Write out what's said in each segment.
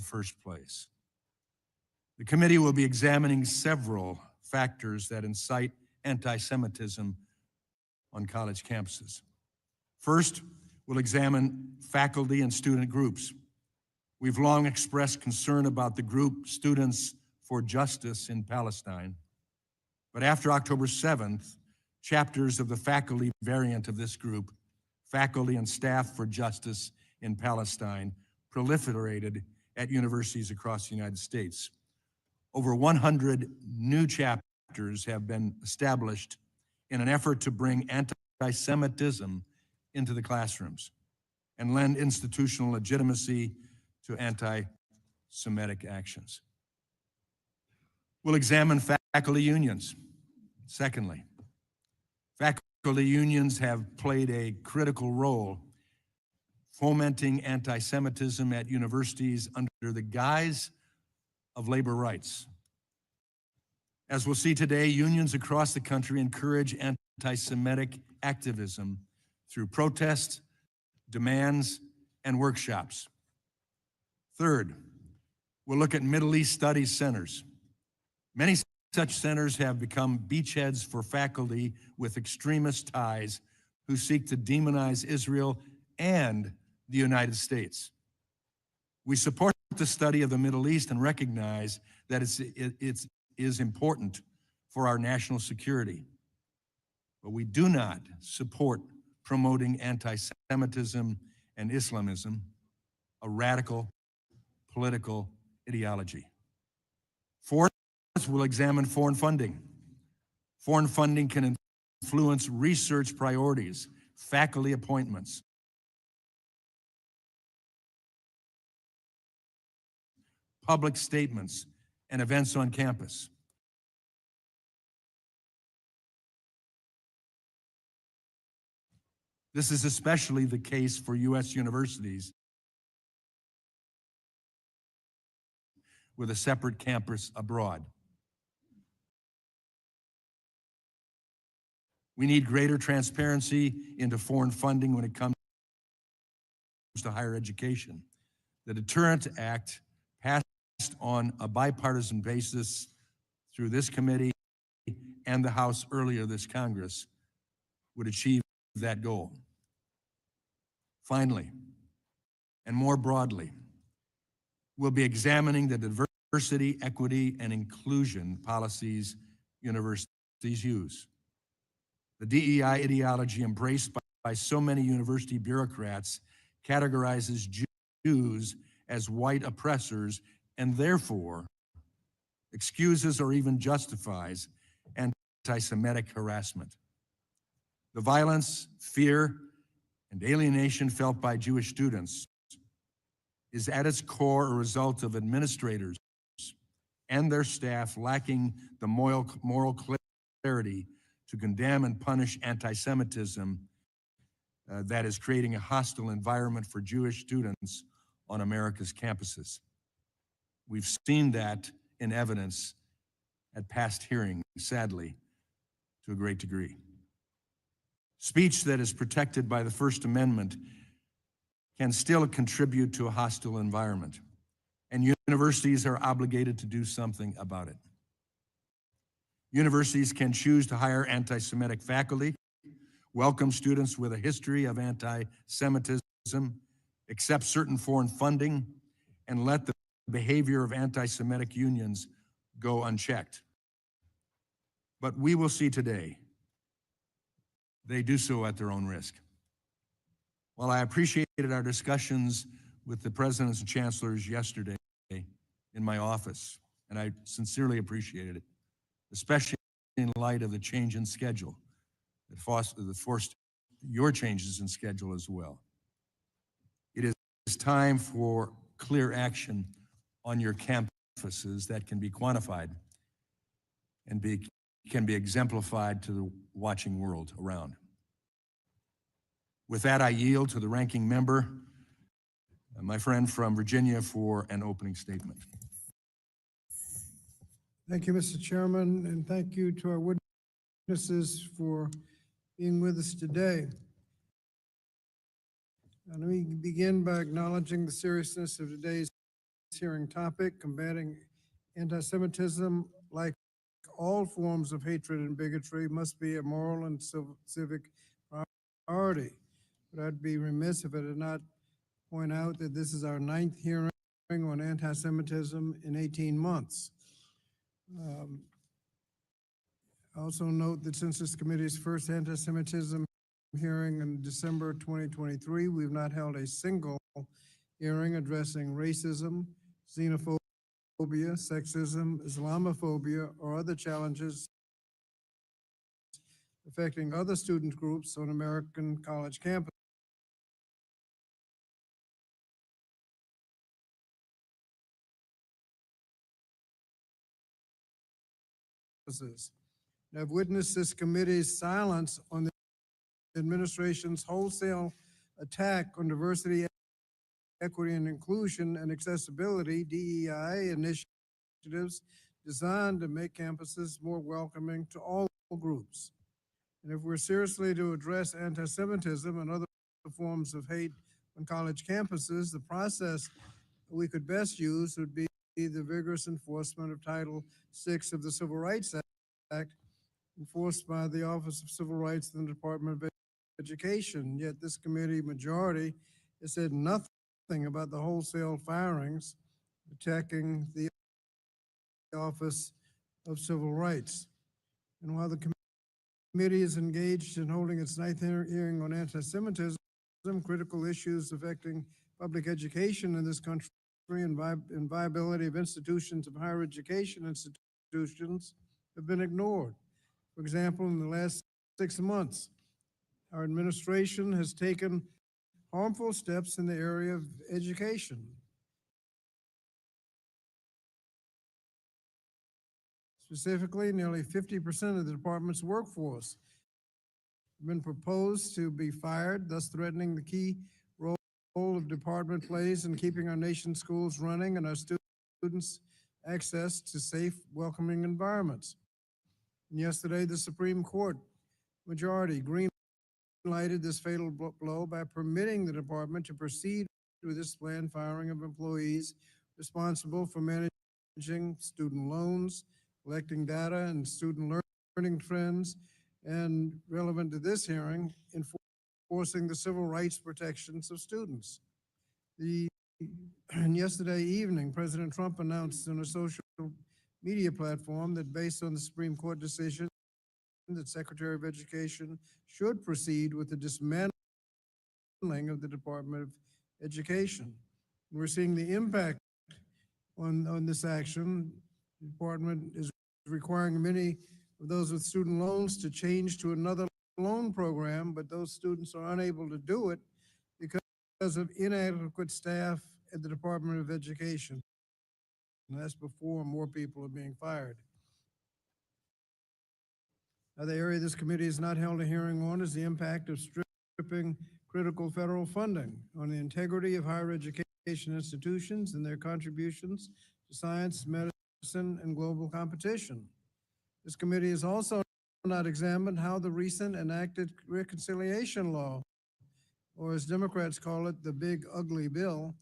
first place. The committee will be examining several factors that incite anti-Semitism on college campuses. First, we'll examine faculty and student groups. We've long expressed concern about the group Students for Justice in Palestine, but after October 7th, chapters of the faculty variant of this group, Faculty and Staff for Justice in Palestine, proliferated at universities across the United States. Over 100 new chapters have been established in an effort to bring anti-Semitism into the classrooms and lend institutional legitimacy to anti-Semitic actions. We'll examine faculty unions. Secondly, faculty unions have played a critical role fomenting anti-Semitism at universities under the guise of labor rights. As we'll see today, unions across the country encourage anti-Semitic activism through protests, demands, and workshops. Third, we'll look at Middle East Studies centers. Many such centers have become beachheads for faculty with extremist ties who seek to demonize Israel and the United States. We support the study of the Middle East and recognize that it is important for our national security. But we do not support promoting anti-Semitism and Islamism, a radical political ideology. Fourth, we'll examine foreign funding. Foreign funding can influence research priorities, faculty appointments, public statements, and events on campus. This is especially the case for U.S. universities with a separate campus abroad. We need greater transparency into foreign funding when it comes to higher education. The Deterrent Act, passed on a bipartisan basis through this committee and the House earlier this Congress, would achieve that goal. Finally, and more broadly, we'll be examining the diversity, equity, and inclusion policies universities use. The DEI ideology embraced by so many university bureaucrats categorizes Jews as white oppressors and therefore excuses or even justifies anti-Semitic harassment. The violence, fear, and alienation felt by Jewish students is at its core a result of administrators and their staff lacking the moral clarity to condemn and punish anti-Semitism that is creating a hostile environment for Jewish students on America's campuses. We've seen that in evidence at past hearings, sadly, to a great degree. Speech that is protected by the First Amendment can still contribute to a hostile environment, and universities are obligated to do something about it. Universities can choose to hire anti-Semitic faculty, welcome students with a history of anti-Semitism, accept certain foreign funding, and let the behavior of anti-Semitic unions go unchecked. But we will see today, they do so at their own risk. While I appreciated our discussions with the presidents and chancellors yesterday in my office, and I sincerely appreciated it, especially in light of the change in schedule that forced your changes in schedule as well. It is time for clear action on your campuses that can be quantified and can be exemplified to the watching world around. With that, I yield to the ranking member, my friend from Virginia, for an opening statement. Thank you, Mr. Chairman, and thank you to our witnesses for being with us today. Let me begin by acknowledging the seriousness of today's hearing topic, combating anti-Semitism, like all forms of hatred and bigotry, must be a moral and civic priority. But I'd be remiss if I did not point out that this is our 9th hearing on anti-Semitism in 18 months. Also note that since this committee's first anti-Semitism hearing in December 2023, we've not held a single hearing addressing racism, xenophobia, sexism, Islamophobia, or other challenges affecting other student groups on American college campuses. And I've witnessed this committee's silence on the administration's wholesale attack on diversity, equity, and inclusion and accessibility, DEI initiatives designed to make campuses more welcoming to all groups. And if we're seriously to address anti-Semitism and other forms of hate on college campuses, the process we could best use would be the vigorous enforcement of Title VI of the Civil Rights Act, enforced by the Office of Civil Rights in the Department of Education. Yet this committee majority has said nothing about the wholesale firings attacking the Office of Civil Rights. And while the committee is engaged in holding its 9th hearing on anti-Semitism, critical issues affecting public education in this country and viability of institutions of higher education institutions have been ignored. For example, in the last 6 months, our administration has taken harmful steps in the area of education. Specifically, nearly 50% of the department's workforce have been proposed to be fired, thus threatening the key role the department plays in keeping our nation's schools running and our students access to safe, welcoming environments. And yesterday, the Supreme Court majority green-lighted this fatal blow by permitting the department to proceed with this planned firing of employees responsible for managing student loans, collecting data and student learning trends, and relevant to this hearing, enforcing the civil rights protections of students. And yesterday evening, President Trump announced on a social media platform that based on the Supreme Court decision, that Secretary of Education should proceed with the dismantling of the Department of Education. And we're seeing the impact on this action. The department is requiring many of those with student loans to change to another loan program, but those students are unable to do it because of inadequate staff at the Department of Education. And that's before more people are being fired. Another area this committee has not held a hearing on is the impact of stripping critical federal funding on the integrity of higher education institutions and their contributions to science, medicine, and global competition. This committee has also not examined how the recent enacted reconciliation law, or as Democrats call it, the big ugly bill,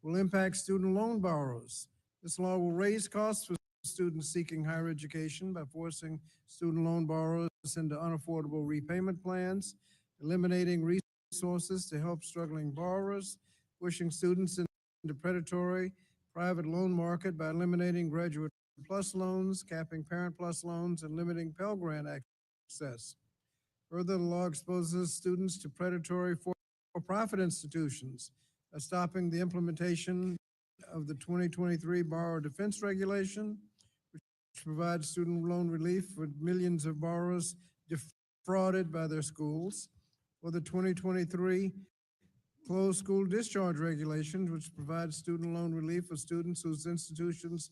will impact student loan borrowers. This law will raise costs for students seeking higher education by forcing student loan borrowers into unaffordable repayment plans, eliminating resources to help struggling borrowers, pushing students into predatory private loan market by eliminating graduate plus loans, capping parent plus loans, and limiting Pell Grant access. Further, the law exposes students to predatory for-profit institutions by stopping the implementation of the 2023 Borrower Defense Regulation, which provides student loan relief for millions of borrowers defrauded by their schools, or the 2023 Closed School Discharge Regulations, which provides student loan relief for students whose institutions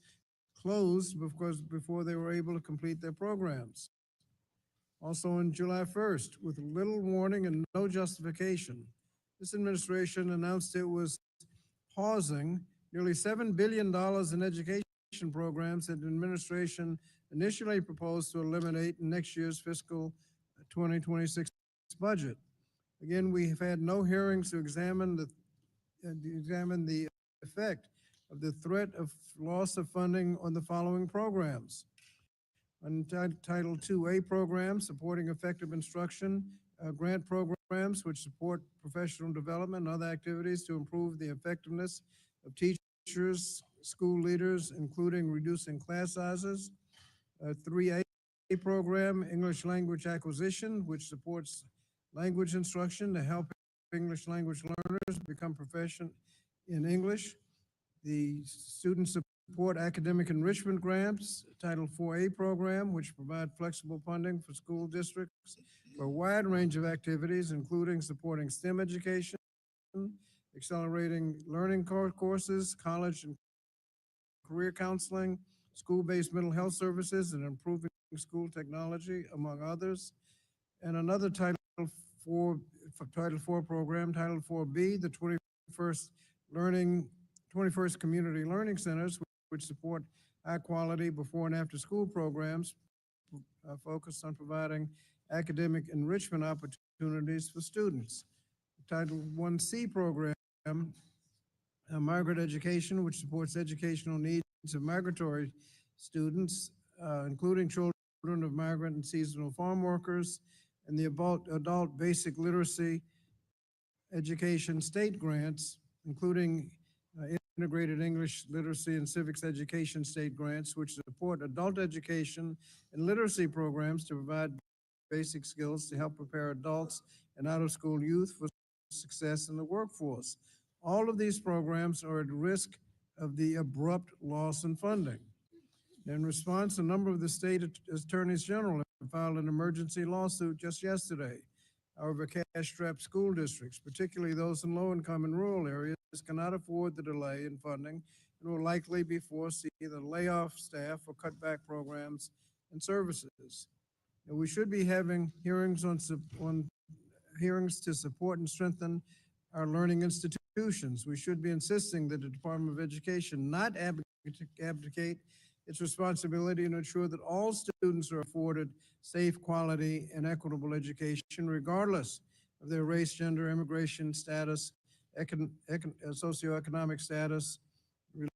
closed before they were able to complete their programs. Also on July 1st, with little warning and no justification, this administration announced it was pausing nearly $7 billion in education programs that the administration initially proposed to eliminate in next year's fiscal 2026 budget. Again, we have had no hearings to examine the effect of the threat of loss of funding on the following programs. On Title II-A programs, supporting effective instruction, grant programs which support professional development and other activities to improve the effectiveness of teachers, school leaders, including reducing class sizes. 3A program, English language acquisition, which supports language instruction to help English language learners become proficient in English. The student support academic enrichment grants, Title IV-A program, which provide flexible funding for school districts for a wide range of activities, including supporting STEM education, accelerating learning courses, college and career counseling, school-based mental health services, and improving school technology, among others. And another Title IV program, Title IV-B, the 21st Community Learning Centers, which support high-quality before and after-school programs focused on providing academic enrichment opportunities for students. Title I-C program, migrant education, which supports educational needs of migratory students, including children of migrant and seasonal farm workers, and the adult basic literacy education state grants, including integrated English literacy and civics education state grants, which support adult education and literacy programs to provide basic skills to help prepare adults and out-of-school youth for success in the workforce. All of these programs are at risk of the abrupt loss in funding. In response, a number of the state attorneys general have filed an emergency lawsuit just yesterday. However, cash-strapped school districts, particularly those in low-income and rural areas, cannot afford the delay in funding and will likely be forced to either lay off staff or cut back programs and services. And we should be having hearings on hearings to support and strengthen our learning institutions. We should be insisting that the Department of Education not abdicate its responsibility to ensure that all students are afforded safe, quality, and equitable education, regardless of their race, gender, immigration status, socioeconomic status,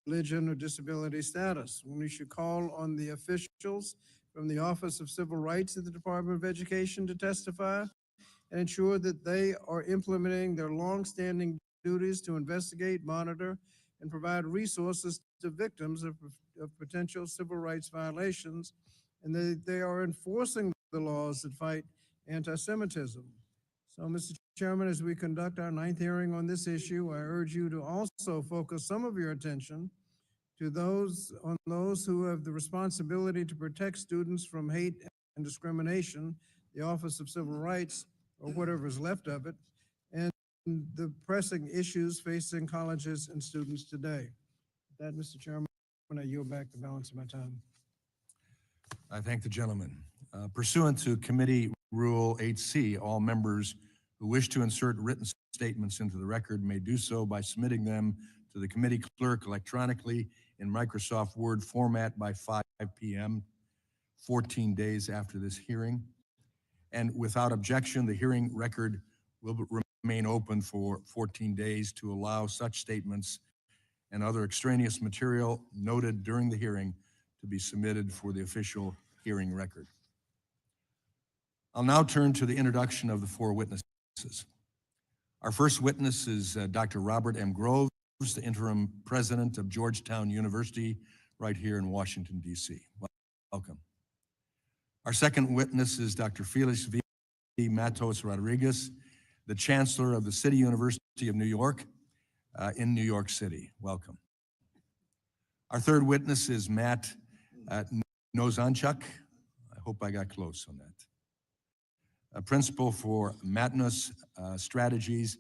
religion, or disability status. We should call on the officials from the Office of Civil Rights at the Department of Education to testify and ensure that they are implementing their longstanding duties to investigate, monitor, and provide resources to victims of potential civil rights violations, and they are enforcing the laws that fight anti-Semitism. So, Mr. Chairman, as we conduct our 9th hearing on this issue, I urge you to also focus some of your attention to those who have the responsibility to protect students from hate and discrimination, the Office of Civil Rights, or whatever is left of it, and the pressing issues facing colleges and students today. With that, Mr. Chairman, I yield back the balance of my time. I thank the gentleman. Pursuant to Committee Rule 8C, all members who wish to insert written statements into the record may do so by submitting them to the committee clerk electronically in Microsoft Word format by 5 p.m., 14 days after this hearing. And without objection, the hearing record will remain open for 14 days to allow such statements and other extraneous material noted during the hearing to be submitted for the official hearing record. I'll now turn to the introduction of the 4 witnesses. Our first witness is Dr. Robert M. Groves, the interim president of Georgetown University, right here in Washington, D.C. Welcome. Our second witness is Dr. Felix V. Matos Rodriguez, the chancellor of the City University of New York in New York City. Welcome. Our third witness is Matt Nozanchuk. I hope I got close on that. A principal for Matnos Strategies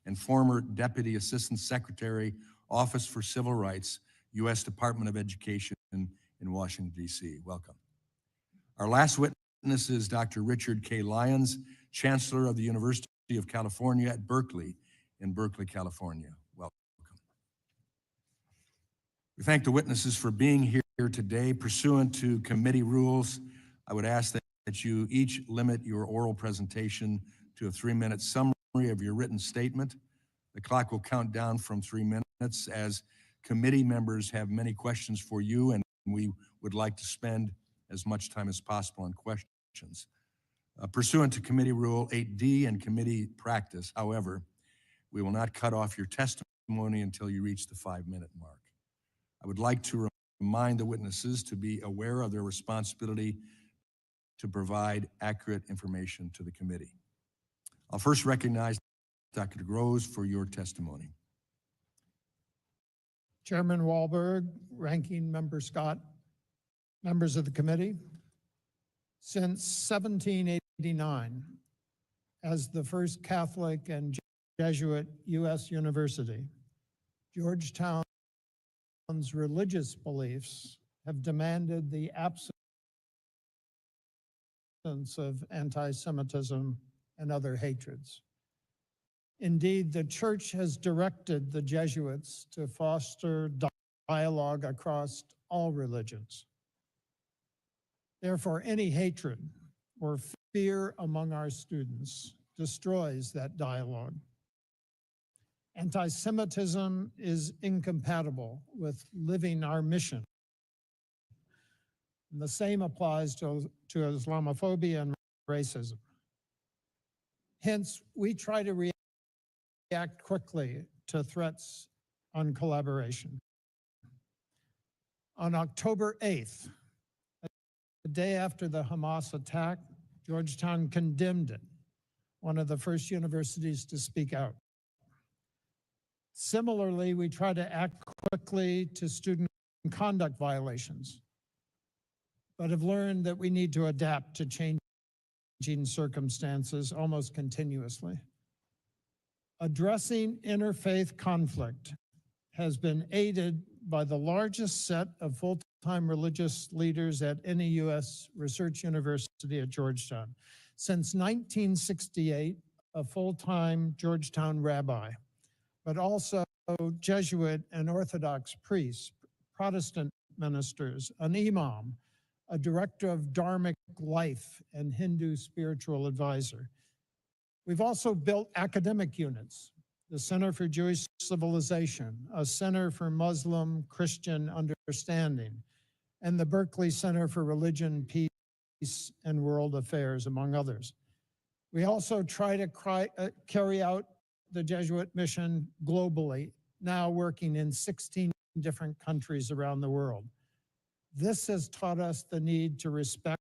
and former Deputy Assistant Secretary, Office for Civil Rights, U.S. Department of Education in Washington, D.C. Welcome. Our last witness is Dr. Richard K. Lyons, Chancellor of the University of California at Berkeley in Berkeley, California. Welcome. We thank the witnesses for being here today. Pursuant to committee rules, I would ask that you each limit your oral presentation to a 3-minute summary of your written statement. The clock will count down from 3 minutes. As committee members have many questions for you, and we would like to spend as much time as possible on questions. Pursuant to Committee Rule 8D and committee practice, however, we will not cut off your testimony until you reach the 5-minute mark. I would like to remind the witnesses to be aware of their responsibility to provide accurate information to the committee. I'll first recognize Dr. DeGrose for your testimony. Chairman Wahlberg, Ranking Member Scott, members of the committee, since 1789, as the first Catholic and Jesuit U.S. university, Georgetown's religious beliefs have demanded the absence of anti-Semitism and other hatreds. Indeed, the Church has directed the Jesuits to foster dialogue across all religions. Therefore, any hatred or fear among our students destroys that dialogue. Anti-Semitism is incompatible with living our mission. And the same applies to Islamophobia and racism. Hence, we try to react quickly to threats on collaboration. On October 8th, the day after the Hamas attack, Georgetown condemned it, one of the first universities to speak out. Similarly, we try to act quickly to student conduct violations, but have learned that we need to adapt to changing circumstances almost continuously. Addressing interfaith conflict has been aided by the largest set of full-time religious leaders at any U.S. research university at Georgetown. Since 1968, a full-time Georgetown rabbi, but also Jesuit and Orthodox priests, Protestant ministers, an imam, a director of Dharmic life, and Hindu spiritual advisor. We've also built academic units, the Center for Jewish Civilization, a Center for Muslim Christian Understanding, and the Berkeley Center for Religion, Peace, and World Affairs, among others. We also try to carry out the Jesuit mission globally, now working in 16 different countries around the world. This has taught us the need to respect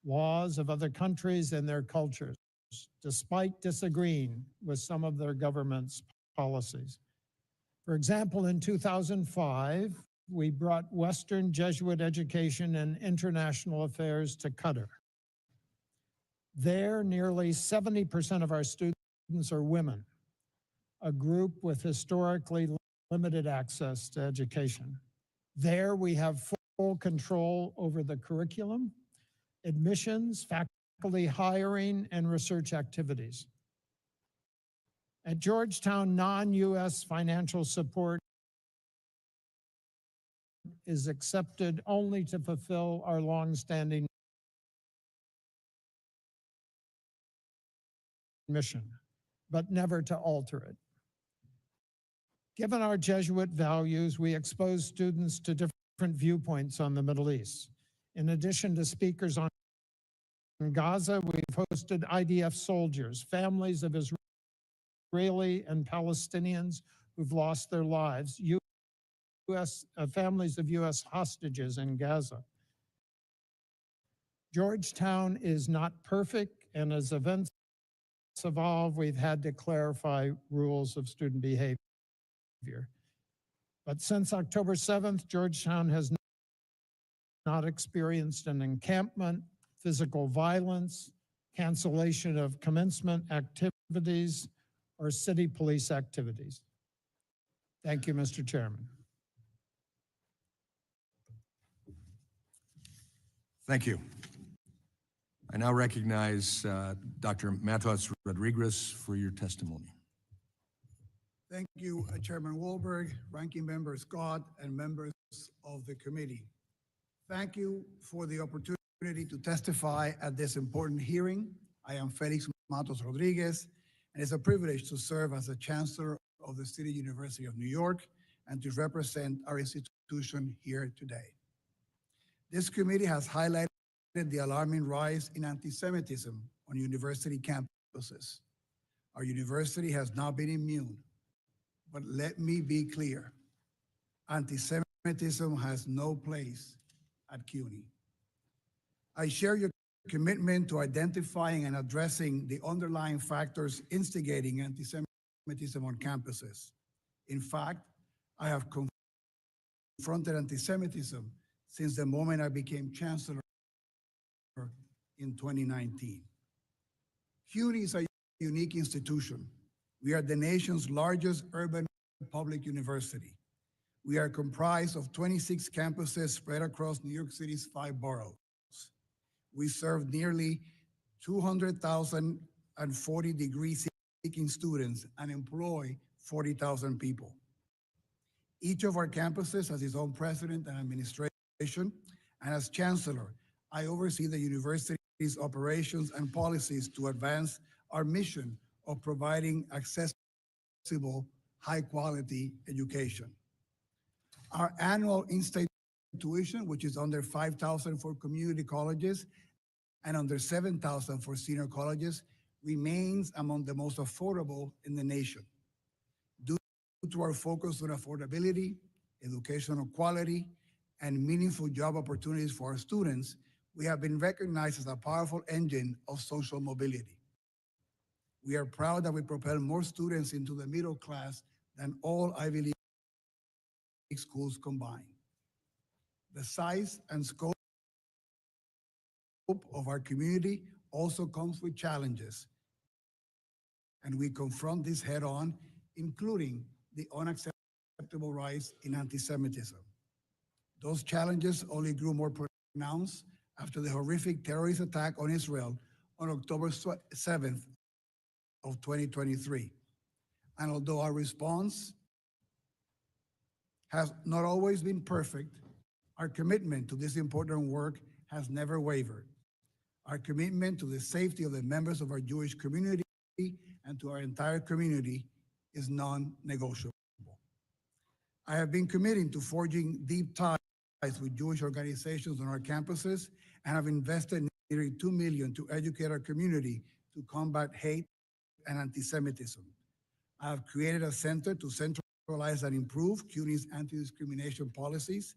laws of other countries and their cultures, despite disagreeing with some of their government's policies. For example, in 2005, we brought Western Jesuit education and international affairs to Qatar. There, nearly 70% of our students are women, a group with historically limited access to education. There, we have full control over the curriculum, admissions, faculty hiring, and research activities. At Georgetown, non-U.S. financial support is accepted only to fulfill our longstanding mission, but never to alter it. Given our Jesuit values, we expose students to different viewpoints on the Middle East. In addition to speakers on Gaza, we've hosted IDF soldiers, families of Israeli and Palestinians who've lost their lives, families of U.S. hostages in Gaza. Georgetown is not perfect, and as events evolve, we've had to clarify rules of student behavior. But since October 7th, Georgetown has not experienced an encampment, physical violence, cancellation of commencement activities, or city police activities. Thank you, Mr. Chairman. Thank you. I now recognize Dr. Matos Rodriguez for your testimony. Thank you, Chairman Wahlberg, Ranking Member Scott, and members of the committee. Thank you for the opportunity to testify at this important hearing. I am Felix Matos Rodriguez, and it's a privilege to serve as the Chancellor of the City University of New York and to represent our institution here today. This committee has highlighted the alarming rise in anti-Semitism on university campuses. Our university has not been immune, but let me be clear. Anti-Semitism has no place at CUNY. I share your commitment to identifying and addressing the underlying factors instigating anti-Semitism on campuses. In fact, I have confronted anti-Semitism since the moment I became chancellor in 2019. CUNY is a unique institution. We are the nation's largest urban public university. We are comprised of 26 campuses spread across New York City's 5 boroughs. We serve nearly 200,040 degree-seeking students and employ 40,000 people. Each of our campuses has its own president and administration, and as chancellor, I oversee the university's operations and policies to advance our mission of providing accessible, high-quality education. Our annual in-state tuition, which is under $5,000 for community colleges and under $7,000 for senior colleges, remains among the most affordable in the nation. Due to our focus on affordability, educational quality, and meaningful job opportunities for our students, we have been recognized as a powerful engine of social mobility. We are proud that we propel more students into the middle class than all Ivy League schools combined. The size and scope of our community also comes with challenges, and we confront this head-on, including the unacceptable rise in anti-Semitism. Those challenges only grew more pronounced after the horrific terrorist attack on Israel on October 7th of 2023. And although our response has not always been perfect, our commitment to this important work has never wavered. Our commitment to the safety of the members of our Jewish community and to our entire community is non-negotiable. I have been committing to forging deep ties with Jewish organizations on our campuses and have invested nearly $2 million to educate our community to combat hate and anti-Semitism. I have created a center to centralize and improve CUNY's anti-discrimination policies,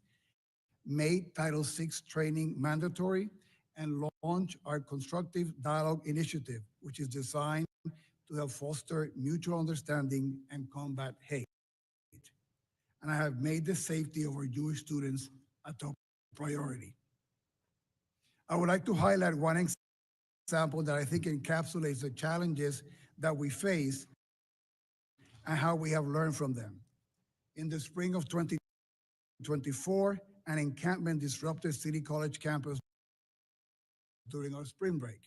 made Title VI training mandatory, and launch our Constructive Dialogue Initiative, which is designed to help foster mutual understanding and combat hate. And I have made the safety of our Jewish students a top priority. I would like to highlight one example that I think encapsulates the challenges that we face and how we have learned from them. In the spring of 2024, an encampment disrupted City College campus during our spring break.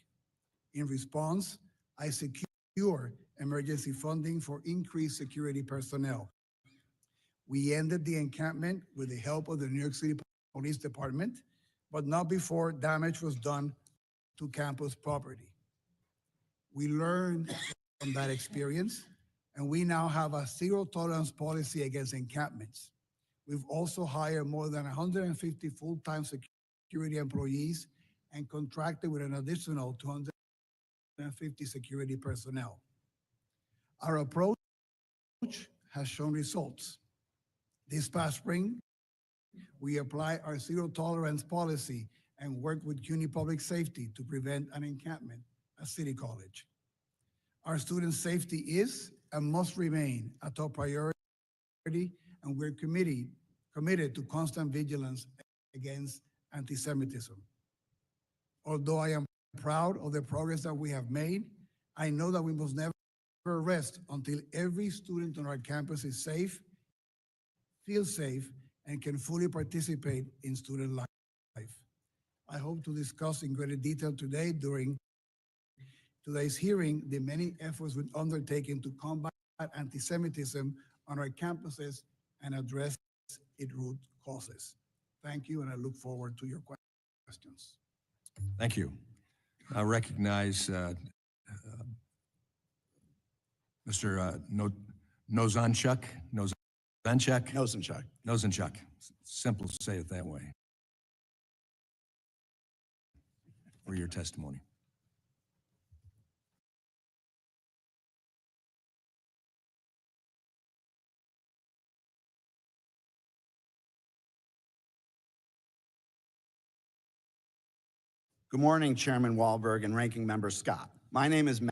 In response, I secured emergency funding for increased security personnel. We ended the encampment with the help of the New York City Police Department, but not before damage was done to campus property. We learned from that experience, and we now have a zero-tolerance policy against encampments. We've also hired more than 150 full-time security employees and contracted with an additional 250 security personnel. Our approach has shown results. This past spring, we applied our zero-tolerance policy and worked with CUNY Public Safety to prevent an encampment at City College. Our student safety is and must remain a top priority, and we're committed to constant vigilance against anti-Semitism. Although I am proud of the progress that we have made, I know that we must never rest until every student on our campus is safe, feels safe, and can fully participate in student life. I hope to discuss in greater detail today during today's hearing the many efforts we've undertaken to combat anti-Semitism on our campuses and address its root causes. Thank you, and I look forward to your questions. Thank you. I recognize Mr. Nozanchuk. Benchek? Nosenchuk. Nozenchuk. Simple to say it that way. For your testimony. Good morning, Chairman Wahlberg and Ranking Member Scott. My name is Matt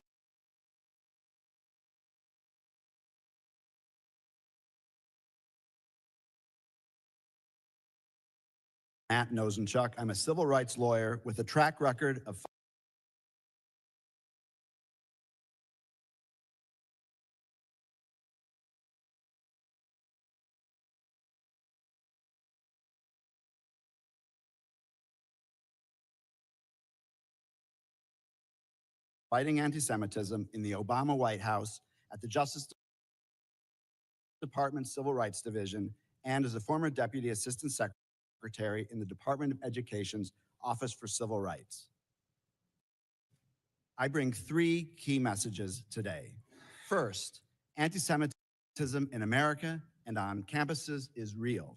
Nosenchuk. I'm a civil rights lawyer with a track record of fighting anti-Semitism in the Obama White House, at the Justice Department Civil Rights Division, and as a former Deputy Assistant Secretary in the Department of Education's Office for Civil Rights. I bring three key messages today. First, anti-Semitism in America and on campuses is real.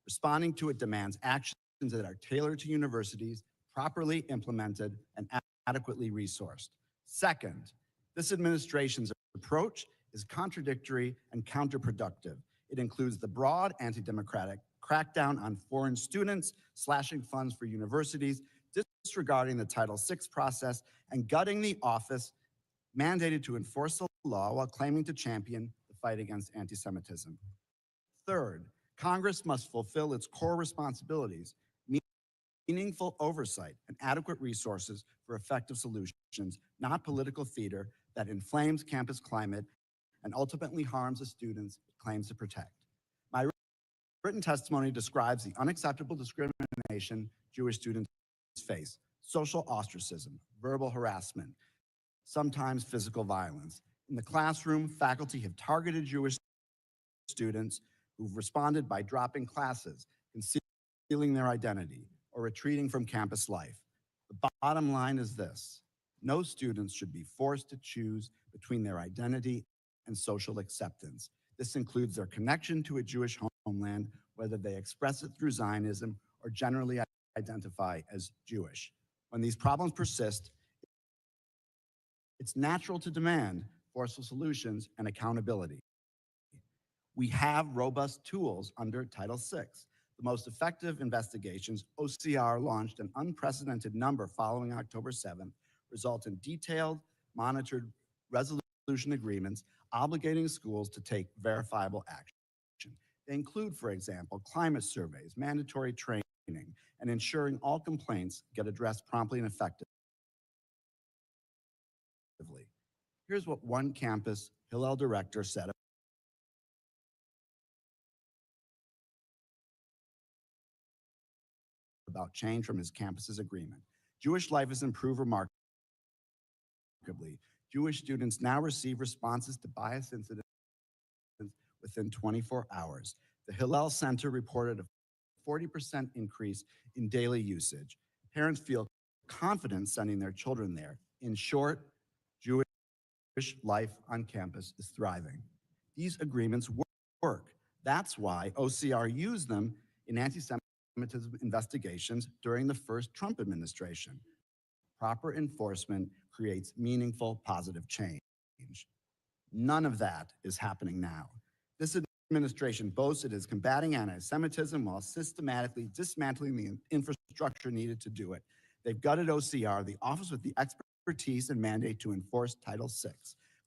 Responding to it demands actions that are tailored to universities, properly implemented, and adequately resourced. Second, this administration's approach is contradictory and counterproductive. It includes the broad anti-democratic crackdown on foreign students, slashing funds for universities, disregarding the Title VI process, and gutting the office mandated to enforce the law while claiming to champion the fight against anti-Semitism. Third, Congress must fulfill its core responsibilities, meaningful oversight and adequate resources for effective solutions, not political theater that inflames campus climate and ultimately harms the students it claims to protect. My written testimony describes the unacceptable discrimination Jewish students face: social ostracism, verbal harassment, sometimes physical violence. In the classroom, faculty have targeted Jewish students who've responded by dropping classes, concealing their identity, or retreating from campus life. The bottom line is this: no students should be forced to choose between their identity and social acceptance. This includes their connection to a Jewish homeland, whether they express it through Zionism or generally identify as Jewish. When these problems persist, it's natural to demand forceful solutions and accountability. We have robust tools under Title VI. The most effective investigations, OCR launched an unprecedented number following October 7th, result in detailed, monitored resolution agreements obligating schools to take verifiable action. They include, for example, climate surveys, mandatory training, and ensuring all complaints get addressed promptly and effectively. Here's what one campus Hillel director said about change from his campus's agreement. Jewish life has improved remarkably. Jewish students now receive responses to bias incidents within 24 hours. The Hillel Center reported a 40% increase in daily usage. Parents feel confident sending their children there. In short, Jewish life on campus is thriving. These agreements work. That's why OCR used them in anti-Semitism investigations during the first Trump administration. Proper enforcement creates meaningful, positive change. None of that is happening now. This administration boasts it is combating anti-Semitism while systematically dismantling the infrastructure needed to do it. They've gutted OCR, the office with the expertise and mandate to enforce Title VI,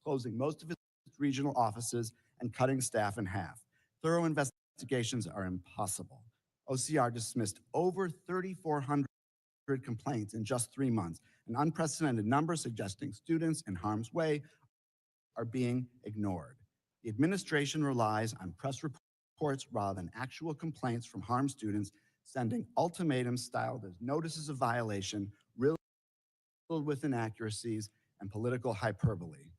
closing most of its regional offices and cutting staff in half. Thorough investigations are impossible. OCR dismissed over 3,400 complaints in just 3 months, an unprecedented number suggesting students in harm's way are being ignored. The administration relies on press reports rather than actual complaints from harmed students, sending ultimatums styled as notices of violation, riddled with inaccuracies and political hyperbole.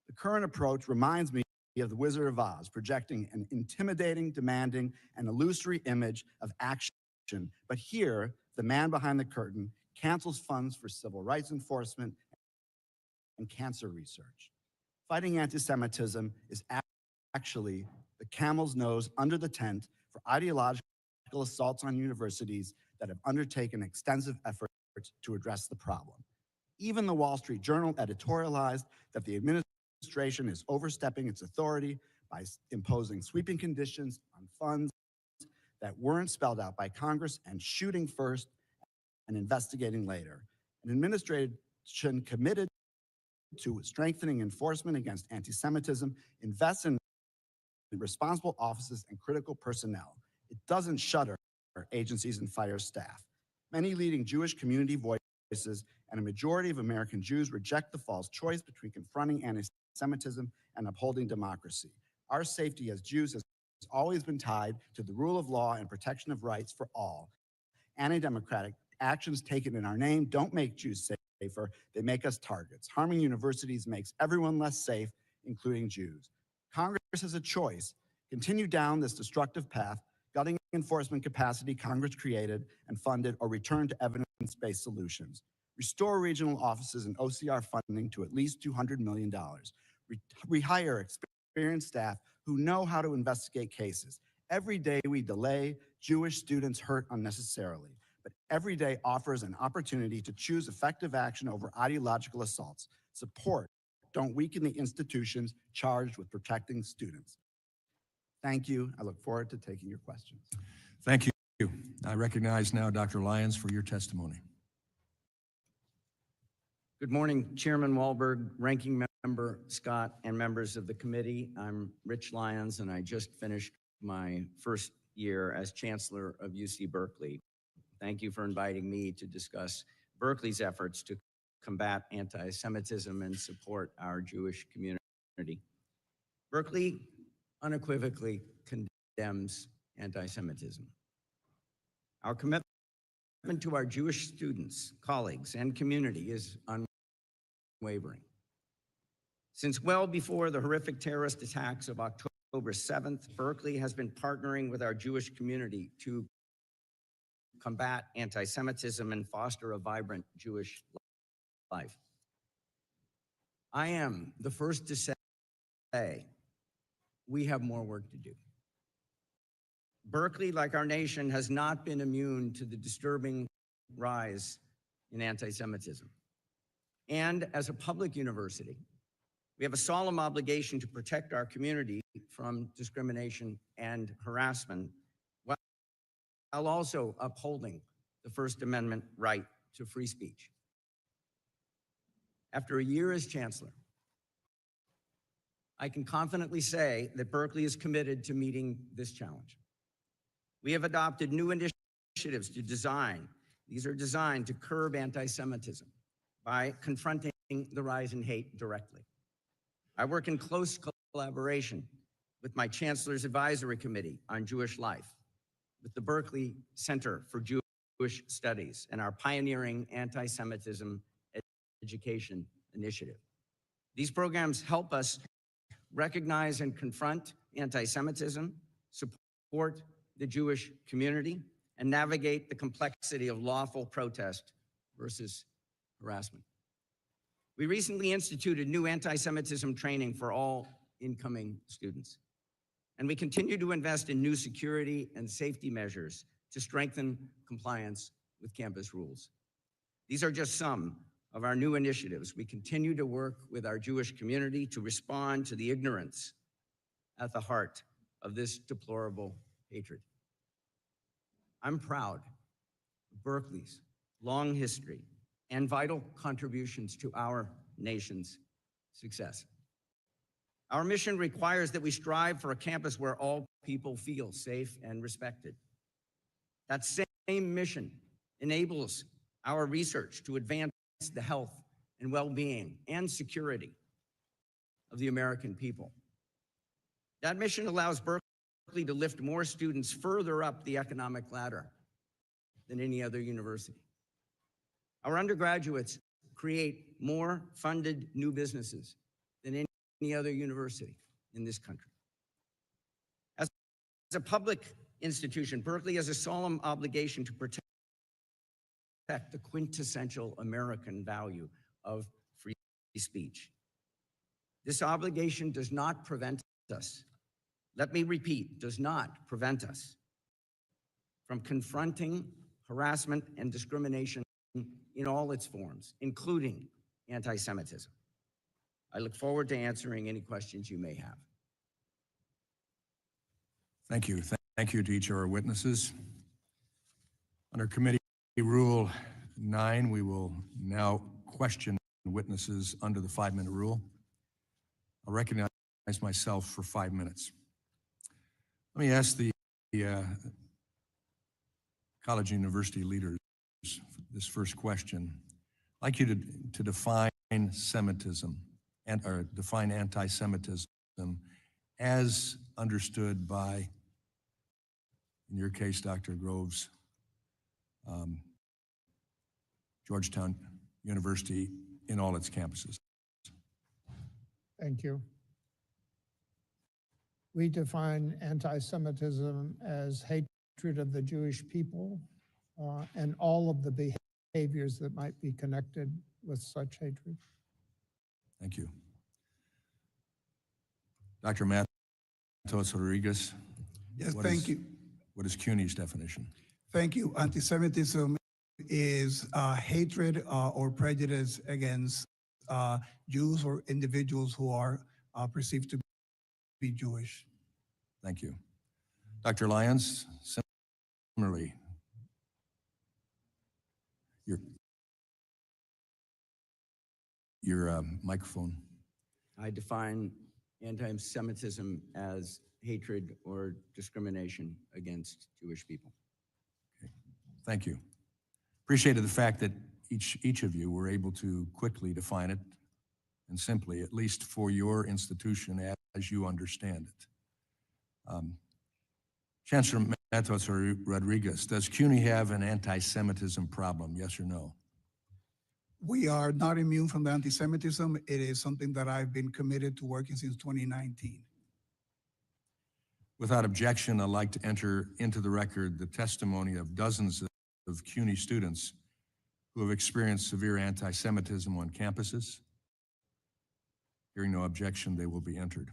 The current approach reminds me of the Wizard of Oz, projecting an intimidating, demanding, and illusory image of action. But here, the man behind the curtain cancels funds for civil rights enforcement and cancer research. Fighting anti-Semitism is actually the camel's nose under the tent for ideological assaults on universities that have undertaken extensive efforts to address the problem. Even the Wall Street Journal editorialized that the administration is overstepping its authority by imposing sweeping conditions on funds that weren't spelled out by Congress and shooting first and investigating later. An administration committed to strengthening enforcement against anti-Semitism invests in responsible offices and critical personnel. It doesn't shutter agencies and fire staff. Many leading Jewish community voices and a majority of American Jews reject the false choice between confronting anti-Semitism and upholding democracy. Our safety as Jews has always been tied to the rule of law and protection of rights for all. Anti-democratic actions taken in our name don't make Jews safer, they make us targets. Harming universities makes everyone less safe, including Jews. Congress has a choice: continue down this destructive path, gutting enforcement capacity Congress created and funded, or return to evidence-based solutions. Restore regional offices and OCR funding to at least $200 million. Rehire experienced staff who know how to investigate cases. Every day we delay, Jewish students hurt unnecessarily, but every day offers an opportunity to choose effective action over ideological assaults. Support, don't weaken the institutions charged with protecting students. Thank you. I look forward to taking your questions. Thank you. I recognize now Dr. Lyons for your testimony. Good morning, Chairman Wahlberg, Ranking Member Scott, and members of the committee. I'm Rich Lyons, and I just finished my first year as Chancellor of UC Berkeley. Thank you for inviting me to discuss Berkeley's efforts to combat anti-Semitism and support our Jewish community. Berkeley unequivocally condemns anti-Semitism. Our commitment to our Jewish students, colleagues, and community is unwavering. Since well before the horrific terrorist attacks of October 7th, Berkeley has been partnering with our Jewish community to combat anti-Semitism and foster a vibrant Jewish life. I am the first to say we have more work to do. Berkeley, like our nation, has not been immune to the disturbing rise in anti-Semitism. And as a public university, we have a solemn obligation to protect our community from discrimination and harassment, while also upholding the First Amendment right to free speech. After a year as Chancellor, I can confidently say that Berkeley is committed to meeting this challenge. We have adopted new initiatives these are designed to curb anti-Semitism by confronting the rise in hate directly. I work in close collaboration with my Chancellor's Advisory Committee on Jewish Life, with the Berkeley Center for Jewish Studies, and our pioneering anti-Semitism education initiative. These programs help us recognize and confront anti-Semitism, support the Jewish community, and navigate the complexity of lawful protest versus harassment. We recently instituted new anti-Semitism training for all incoming students. And we continue to invest in new security and safety measures to strengthen compliance with campus rules. These are just some of our new initiatives. We continue to work with our Jewish community to respond to the ignorance at the heart of this deplorable hatred. I'm proud of Berkeley's long history and vital contributions to our nation's success. Our mission requires that we strive for a campus where all people feel safe and respected. That same mission enables our research to advance the health and well-being and security of the American people. That mission allows Berkeley to lift more students further up the economic ladder than any other university. Our undergraduates create more funded new businesses than any other university in this country. As a public institution, Berkeley has a solemn obligation to protect the quintessential American value of free speech. This obligation does not prevent us let me repeat, does not prevent us from confronting harassment and discrimination in all its forms, including anti-Semitism. I look forward to answering any questions you may have. Thank you. Thank you to each of our witnesses. Under Committee Rule 9, we will now question witnesses under the 5-minute rule. I'll recognize myself for 5 minutes. Let me ask the college and university leaders this first question. I'd like you to define Semitism or define anti-Semitism as understood by, in your case, Dr. Groves, Georgetown University in all its campuses. Thank you. We define anti-Semitism as hatred of the Jewish people and all of the behaviors that might be connected with such hatred. Thank you. Dr. Matos Rodriguez. Yes, thank you. What is CUNY's definition? Thank you. Anti-Semitism is hatred or prejudice against Jews or individuals who are perceived to be Jewish. Thank you. Dr. Lyons, similarly. Your microphone. I define anti-Semitism as hatred or discrimination against Jewish people. Okay. Thank you. Appreciated the fact that each of you were able to quickly define it and simply, at least for your institution as you understand it. Chancellor Matos Rodriguez, does CUNY have an anti-Semitism problem, yes or no? We are not immune from the anti-Semitism. It is something that I've been committed to working since 2019. Without objection, I'd like to enter into the record the testimony of dozens of CUNY students who have experienced severe anti-Semitism on campuses. Hearing no objection, they will be entered.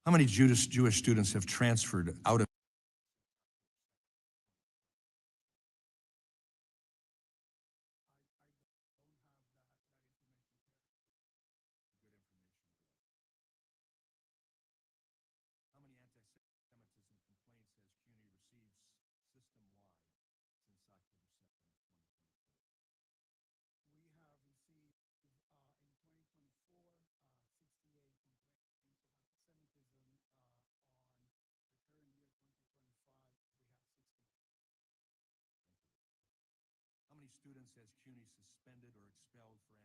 How many Jewish students have transferred out of students has CUNY suspended or expelled for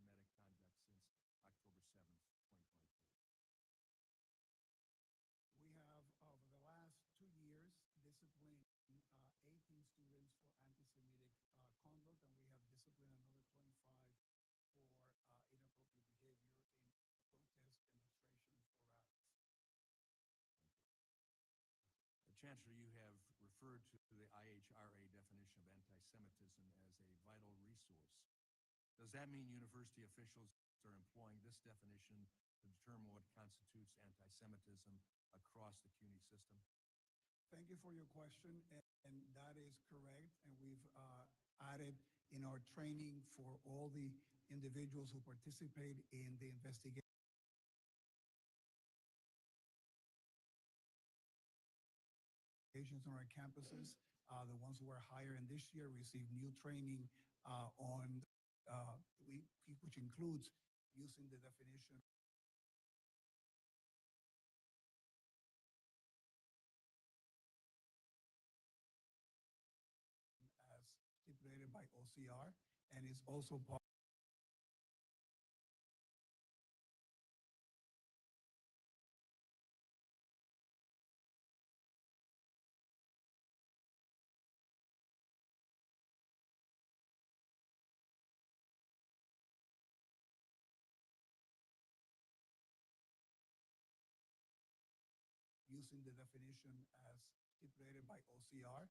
anti-Semitic conduct since October 7th, 2024? We have, over the last 2 years, disciplined 18 students for anti-Semitic conduct, and we have disciplined another 25 for inappropriate behavior in protest demonstrations or rallies. Chancellor, you have referred to the IHRA definition of anti-Semitism as a vital resource. Does that mean university officials are employing this definition to determine what constitutes anti-Semitism across the CUNY system? Thank you for your question, and that is correct. And we've added in our training for all the individuals who participate in the investigation on our campuses. The ones who are hired in this year receive new training which includes using the definition as stipulated by OCR, and is also part using the definition as stipulated by OCR.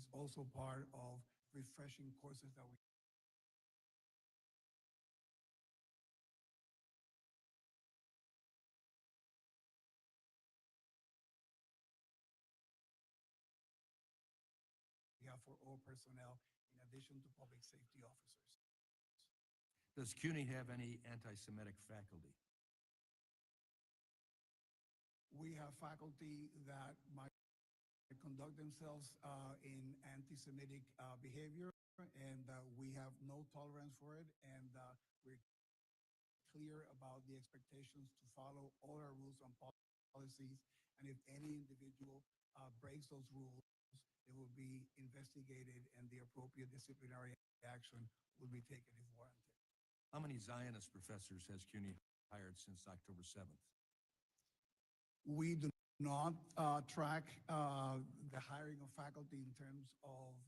is also part of refreshing courses that we have for all personnel, in addition to public safety officers. Does CUNY have any anti-Semitic faculty? We have faculty that might conduct themselves in anti-Semitic behavior, and we have no tolerance for it, and we're clear about the expectations to follow all our rules and policies, and if any individual breaks those rules, it will be investigated and the appropriate disciplinary action will be taken if warranted. How many Zionist professors has CUNY hired since October 7th? We do not track the hiring of faculty in terms of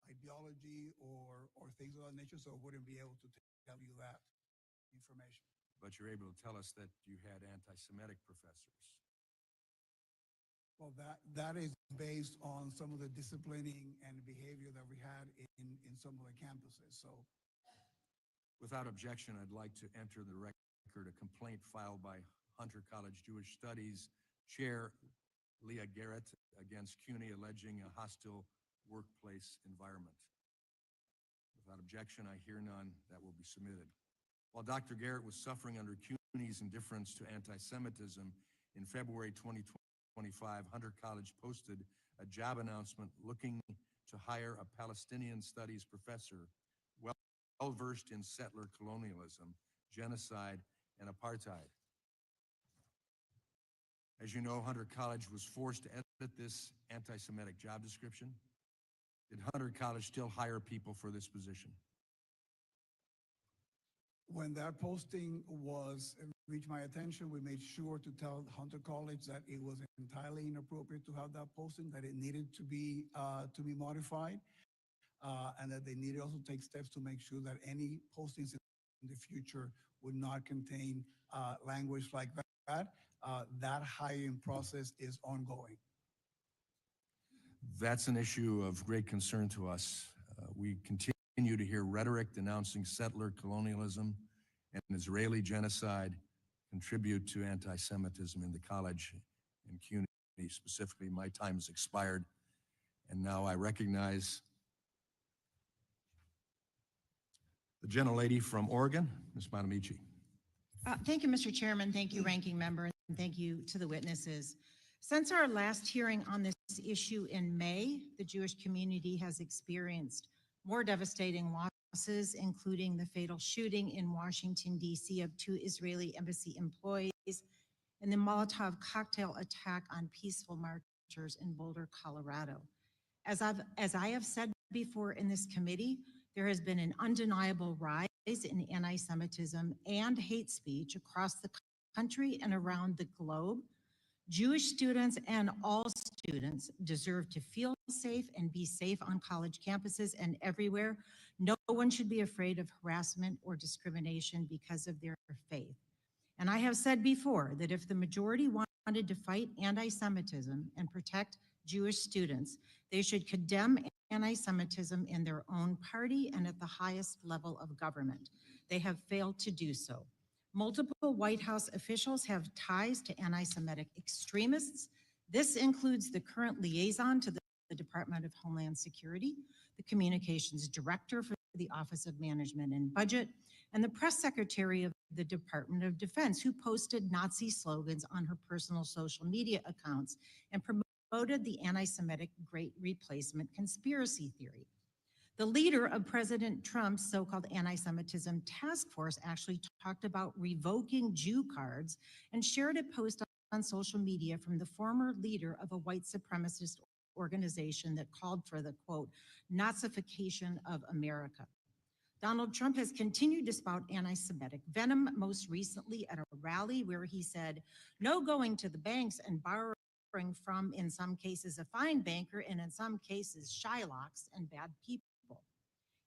ideology or things of that nature, so I wouldn't be able to tell you that information. But you're able to tell us that you had anti-Semitic professors. Well, that is based on some of the disciplining and behavior that we had in some of the campuses, so. Without objection, I'd like to enter the record a complaint filed by Hunter College Jewish Studies Chair Leah Garrett against CUNY alleging a hostile workplace environment. Without objection, I hear none. That will be submitted. While Dr. Garrett was suffering under CUNY's indifference to anti-Semitism, in February 2025, Hunter College posted a job announcement looking to hire a Palestinian studies professor well-versed in settler colonialism, genocide, and apartheid. As you know, Hunter College was forced to edit this anti-Semitic job description. Did Hunter College still hire people for this position? When that posting reached my attention, we made sure to tell Hunter College that it was entirely inappropriate to have that posting, that it needed to be modified, and that they needed also take steps to make sure that any postings in the future would not contain language like that. That hiring process is ongoing. That's an issue of great concern to us. We continue to hear rhetoric denouncing settler colonialism and Israeli genocide contribute to anti-Semitism in the college and CUNY specifically. My time has expired, and now I recognize the gentlelady from Oregon, Ms. Bonamici. Thank you, Mr. Chairman. Thank you, Ranking Member, and thank you to the witnesses. Since our last hearing on this issue in May, the Jewish community has experienced more devastating losses, including the fatal shooting in Washington, D.C. of 2 Israeli embassy employees and the Molotov cocktail attack on peaceful marchers in Boulder, Colorado. As I have said before in this committee, there has been an undeniable rise in anti-Semitism and hate speech across the country and around the globe. Jewish students and all students deserve to feel safe and be safe on college campuses and everywhere. No one should be afraid of harassment or discrimination because of their faith. And I have said before that if the majority wanted to fight anti-Semitism and protect Jewish students, they should condemn anti-Semitism in their own party and at the highest level of government. They have failed to do so. Multiple White House officials have ties to anti-Semitic extremists. This includes the current liaison to the Department of Homeland Security, the communications director for the Office of Management and Budget, and the press secretary of the Department of Defense, who posted Nazi slogans on her personal social media accounts and promoted the anti-Semitic Great Replacement conspiracy theory. The leader of President Trump's so-called anti-Semitism task force actually talked about revoking Jew cards and shared a post on social media from the former leader of a white supremacist organization that called for the, quote, Nazification of America. Donald Trump has continued to spout anti-Semitic venom, most recently at a rally where he said, no going to the banks and borrowing from, in some cases, a fine banker, and in some cases, Shylocks and bad people.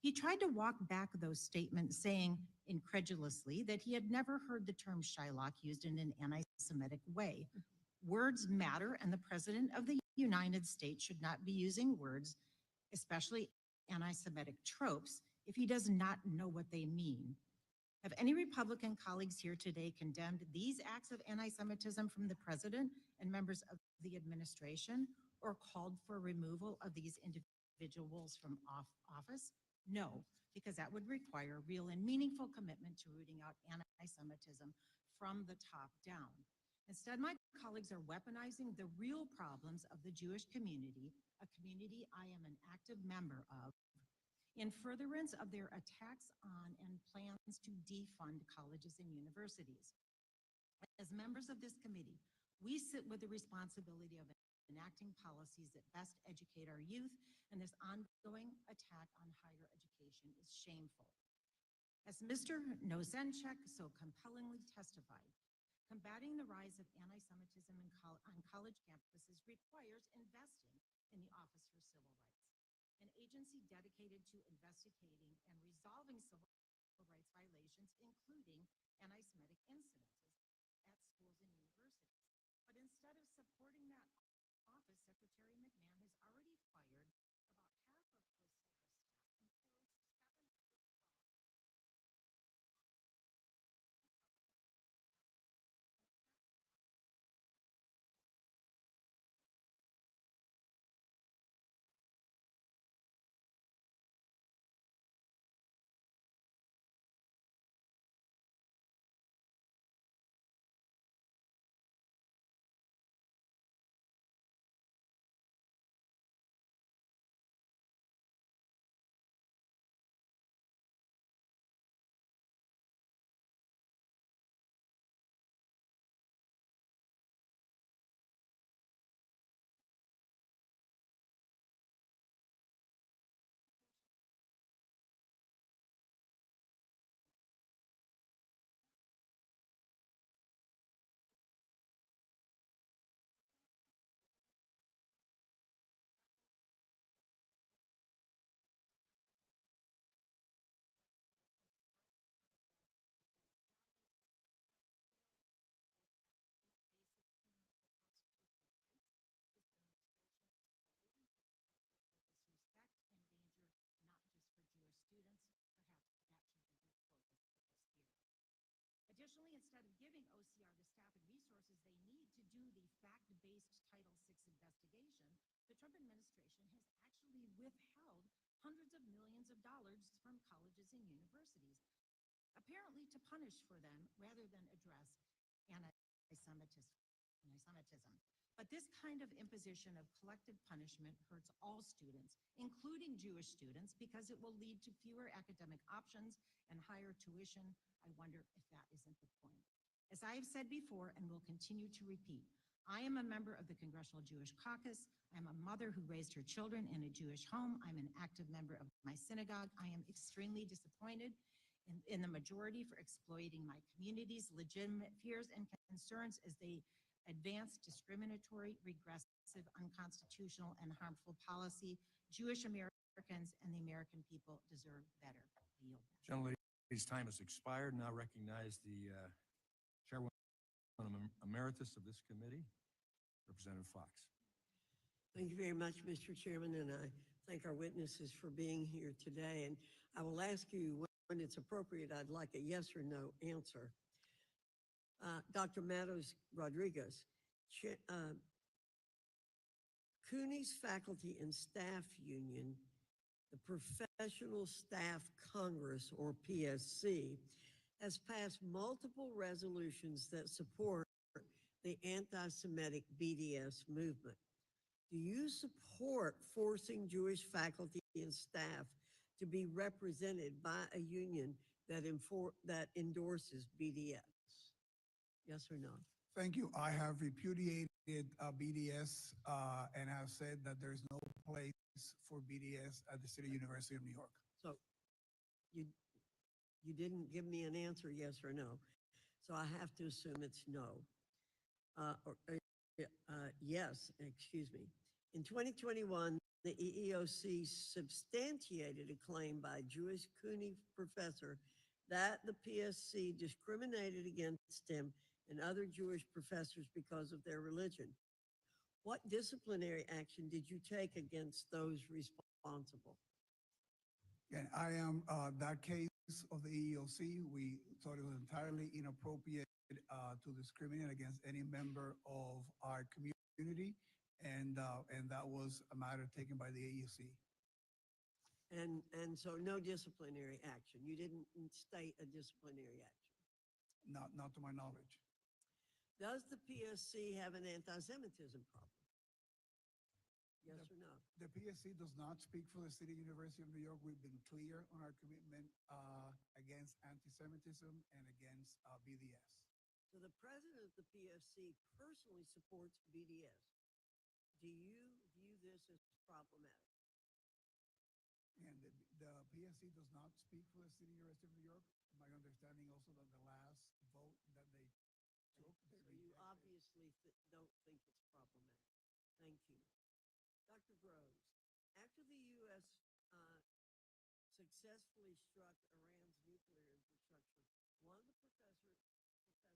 He tried to walk back those statements, saying incredulously that he had never heard the term Shylock used in an anti-Semitic way. Words matter, and the President of the United States should not be using words, especially anti-Semitic tropes, if he does not know what they mean. Have any Republican colleagues here today condemned these acts of anti-Semitism from the President and members of the administration, or called for removal of these individuals from office? No, because that would require real and meaningful commitment to rooting out anti-Semitism from the top down. Instead, my colleagues are weaponizing the real problems of the Jewish community, a community I am an active member of, in furtherance of their attacks on and plans to defund colleges and universities. As members of this committee, we sit with the responsibility of enacting policies that best educate our youth, and this ongoing attack on higher education is shameful. As Mr. Nozenchek so compellingly testified, combating the rise of anti-Semitism on college campuses requires investing in the Office for Civil Rights, an agency dedicated to investigating and resolving civil rights violations, including anti-Semitic incidences at schools and universities. But instead of supporting that office, Secretary McMahon has already fired about half of COSARA staff and Additionally, instead of giving OCR the staff and resources they need to do the fact-based Title VI investigation, the Trump administration has actually withheld hundreds of millions of dollars from colleges and universities, apparently to punish for them rather than address anti-Semitism. But this kind of imposition of collective punishment hurts all students, including Jewish students, because it will lead to fewer academic options and higher tuition. I wonder if that isn't the point. As I have said before and will continue to repeat, I am a member of the Congressional Jewish Caucus. I'm a mother who raised her children in a Jewish home. I'm an active member of my synagogue. I am extremely disappointed in the majority for exploiting my community's legitimate fears and concerns as they advance discriminatory, regressive, unconstitutional, and harmful policy. Jewish Americans and the American people deserve better. I yield back. Gentlelady's time has expired. Now recognize the Chairwoman Emeritus of this committee, Representative Fox. Thank you very much, Mr. Chairman, and I thank our witnesses for being here today. And I will ask you when it's appropriate, I'd like a yes or no answer. Dr. Matos Rodriguez, CUNY's Faculty and Staff Union, the Professional Staff Congress, or PSC, has passed multiple resolutions that support the anti-Semitic BDS movement. Do you support forcing Jewish faculty and staff to be represented by a union that endorses BDS? Yes or no? Thank you. I have repudiated BDS and have said that there's no place for BDS at the City University of New York. So you didn't give me an answer, yes or no. So I have to assume it's no. Yes, excuse me. In 2021, the EEOC substantiated a claim by a Jewish CUNY professor that the PSC discriminated against him and other Jewish professors because of their religion. What disciplinary action did you take against those responsible? And I am that case of the EEOC. We thought it was entirely inappropriate to discriminate against any member of our community, and that was a matter taken by the AEC. And so no disciplinary action. You didn't state a disciplinary action. Not to my knowledge. Does the PSC have an anti-Semitism problem? Yes or no? The PSC does not speak for the City University of New York. We've been clear on our commitment against anti-Semitism and against BDS. So the president of the PSC personally supports BDS. Do you view this as problematic? And the PSC does not speak for the City University of New York. My understanding also that the last vote that they took, So you obviously don't think it's problematic. Thank you. Dr. Groves, after the U.S. Successfully struck Iran's nuclear infrastructure, one of the professors at Georgetown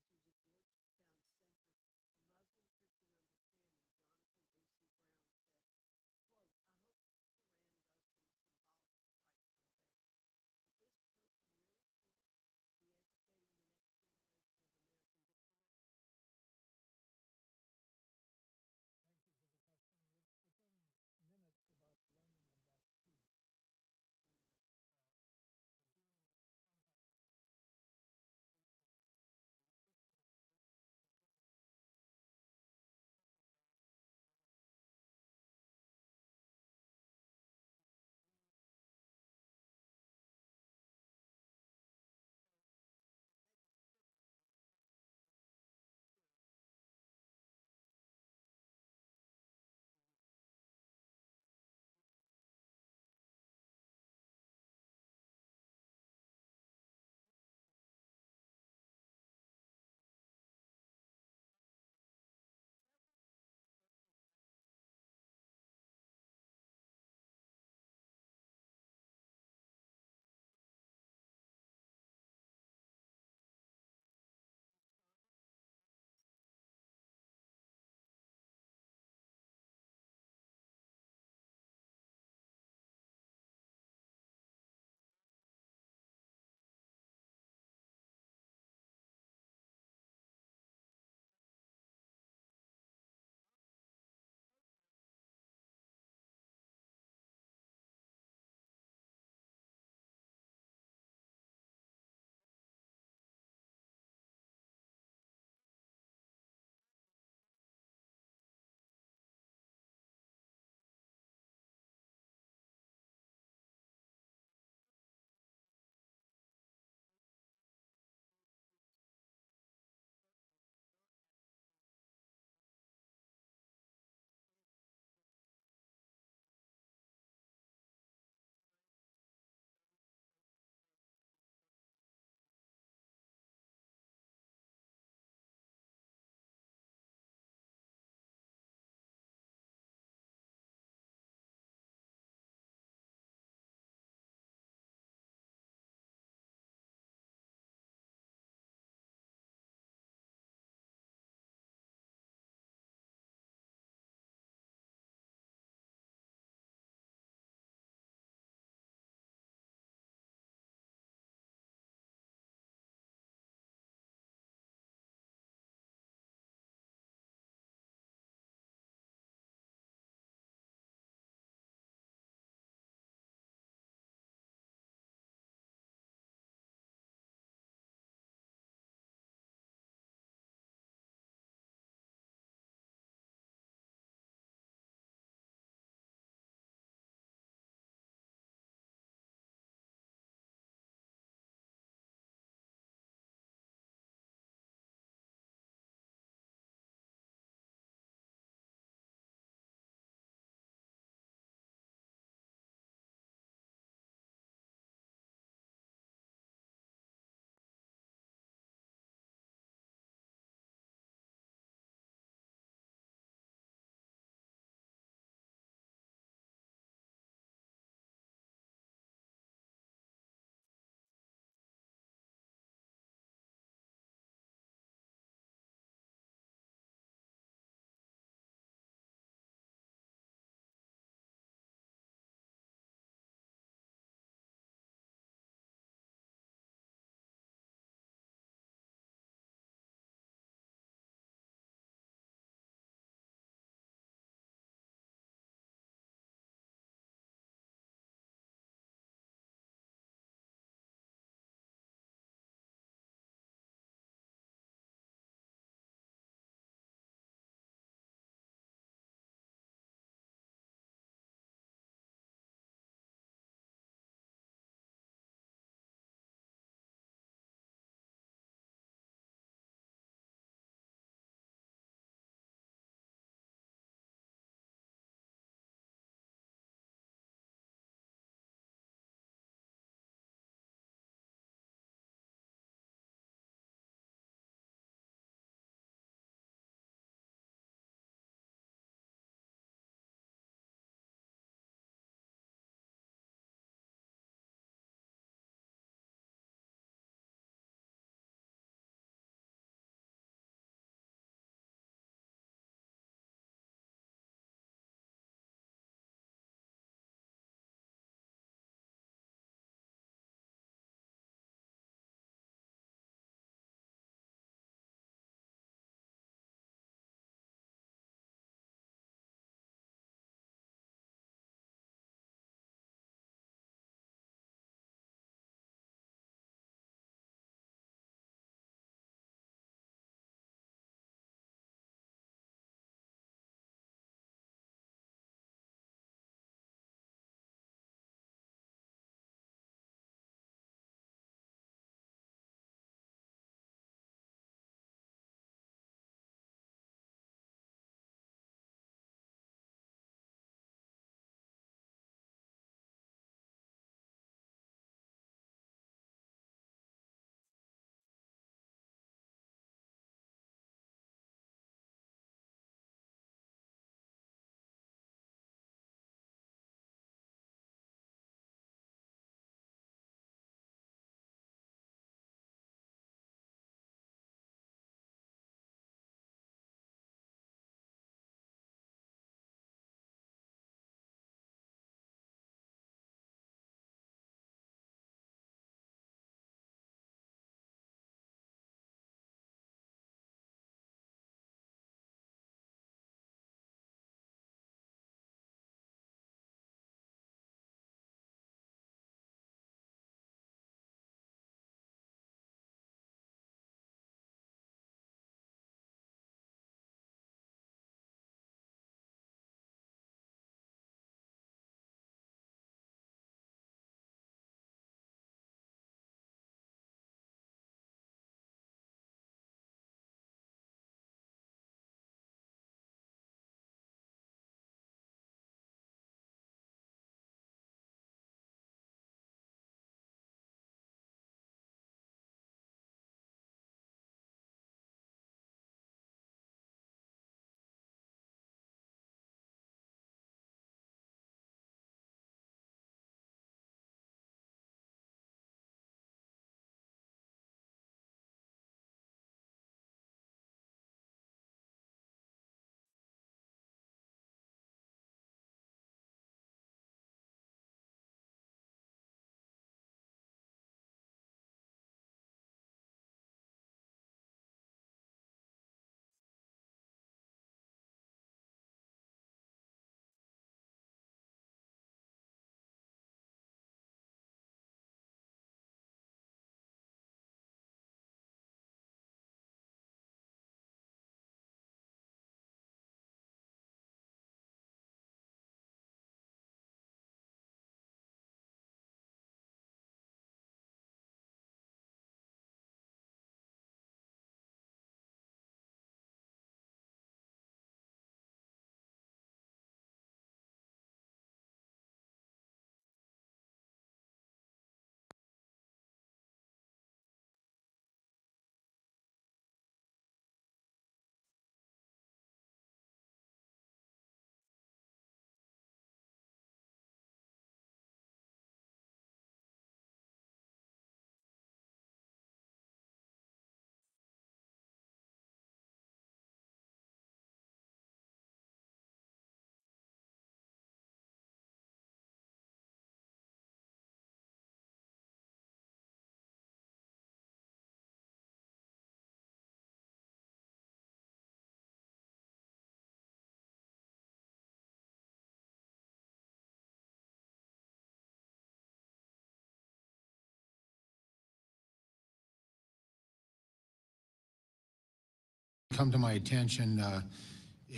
come to my attention,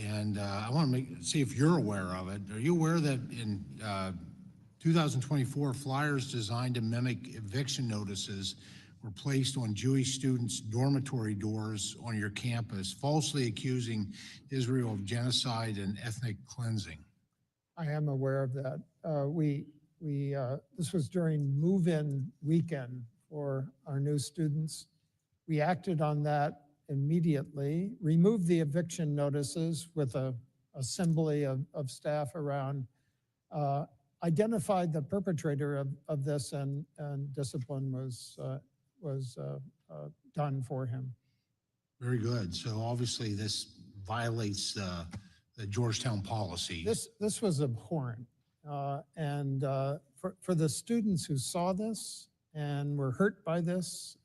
and I want to see if you're aware of it. Are you aware that in 2024, flyers designed to mimic eviction notices were placed on Jewish students' dormitory doors on your campus, falsely accusing Israel of genocide and ethnic cleansing? I am aware of that. This was during move-in weekend for our new students. We acted on that immediately, removed the eviction notices with a assembly of staff around, identified the perpetrator of this, and discipline was done for him. Very good. So obviously this violates the Georgetown policy. This was abhorrent. And for the students who saw this and were hurt by this,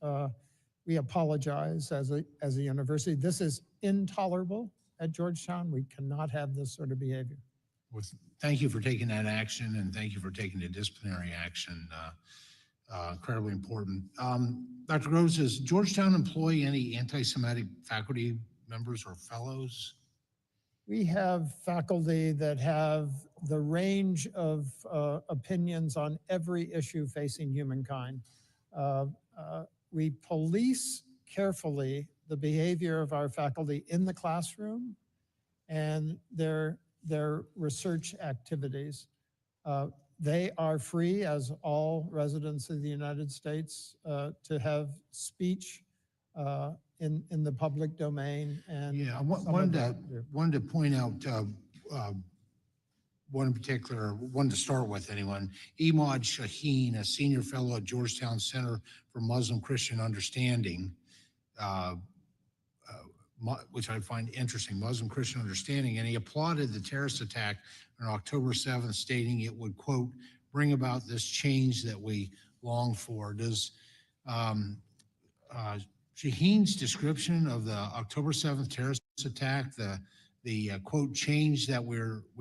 we apologize as a university. This is intolerable at Georgetown. We cannot have this sort of behavior. Well, thank you for taking that action, and thank you for taking the disciplinary action. Incredibly important. Dr. Groves, does Georgetown employ any anti-Semitic faculty members or fellows? We have faculty that have the range of opinions on every issue facing humankind. We police carefully the behavior of our faculty in the classroom and their research activities. They are free, as all residents of the United States, to have speech in the public domain. And yeah, I wanted to point out one in particular, one to start with anyone, Imad Shaheen, a senior fellow at Georgetown Center for Muslim Christian Understanding, which I find interesting, Muslim Christian Understanding, and he applauded the terrorist attack on October 7th, stating it would, quote, bring about this change that we long for. Does Shaheen's description of the October 7th terrorist attack, the quote, change that we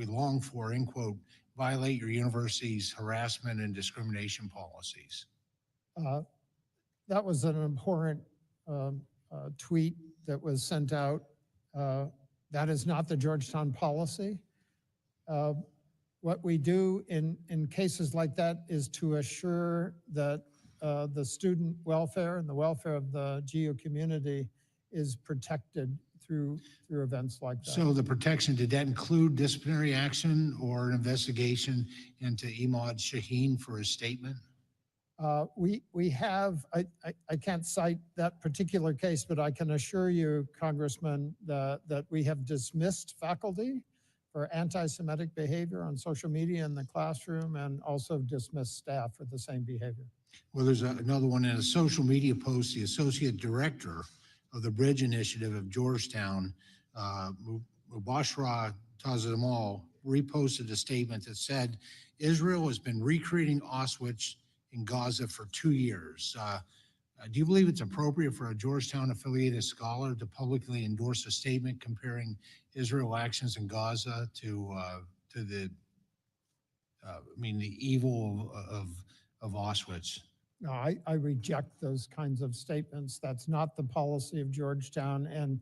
long for, end quote, violate your university's harassment and discrimination policies? That was an abhorrent tweet that was sent out. That is not the Georgetown policy. What we do in cases like that is to assure that the student welfare and the welfare of the GU community is protected through events like that. So the protection, did that include disciplinary action or an investigation into Imad Shaheen for his statement? We have, I can't cite that particular case, but I can assure you, Congressman, that we have dismissed faculty for anti-Semitic behavior on social media in the classroom, and also dismissed staff for the same behavior. Well, there's another one in a social media post. The associate director of the Bridge Initiative of Georgetown, Mubashra Tazamal, reposted a statement that said, Israel has been recreating Auschwitz in Gaza for 2 years. Do you believe it's appropriate for a Georgetown affiliated scholar to publicly endorse a statement comparing Israel actions in Gaza to the evil of Auschwitz? No, I reject those kinds of statements. That's not the policy of Georgetown. And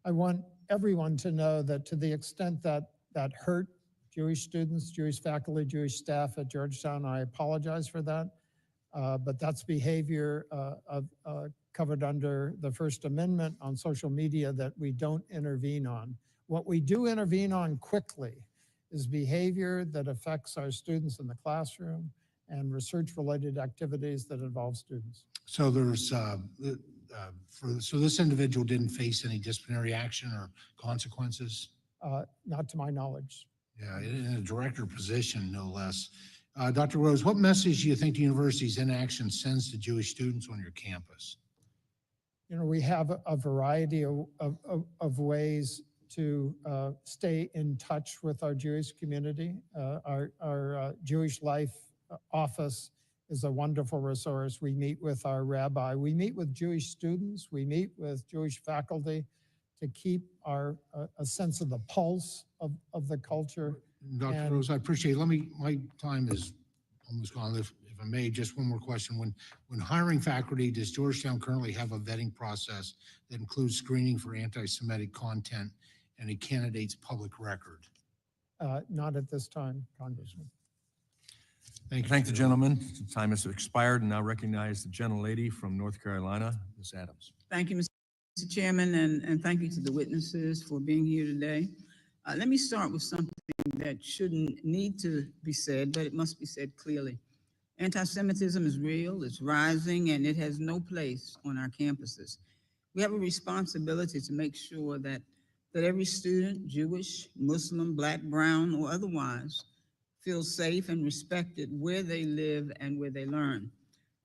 I want everyone to know that to the extent that hurt Jewish students, Jewish faculty, Jewish staff at Georgetown, I apologize for that. But that's behavior covered under the First Amendment on social media that we don't intervene on. What we do intervene on quickly is behavior that affects our students in the classroom and research-related activities that involve students. So there's, so this individual didn't face any disciplinary action or consequences? Not to my knowledge. Yeah, in a director position, no less. Dr. Rose, what message do you think the university's inaction sends to Jewish students on your campus? You know, we have a variety of ways to stay in touch with our Jewish community. Our Jewish Life office is a wonderful resource. We meet with our rabbi. We meet with Jewish students. We meet with Jewish faculty to keep a sense of the pulse of the culture. Dr. Rose, I appreciate it. My time is almost gone. If I may, just one more question. When hiring faculty, does Georgetown currently have a vetting process that includes screening for anti-Semitic content and a candidate's public record? Not at this time, Congressman. Thank you. Thank the gentleman. Time has expired, and now recognize the gentlelady from North Carolina, Ms. Adams. Thank you, Mr. Chairman, and thank you to the witnesses for being here today. Let me start with something that shouldn't need to be said, but it must be said clearly. Anti-Semitism is real, it's rising, and it has no place on our campuses. We have a responsibility to make sure that every student, Jewish, Muslim, Black, brown, or otherwise, feels safe and respected where they live and where they learn.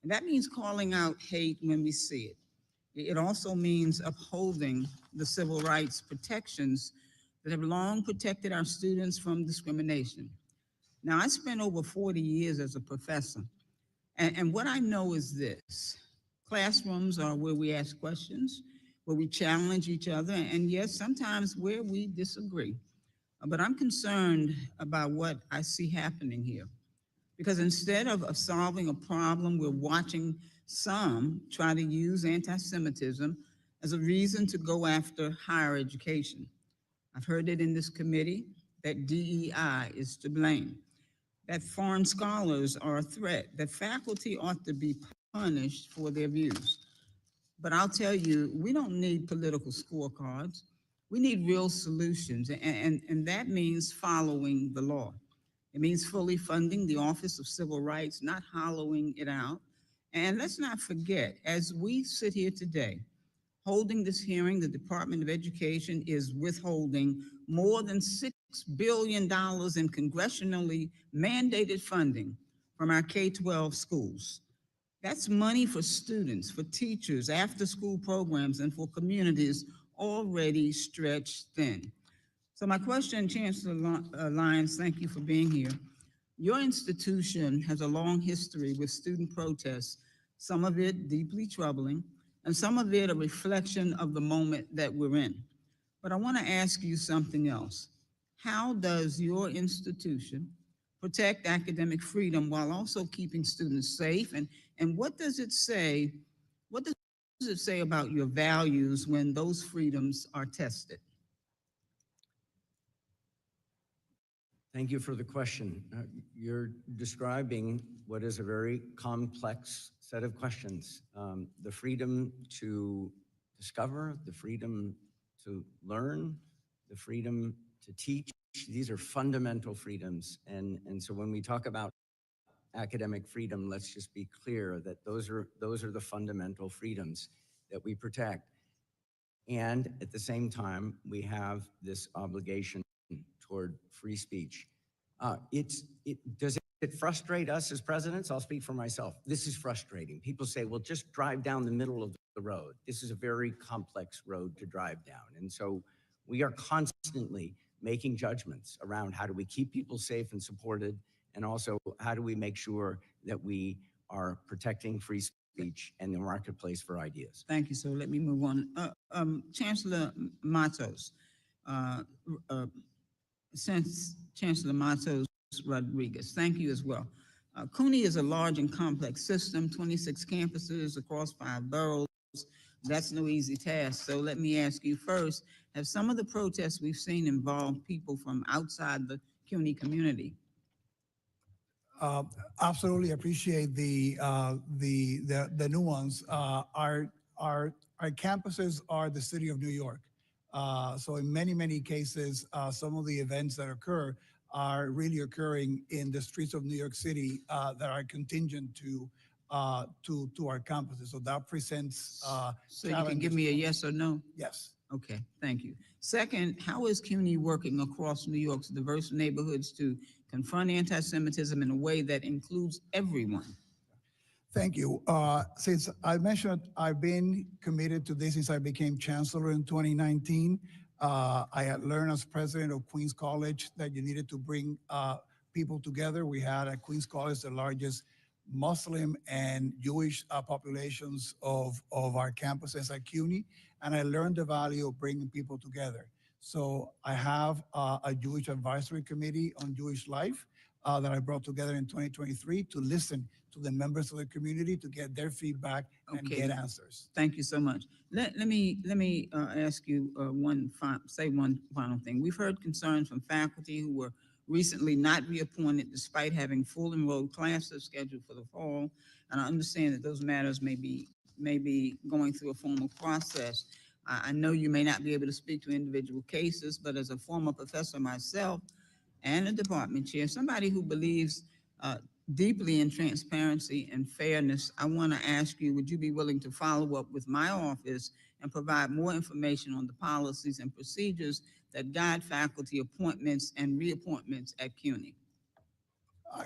And that means calling out hate when we see it. It also means upholding the civil rights protections that have long protected our students from discrimination. Now, I spent over 40 years as a professor, and what I know is this: classrooms are where we ask questions, where we challenge each other, and yes, sometimes where we disagree. But I'm concerned about what I see happening here, because instead of solving a problem, we're watching some try to use anti-Semitism as a reason to go after higher education. I've heard it in this committee that DEI is to blame, that foreign scholars are a threat, that faculty ought to be punished for their views. But I'll tell you, we don't need political scorecards. We need real solutions, and that means following the law. It means fully funding the Office of Civil Rights, not hollowing it out. And let's not forget, as we sit here today, holding this hearing, the Department of Education is withholding more than $6 billion in congressionally mandated funding from our K-12 schools. That's money for students, for teachers, after-school programs, and for communities already stretched thin. So my question, Chancellor Lyons, thank you for being here. Your institution has a long history with student protests, some of it deeply troubling, and some of it a reflection of the moment that we're in. But I want to ask you something else. How does your institution protect academic freedom while also keeping students safe? And what does it say about your values when those freedoms are tested? Thank you for the question. You're describing what is a very complex set of questions. The freedom to discover, the freedom to learn, the freedom to teach, these are fundamental freedoms. And so when we talk about academic freedom, let's just be clear that those are the fundamental freedoms that we protect. And at the same time, we have this obligation toward free speech. Does it frustrate us as presidents? I'll speak for myself. This is frustrating. People say, well, just drive down the middle of the road. This is a very complex road to drive down. And so we are constantly making judgments around how do we keep people safe and supported, and also how do we make sure that we are protecting free speech and the marketplace for ideas. Thank you. So let me move on. Chancellor Matos, since Chancellor Matos Rodriguez, thank you as well. CUNY is a large and complex system, 26 campuses across 5 boroughs. That's no easy task. So let me ask you first, have some of the protests we've seen involved people from outside the CUNY community? Absolutely appreciate the nuance. Our campuses are the city of New York. So in many cases, some of the events that occur are really occurring in the streets of New York City that are contingent to our campuses. So that presents So you can give me a yes or no? Yes. Okay, thank you. Second, how is CUNY working across New York's diverse neighborhoods to confront anti-Semitism in a way that includes everyone? Thank you. Since I mentioned, I've been committed to this since I became chancellor in 2019. I had learned as president of Queens College that you needed to bring people together. We had at Queens College the largest Muslim and Jewish populations of our campuses at CUNY, and I learned the value of bringing people together. So I have a Jewish advisory committee on Jewish life. that I brought together in 2023 to listen to the members of the community to get their feedback and Okay. get answers. Thank you so much. Let me ask you one final thing. We've heard concerns from faculty who were recently not reappointed despite having full enrolled classes scheduled for the fall. And I understand that those matters may be going through a formal process. I know you may not be able to speak to individual cases, but as a former professor myself and a department chair, somebody who believes deeply in transparency and fairness, I want to ask you, would you be willing to follow up with my office and provide more information on the policies and procedures that guide faculty appointments and reappointments at CUNY?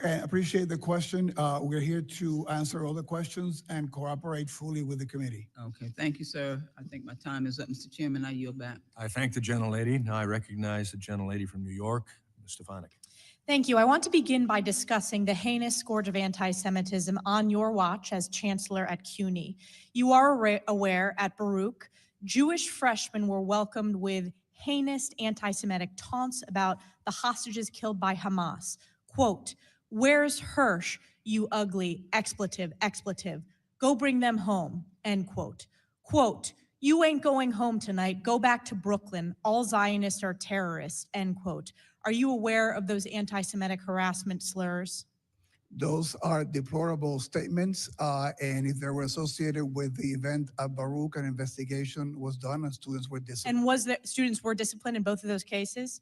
I appreciate the question. We're here to answer all the questions and cooperate fully with the committee. Okay, thank you, sir. I think my time is up. Mr. Chairman, I yield back. I thank the gentlelady. Now I recognize the gentlelady from New York, Ms. Stefanik. Thank you. I want to begin by discussing the heinous scourge of anti-Semitism on your watch as chancellor at CUNY. You are aware at Baruch, Jewish freshmen were welcomed with heinous anti-Semitic taunts about the hostages killed by Hamas. Quote, "Where's Hirsch, you ugly expletive, expletive? Go bring them home," end quote. Quote, "You ain't going home tonight. Go back to Brooklyn. All Zionists are terrorists," end quote. Are you aware of those anti-Semitic harassment slurs? Those are deplorable statements, and if they were associated with the event at Baruch, an investigation was done and students were disciplined. And was that students were disciplined in both of those cases?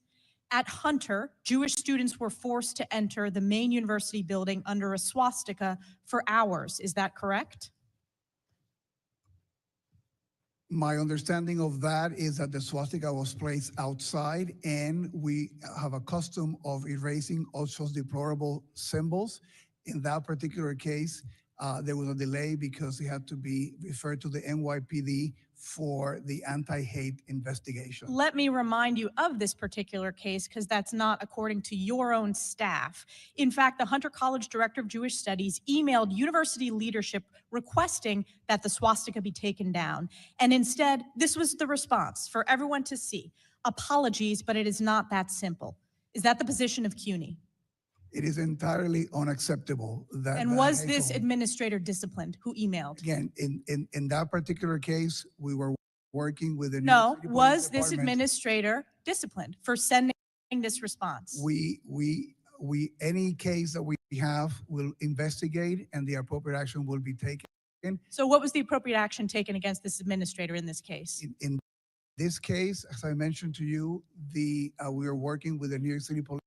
At Hunter, Jewish students were forced to enter the main university building under a swastika for hours. Is that correct? My understanding of that is that the swastika was placed outside, and we have a custom of erasing all such deplorable symbols. In that particular case, there was a delay because it had to be referred to the NYPD for the anti-hate investigation. Let me remind you of this particular case because that's not according to your own staff. In fact, the Hunter College Director of Jewish Studies emailed university leadership requesting that the swastika be taken down. And instead, this was the response for everyone to see. Apologies, but it is not that simple. Is that the position of CUNY? It is entirely unacceptable that. And that was this hateful- administrator disciplined who emailed? Again, in that particular case, we were working with the. New No, York City Police was this Department. administrator disciplined for sending this response? Any case that we have will investigate and the appropriate action will be taken. So what was the appropriate action taken against this administrator in this case? In this case, as I mentioned to you, we are working with the New York City Police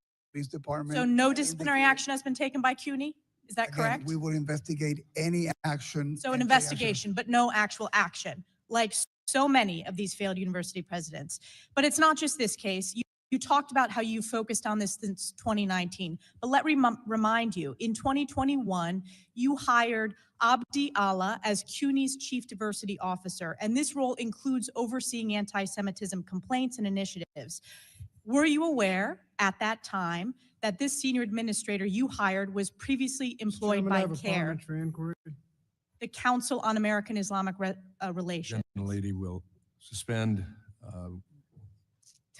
Department. So no and disciplinary action has been taken by CUNY? Is that again, correct? We will investigate any action. So an and take action. investigation, but no actual action, like so many of these failed university presidents. But it's not just this case. You talked about how you focused on this since 2019, but let me remind you, in 2021, you hired Abdi Allah as CUNY's Chief Diversity Officer, and this role includes overseeing anti-Semitism complaints and initiatives. Were you aware at that time that this senior administrator you hired was previously employed Chairman, I by have a CARE, parliamentary inquiry. the Council on American Islamic Relations? Gentlelady will suspend.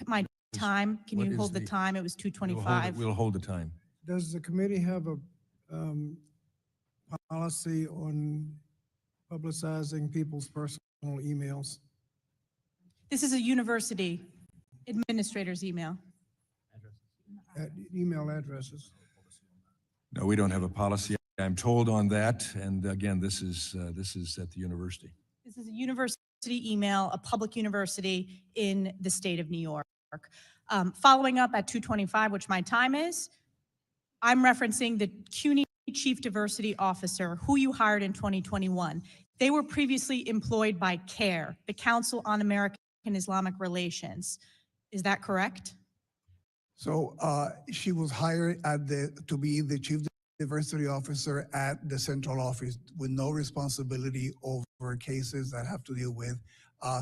My time, can What you is hold the the- time? It was We'll hold it- 2:25. We'll hold the time. Does the committee have a policy on publicizing people's personal emails? This is a university administrator's email. Email addresses? No, we don't have a policy, I'm told, on that. And again, this is at the university. This is a university email, a public university in the state of New York. Following up at 2:25, which my time is, I'm referencing the CUNY Chief Diversity Officer, who you hired in 2021. They were previously employed by CARE, the Council on American Islamic Relations. Is that correct? So she was hired to be the Chief Diversity Officer at the central office with no responsibility over cases that have to deal with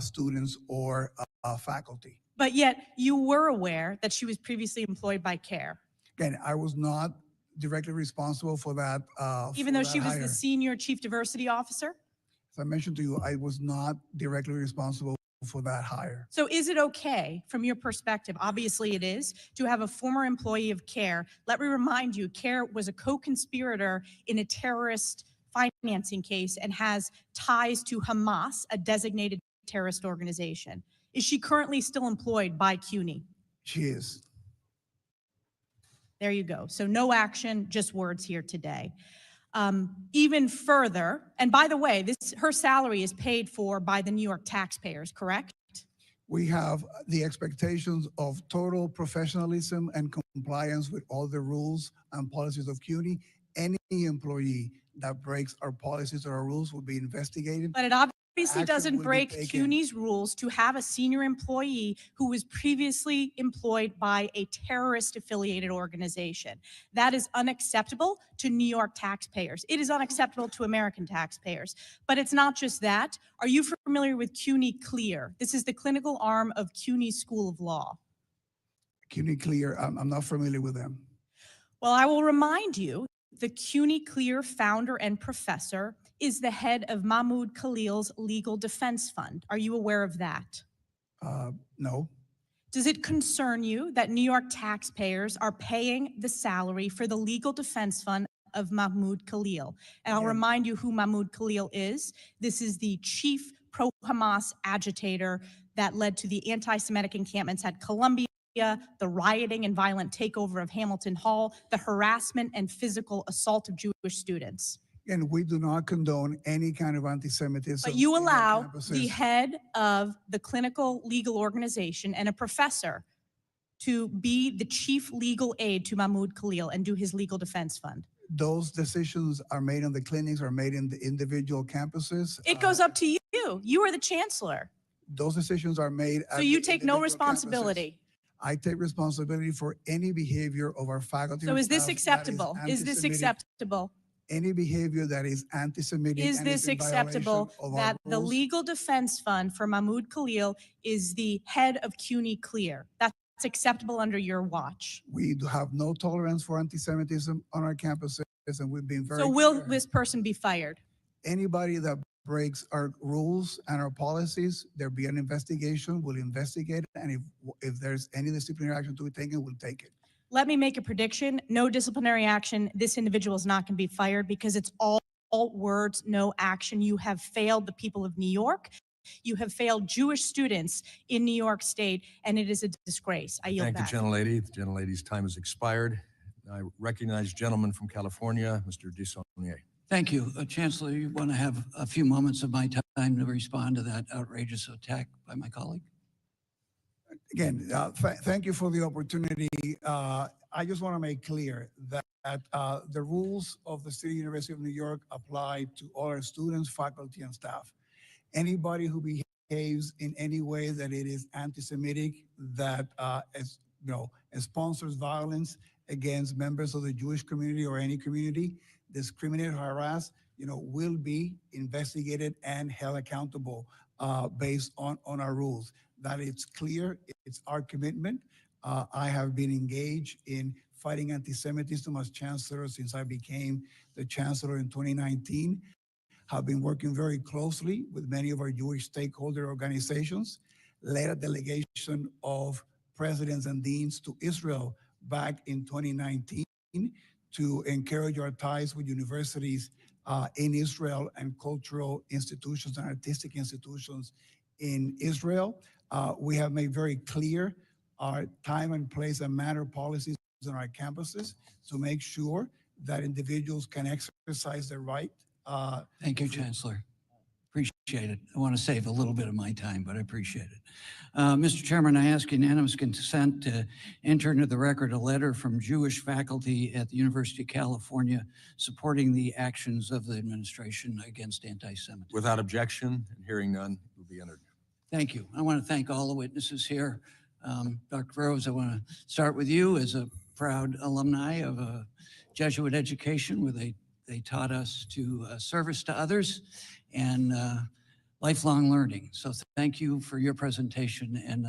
students or faculty. But yet you were aware that she was previously employed by CARE, Again, I was not directly responsible for that. even for though that she was hire. the Senior Chief Diversity Officer? As I mentioned to you, I was not directly responsible for that hire. So is it okay, from your perspective, obviously it is, to have a former employee of CARE? Let me remind you, CARE was a co-conspirator in a terrorist financing case and has ties to Hamas, a designated terrorist organization. Is she currently still employed by CUNY? She is. There you go. So no action, just words here today. Even further, and by the way, her salary is paid for by the New York taxpayers, correct? We have the expectations of total professionalism and compliance with all the rules and policies of CUNY. Any employee that breaks our policies or our rules will be investigated. But it obviously Action doesn't will be break taken. CUNY's rules to have a senior employee who was previously employed by a terrorist-affiliated organization. That is unacceptable to New York taxpayers. It is unacceptable to American taxpayers. But it's not just that. Are you familiar with CUNY Clear? This is the clinical arm of CUNY School of Law. CUNY Clear, I'm not familiar with them. Well, I will remind you, the CUNY Clear founder and professor is the head of Mahmoud Khalil's Legal Defense Fund. Are you aware of that? No. Does it concern you that New York taxpayers are paying the salary for the legal defense fund of Mahmoud Khalil? And I'll remind you who Mahmoud Khalil is. This is the chief pro-Hamas agitator that led to the anti-Semitic encampments at Columbia, the rioting and violent takeover of Hamilton Hall, the harassment and physical assault of Jewish students. And we do not condone any kind of anti-Semitism. But you in our allow campuses. the head of the clinical legal organization and a professor to be the chief legal aide to Mahmoud Khalil and do his legal defense fund. Those decisions are made in the clinics, are made in the individual campuses. It goes up to you. You are the chancellor. Those decisions are made. So you take no responsibility. I take responsibility for any behavior of our faculty. So and is this staff that acceptable? Is this anti-Semitic. acceptable? Any behavior that is anti-Semitic. Is and this in violation acceptable of our that the rules. legal defense fund for Mahmoud Khalil is the head of CUNY Clear? That's acceptable under your watch. We do have no tolerance for anti-Semitism on our campuses, and we've been very So will clear. this person be fired? Anybody that breaks our rules and our policies, there'll be an investigation. We'll investigate it, and if there's any disciplinary action to be taken, we'll take it. Let me make a prediction. No disciplinary action. This individual is not going to be fired because it's all words, no action. You have failed the people of New York. You have failed Jewish students in New York State, and it is a disgrace. I yield back. Thank the gentlelady. The gentlelady's time has expired. I recognize gentleman from California, Mr. Dissonier. Thank you. Chancellor, you want to have a few moments of my time to respond to that outrageous attack by my colleague? Again, thank you for the opportunity. I just want to make clear that the rules of the City University of New York apply to all our students, faculty, and staff. Anybody who behaves in any way that it is anti-Semitic, that sponsors violence against members of the Jewish community or any community, discriminate or harass, will be investigated and held accountable based on our rules. That it's clear, it's our commitment. I have been engaged in fighting anti-Semitism as chancellor since I became the chancellor in 2019. Have been working very closely with many of our Jewish stakeholder organizations, led a delegation of presidents and deans to Israel back in 2019 to encourage our ties with universities in Israel and cultural institutions and artistic institutions in Israel. We have made very clear our time and place and manner policies on our campuses to make sure that individuals can exercise their right. Thank you, Chancellor. Appreciate it. I want to save a little bit of my time, but I appreciate it. Mr. Chairman, I ask unanimous consent to enter into the record a letter from Jewish faculty at the University of California supporting the actions of the administration against anti-Semitism. Without objection, and hearing none, it will be entered. Thank you. I want to thank all the witnesses here. Dr. Rose, I want to start with you as a proud alumni of a Jesuit education where they taught us to service to others and lifelong learning. So thank you for your presentation. And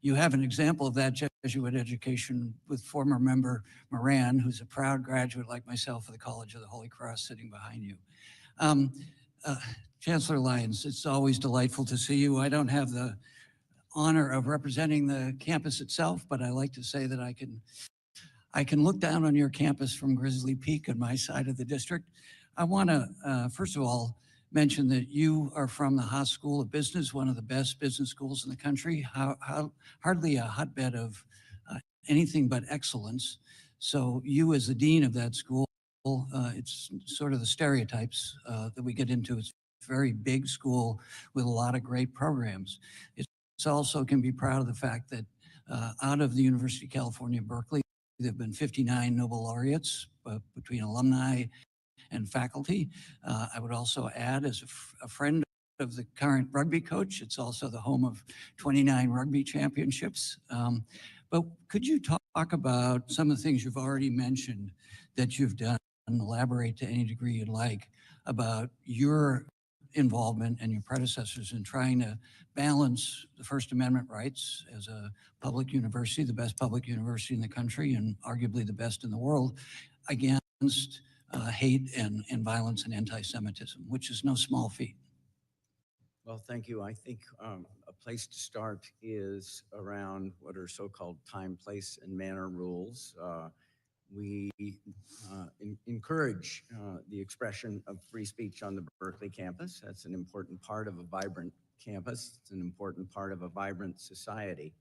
you have an example of that Jesuit education with former member Moran, who's a proud graduate like myself of the College of the Holy Cross sitting behind you. Chancellor Lyons, it's always delightful to see you. I don't have the honor of representing the campus itself, but I like to say that I can look down on your campus from Grizzly Peak on my side of the district. I want to, first of all, mention that you are from the Haas School of Business, one of the best business schools in the country, hardly a hotbed of anything but excellence. So you as the dean of that school, it's sort of the stereotypes that we get into. It's a very big school with a lot of great programs. It's also can be proud of the fact that out of the University of California, Berkeley, there have been 59 Nobel laureates between alumni and faculty. I would also add, as a friend of the current rugby coach, it's also the home of 29 rugby championships. But could you talk about some of the things you've already mentioned that you've done, and elaborate to any degree you'd like about your involvement and your predecessors in trying to balance the First Amendment rights as a public university, the best public university in the country and arguably the best in the world, against hate and violence and anti-Semitism, which is no small feat. Well, thank you. I think a place to start is around what are so-called time, place, and manner rules. We encourage the expression of free speech on the Berkeley campus. That's an important part of a vibrant campus. It's an important part of a vibrant society.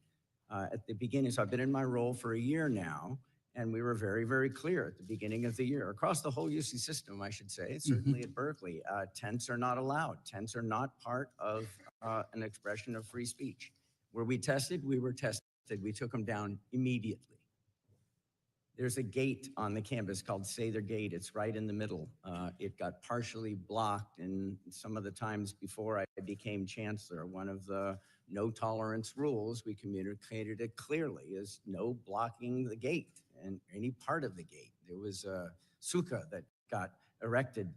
At the beginning, so I've been in my role for a year now, and we were very, very clear at the beginning of the year, across the whole UC system, I should say, certainly at Berkeley, tents are not allowed. Tents are not part of an expression of free speech. Were we tested? We were tested. We took them down immediately. There's a gate on the campus called Sather Gate. It's right in the middle. It got partially blocked, and some of the times before I became chancellor, one of the no tolerance rules, we communicated it clearly, is no blocking the gate and any part of the gate. There was a sukkah that got erected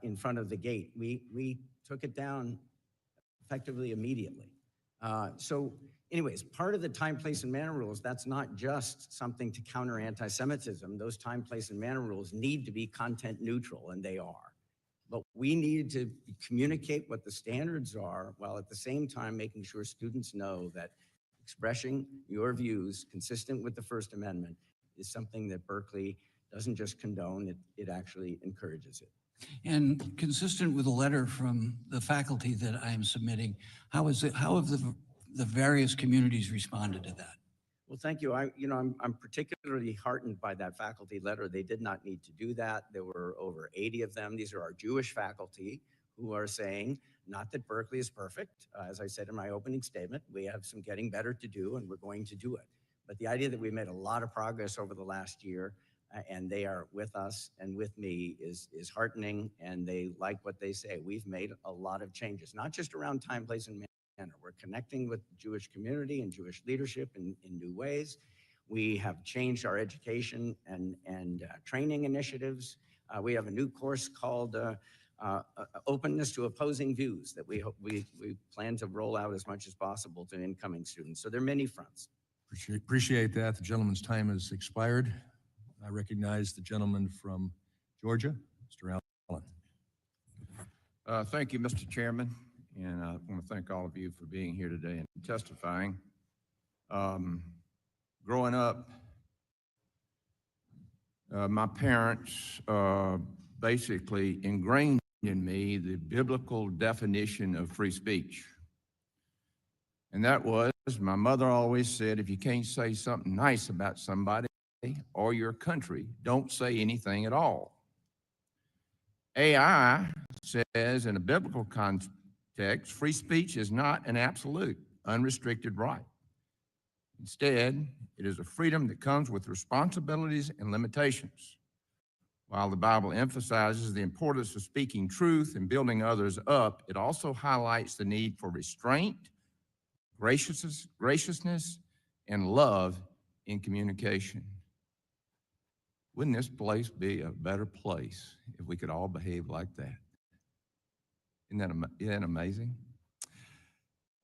in front of the gate. We took it down effectively immediately. So anyways, part of the time, place, and manner rules, that's not just something to counter anti-Semitism. Those time, place, and manner rules need to be content neutral, and they are. But we needed to communicate what the standards are, while at the same time making sure students know that expressing your views consistent with the First Amendment is something that Berkeley doesn't just condone, it actually encourages it. And consistent with a letter from the faculty that I am submitting, how have the various communities responded to that? Well, thank you. I'm particularly heartened by that faculty letter. They did not need to do that. There were over 80 of them. These are our Jewish faculty who are saying, not that Berkeley is perfect. As I said in my opening statement, we have some getting better to do, and we're going to do it. But the idea that we made a lot of progress over the last year, and they are with us and with me, is heartening, and they like what they say. We've made a lot of changes, not just around time, place, and manner. We're connecting with the Jewish community and Jewish leadership in new ways. We have changed our education and training initiatives. We have a new course called Openness to Opposing Views that we plan to roll out as much as possible to incoming students. So there are many fronts. Appreciate that. The gentleman's time has expired. I recognize the gentleman from Georgia, Mr. Allen. Thank you, Mr. Chairman, and I want to thank all of you for being here today and testifying. Growing up, my parents basically ingrained in me the biblical definition of free speech. And that was, my mother always said, if you can't say something nice about somebody or your country, don't say anything at all. AI says, in a biblical context, free speech is not an absolute, unrestricted right. Instead, it is a freedom that comes with responsibilities and limitations. While the Bible emphasizes the importance of speaking truth and building others up, it also highlights the need for restraint, graciousness, and love in communication. Wouldn't this place be a better place if we could all behave like that? Isn't that amazing?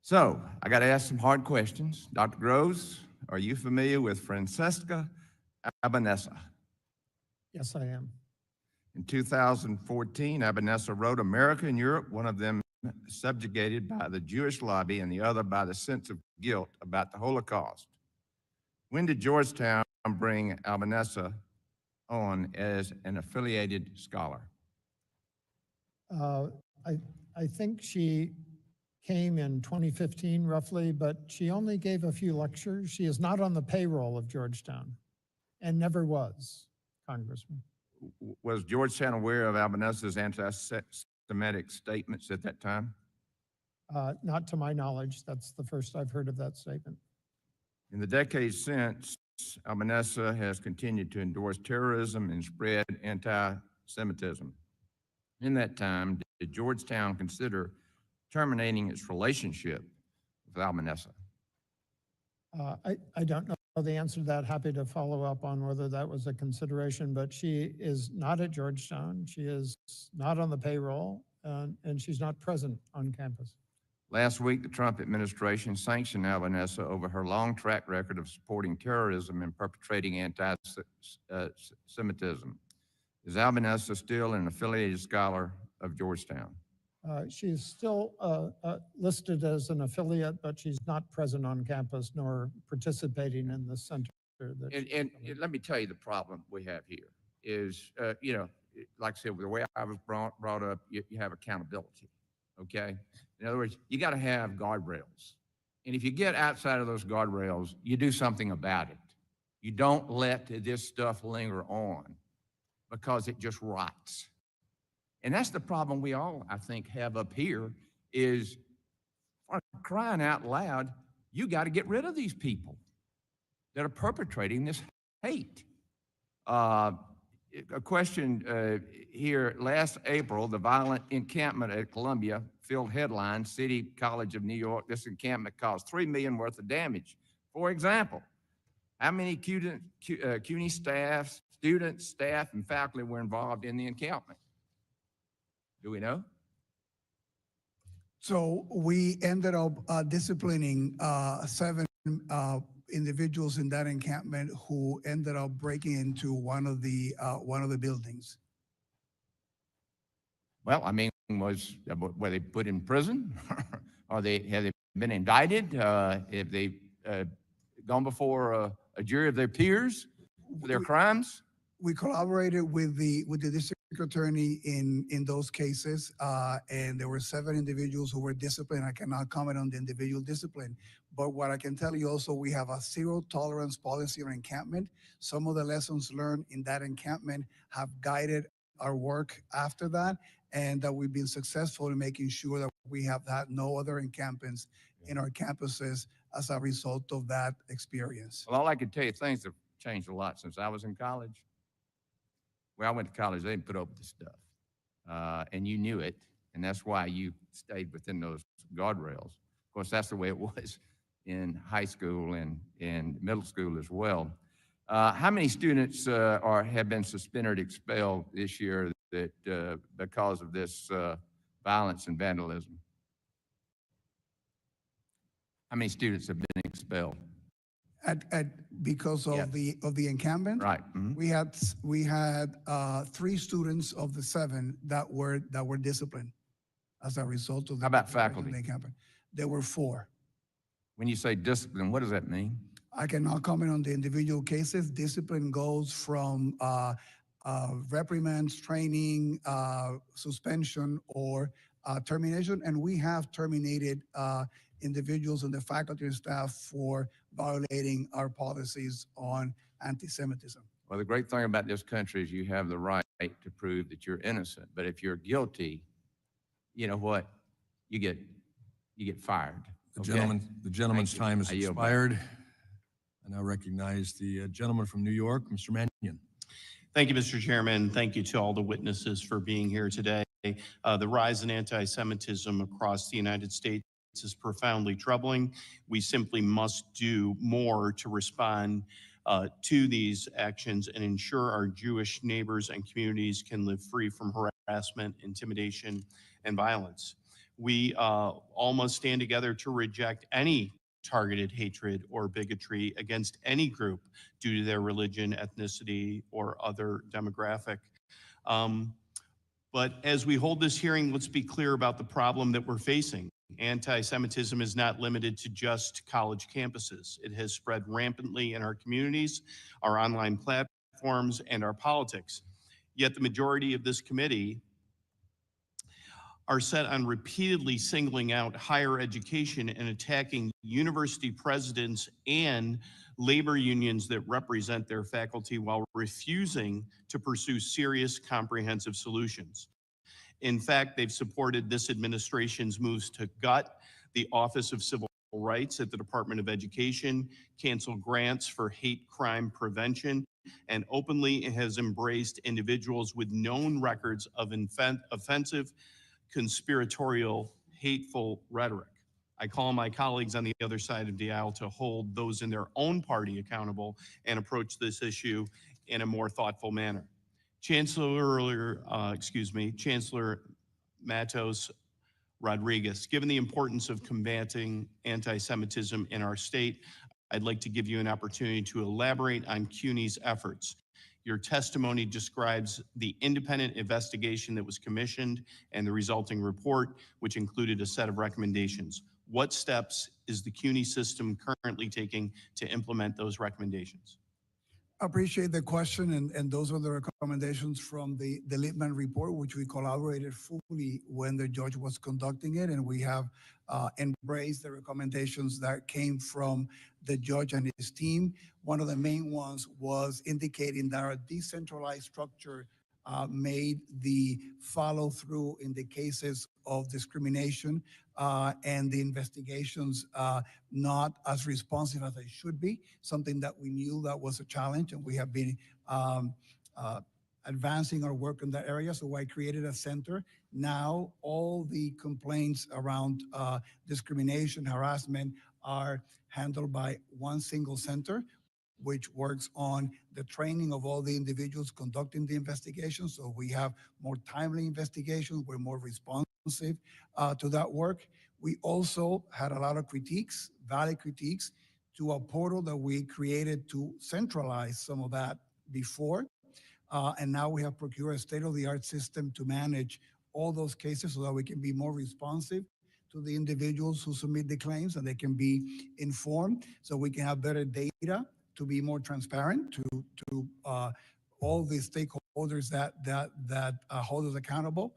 So, I got to ask some hard questions. Dr. Groves, are you familiar with Francesca Albanese? Yes, I am. In 2014, Albanese wrote, "America and Europe, one of them subjugated by the Jewish lobby and the other by the sense of guilt about the Holocaust." When did Georgetown bring Albanese on as an affiliated scholar? Uh, I think she came in 2015 roughly, but she only gave a few lectures. She is not on the payroll of Georgetown and never was, Congressman. Was Georgetown aware of Albanese's anti-Semitic statements at that time? Not to my knowledge. That's the first I've heard of that statement. In the decades since, Albanese has continued to endorse terrorism and spread anti-Semitism. In that time, did Georgetown consider terminating its relationship with Albanese? I don't know the answer to that. Happy to follow up on whether that was a consideration, but she is not at Georgetown. She is not on the payroll, and she's not present on campus. Last week, the Trump administration sanctioned Albanese over her long track record of supporting terrorism and perpetrating anti-Semitism. Is Albanese still an affiliated scholar of Georgetown? She is still listed as an affiliate, but she's not present on campus nor participating in the center. And let me tell you the problem we have here is, like I said, the way I was brought up, you have accountability, okay? In other words, you got to have guardrails. And if you get outside of those guardrails, you do something about it. You don't let this stuff linger on because it just rots. And that's the problem we all, I think, have up here is, for crying out loud, you got to get rid of these people that are perpetrating this hate. A question here, last April, the violent encampment at Columbia filled headlines, City College of New York. This encampment caused $3 million worth of damage. For example, how many CUNY staff, students, staff, and faculty were involved in the encampment? Do we know? So we ended up disciplining 7 individuals in that encampment who ended up breaking into one of the buildings. Well, I mean, were they put in prison? Have they been indicted? Have they gone before a jury of their peers for their crimes? We collaborated with the district attorney in those cases, and there were 7 individuals who were disciplined. I cannot comment on the individual discipline, but what I can tell you also, we have a zero tolerance policy on encampment. Some of the lessons learned in that encampment have guided our work after that, and that we've been successful in making sure that we have had no other encampments in our campuses as a result of that experience. Well, all I can tell you, things have changed a lot since I was in college. Where I went to college, they didn't put up with this stuff. And you knew it, and that's why you stayed within those guardrails. Of course, that's the way it was in high school and middle school as well. How many students have been suspended or expelled this year because of this violence and vandalism? How many students have been expelled? Because of the encampment, Right. Mm-hmm. We had 3 students of the 7 that were disciplined as a result of the. How about faculty? The encampment. There were 4. When you say discipline, what does that mean? I cannot comment on the individual cases. Discipline goes from reprimands, training, suspension, or termination, and we have terminated individuals and the faculty and staff for violating our policies on anti-Semitism. Well, the great thing about this country is you have the right to prove that you're innocent. But if you're guilty, you know what? You get fired. The gentleman's time has I yield back. expired. I now recognize the gentleman from New York, Mr. Mannion. Thank you, Mr. Chairman. Thank you to all the witnesses for being here today. The rise in anti-Semitism across the United States is profoundly troubling. We simply must do more to respond to these actions and ensure our Jewish neighbors and communities can live free from harassment, intimidation, and violence. We all must stand together to reject any targeted hatred or bigotry against any group due to their religion, ethnicity, or other demographic. But as we hold this hearing, let's be clear about the problem that we're facing. Anti-Semitism is not limited to just college campuses. It has spread rampantly in our communities, our online platforms, and our politics. Yet the majority of this committee are set on repeatedly singling out higher education and attacking university presidents and labor unions that represent their faculty while refusing to pursue serious, comprehensive solutions. In fact, they've supported this administration's moves to gut the Office of Civil Rights at the Department of Education, cancel grants for hate crime prevention, and openly has embraced individuals with known records of offensive, conspiratorial, hateful rhetoric. I call my colleagues on the other side of the aisle to hold those in their own party accountable and approach this issue in a more thoughtful manner. Chancellor Matos Rodriguez, given the importance of combating anti-Semitism in our state, I'd like to give you an opportunity to elaborate on CUNY's efforts. Your testimony describes the independent investigation that was commissioned and the resulting report, which included a set of recommendations. What steps is the CUNY system currently taking to implement those recommendations? Appreciate the question, and those are the recommendations from the Littman report, which we collaborated fully when the judge was conducting it, and we have embraced the recommendations that came from the judge and his team. One of the main ones was indicating that our decentralized structure made the follow through in the cases of discrimination and the investigations not as responsive as they should be, something that we knew that was a challenge, and we have been advancing our work in that area. So I created a center. Now all the complaints around discrimination, harassment are handled by one single center, which works on the training of all the individuals conducting the investigation. So we have more timely investigations. We're more responsive to that work. We also had a lot of critiques, valid critiques, to a portal that we created to centralize some of that before. And now we have procured a state-of-the-art system to manage all those cases so that we can be more responsive to the individuals who submit the claims, and they can be informed, so we can have better data to be more transparent to all the stakeholders that hold us accountable,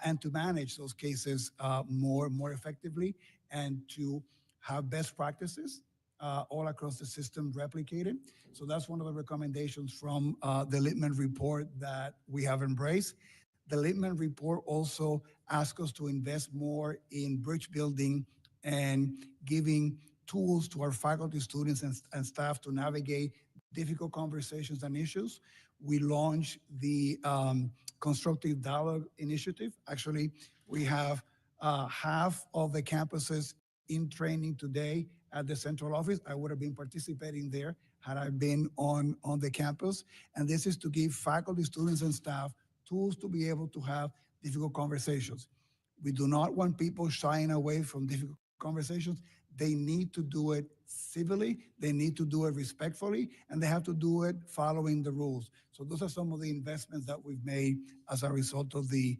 and to manage those cases more effectively, and to have best practices all across the system replicated. So that's one of the recommendations from the Littman report that we have embraced. The Littman report also asks us to invest more in bridge building and giving tools to our faculty, students, and staff to navigate difficult conversations and issues. We launched the Constructive Dialogue Initiative. Actually, we have half of the campuses in training today at the central office. I would have been participating there had I been on the campus. And this is to give faculty, students, and staff tools to be able to have difficult conversations. We do not want people shying away from difficult conversations. They need to do it civilly, they need to do it respectfully, and they have to do it following the rules. So those are some of the investments that we've made as a result of the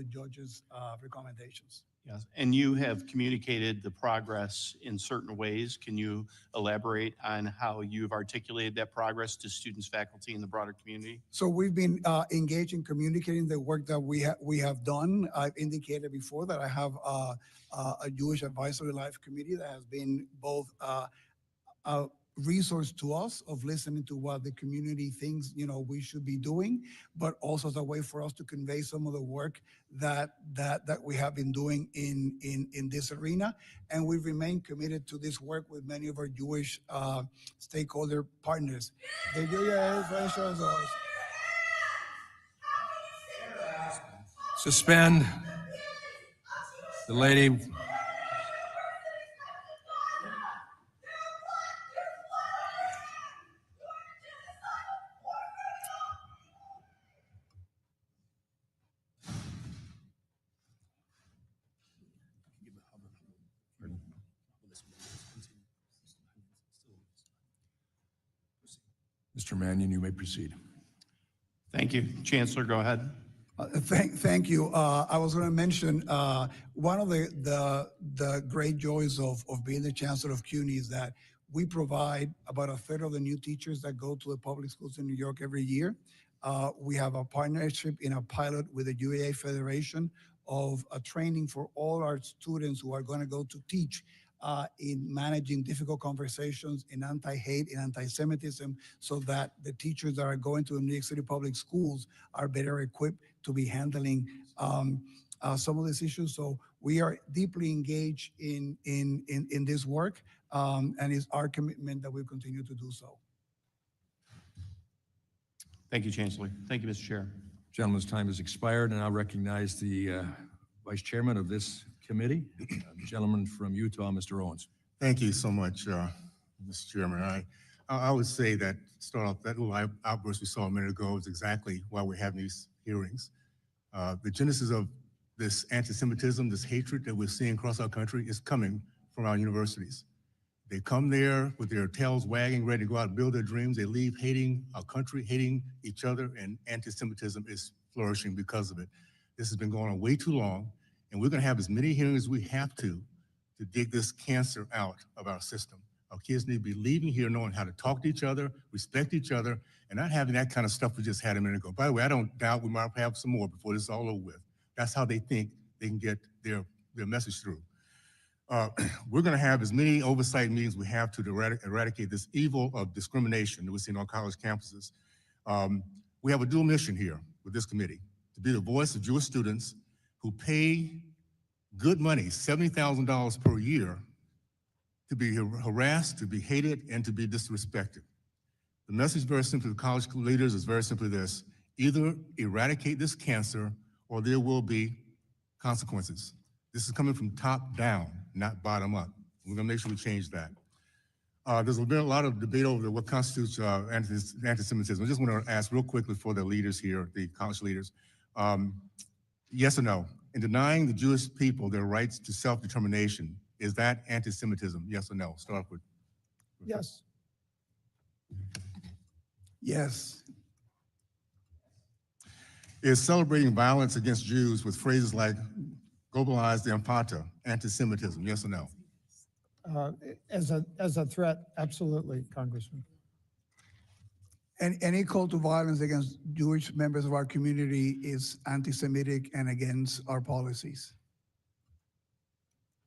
judge's recommendations. Yes, and you have communicated the progress in certain ways. Can you elaborate on how you've articulated that progress to students, faculty, and the broader community? So we've been engaged in communicating the work that we have done. I've indicated before that I have a Jewish Advisory Life Committee that has been both a resource to us of listening to what the community thinks we should be doing, but also as a way for us to convey some of the work that we have been doing in this arena. And we remain committed to this work with many of our Jewish stakeholder partners. Suspend the lady. Mr. Mannion, you may proceed. Thank Thank you. Chancellor, go ahead. Thank you. I was going to mention one of the great joys of being the chancellor of CUNY is that we provide about a third of the new teachers that go to the public schools in New York every year. We have a partnership in a pilot with the UAA Federation of a training for all our students who are going to go to teach in managing difficult conversations in anti-hate and anti-Semitism, so that the teachers that are going to the New York City public schools are better equipped to be handling some of these issues. So we are deeply engaged in this work, and it's our commitment that we continue to do so. Thank you, Chancellor. Thank you, Mr. Chair. Gentleman's time has expired, and I recognize the Vice Chairman of this committee, the gentleman from Utah, Mr. Owens. Thank you so much, Mr. Chairman. I would say that start off that little outburst we saw a minute ago is exactly why we're having these hearings. The genesis of this anti-Semitism, this hatred that we're seeing across our country is coming from our universities. They come there with their tails wagging, ready to go out and build their dreams. They leave hating our country, hating each other, and anti-Semitism is flourishing because of it. This has been going on way too long, and we're going to have as many hearings as we have to dig this cancer out of our system. Our kids need to be leaving here knowing how to talk to each other, respect each other, and not having that kind of stuff we just had a minute ago. By the way, I don't doubt we might have some more before this is all over with. That's how they think they can get their message through. We're going to have as many oversight meetings we have to eradicate this evil of discrimination that we see on college campuses. We have a dual mission here with this committee, to be the voice of Jewish students who pay good money, $70,000 per year, to be harassed, to be hated, and to be disrespected. The message very simply to college leaders is very simply this: either eradicate this cancer or there will be consequences. This is coming from top down, not bottom up. We're gonna make sure we change that. There's been a lot of debate over what constitutes anti-Semitism. I just want to ask real quickly for the leaders here, the college leaders, yes or no? In denying the Jewish people their rights to self-determination, is that anti-Semitism, yes or no? Start with. Yes. Yes. Is celebrating violence against Jews with phrases like globalized empata, anti-Semitism, yes or no? As a threat, absolutely, Congressman. And any call to violence against Jewish members of our community is anti-Semitic and against our policies.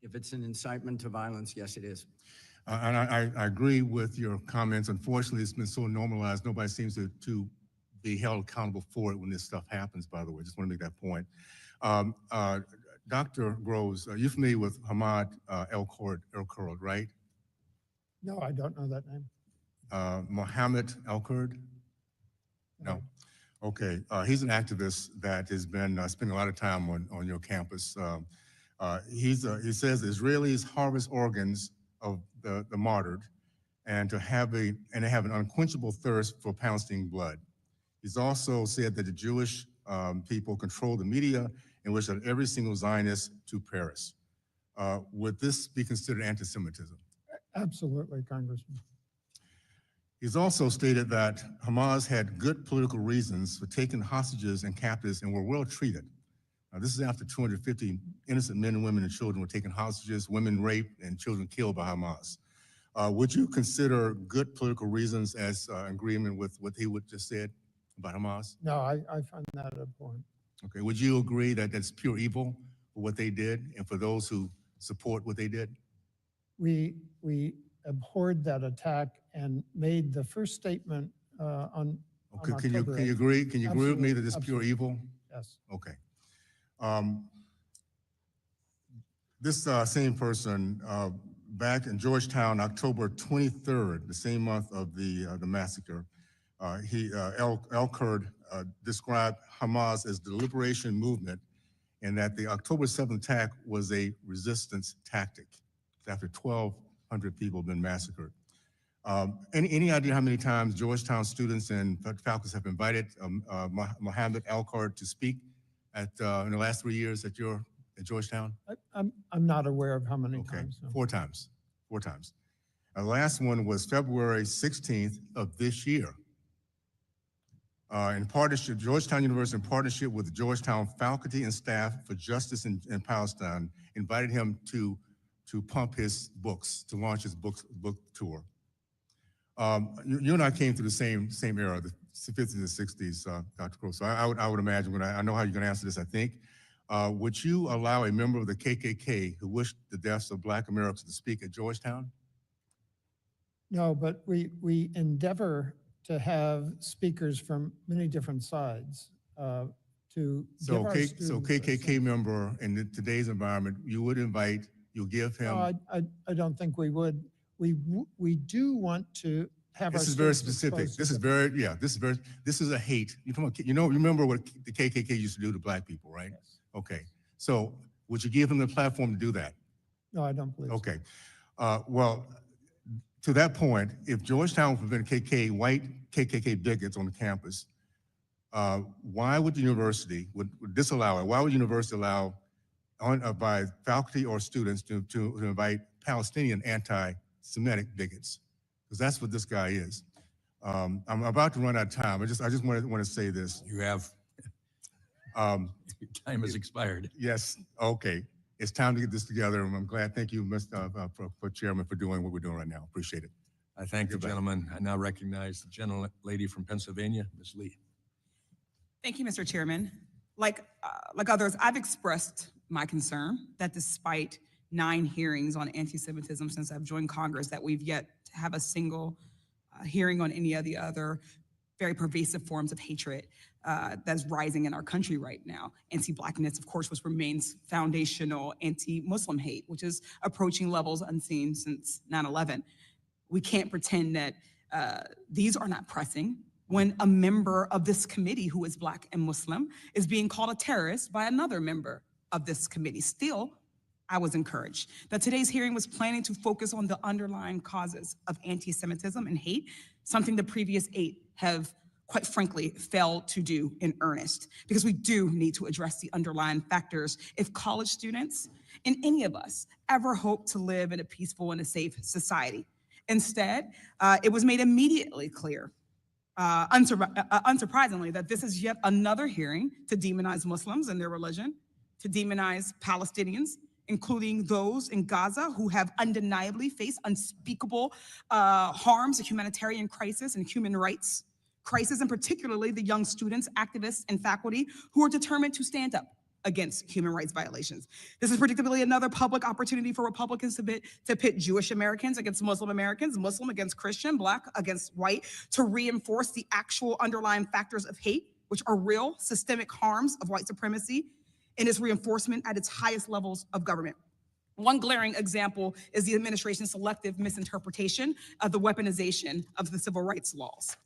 If it's an incitement to violence, yes, it is. And I agree with your comments. Unfortunately, it's been so normalized, nobody seems to be held accountable for it when this stuff happens, by the way. Just want to make that point. Dr. Groves, are you familiar with Hamad El-Kurd, right? No, I don't know that name. Mohammed El-Kurd? No. Okay. He's an activist that has been spending a lot of time on your campus. He says Israelis harvest organs of the martyred and to have an unquenchable thirst for Palestinian blood. He's also said that the Jewish people control the media and wish that every single Zionist to perish. Would this be considered anti-Semitism? Absolutely, Congressman. He's also stated that Hamas had good political reasons for taking hostages and captives and were well treated. Now, this is after 250 innocent men and women and children were taken hostages, women raped, and children killed by Hamas. Would you consider good political reasons as agreement with what he just said about Hamas? No, I find that abhorrent. Okay, would you agree that that's pure evil for what they did and for those who support what they did? We abhorred that attack and made the first statement on Okay, on can you October 8th. agree? Can you agree with me that it's pure Absolutely. evil? Yes. Okay. This same person, back in Georgetown, October 23rd, the same month of the massacre, El-Kurd described Hamas as the liberation movement and that the October 7th attack was a resistance tactic after 1,200 people have been massacred. Any idea how many times Georgetown students and faculty have invited Mohammed El-Kurd to speak in the last 3 years at Georgetown? I'm not aware of how many Okay, times. No. 4 times. 4 times. The last one was February 16th of this year. In partnership, Georgetown University, in partnership with the Georgetown Faculty and Staff for Justice in Palestine, invited him to pump his books, to launch his book tour. You and I came through the same era, the 50s and 60s, Dr. Crow. So I would imagine, I know how you're going to answer this, I think. Would you allow a member of the KKK who wished the deaths of Black Americans to speak at Georgetown? No, but we endeavor to have speakers from many different sides to give our students. So KKK member in today's environment, you would invite, you'll give him. No, I don't think we would. We do want to have our. This is very specific. This is very, yeah, this is a hate. You remember what the KKK used to do to Black people, right? Yes. Okay. So would you give him the platform to do that? No, I don't believe so. Okay. Well, to that point, if Georgetown would prevent white KKK bigots on the campus, why would the university, would disallow it? Why would the university allow by faculty or students to invite Palestinian anti-Semitic bigots? Because that's what this guy is. I'm about to run out of time. I just want to say this. You have. Your time has expired. Yes. Okay. It's time to get this together, and I'm glad. Thank you, Mr. Chairman, for doing what we're doing right now. Appreciate it. I thank the gentleman. I now recognize the gentlelady from Pennsylvania, Ms. Lee. Thank you, Mr. Chairman. Like others, I've expressed my concern that despite 9 hearings on anti-Semitism since I've joined Congress, that we've yet to have a single hearing on any of the other very pervasive forms of hatred that's rising in our country right now. Anti-Blackness, of course, which remains foundational, anti-Muslim hate, which is approaching levels unseen since 9/11. We can't pretend that these are not pressing when a member of this committee who is Black and Muslim is being called a terrorist by another member of this committee. Still, I was encouraged that today's hearing was planning to focus on the underlying causes of anti-Semitism and hate, something the previous 8 have, quite frankly, failed to do in earnest, because we do need to address the underlying factors if college students and any of us ever hope to live in a peaceful and a safe society. Instead, it was made immediately clear, unsurprisingly, that this is yet another hearing to demonize Muslims and their religion, to demonize Palestinians, including those in Gaza who have undeniably faced unspeakable harms, a humanitarian crisis and human rights crisis, and particularly the young students, activists, and faculty who are determined to stand up against human rights violations. This is predictably another public opportunity for Republicans to pit Jewish Americans against Muslim Americans, Muslim against Christian, Black against white, to reinforce the actual underlying factors of hate, which are real systemic harms of white supremacy, and its reinforcement at its highest levels of government. One glaring example is the administration's selective misinterpretation of the weaponization of the civil rights laws.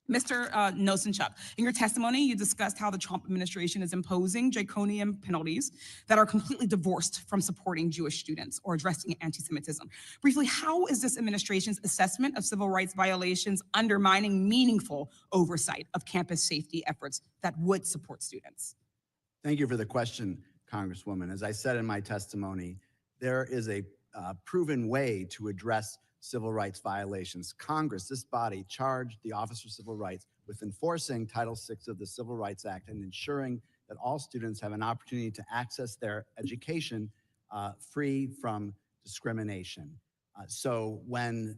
Mr. Nosenchuk, in your testimony, you discussed how the Trump administration is imposing draconian penalties that are completely divorced from supporting Jewish students or addressing anti-Semitism. Briefly, how is this administration's assessment of civil rights violations undermining meaningful oversight of campus safety efforts that would support students? Thank you for the question, Congresswoman. As I said in my testimony, there is a proven way to address civil rights violations. Congress, this body, charged the Office for Civil Rights with enforcing Title VI of the Civil Rights Act and ensuring that all students have an opportunity to access their education free from discrimination. So when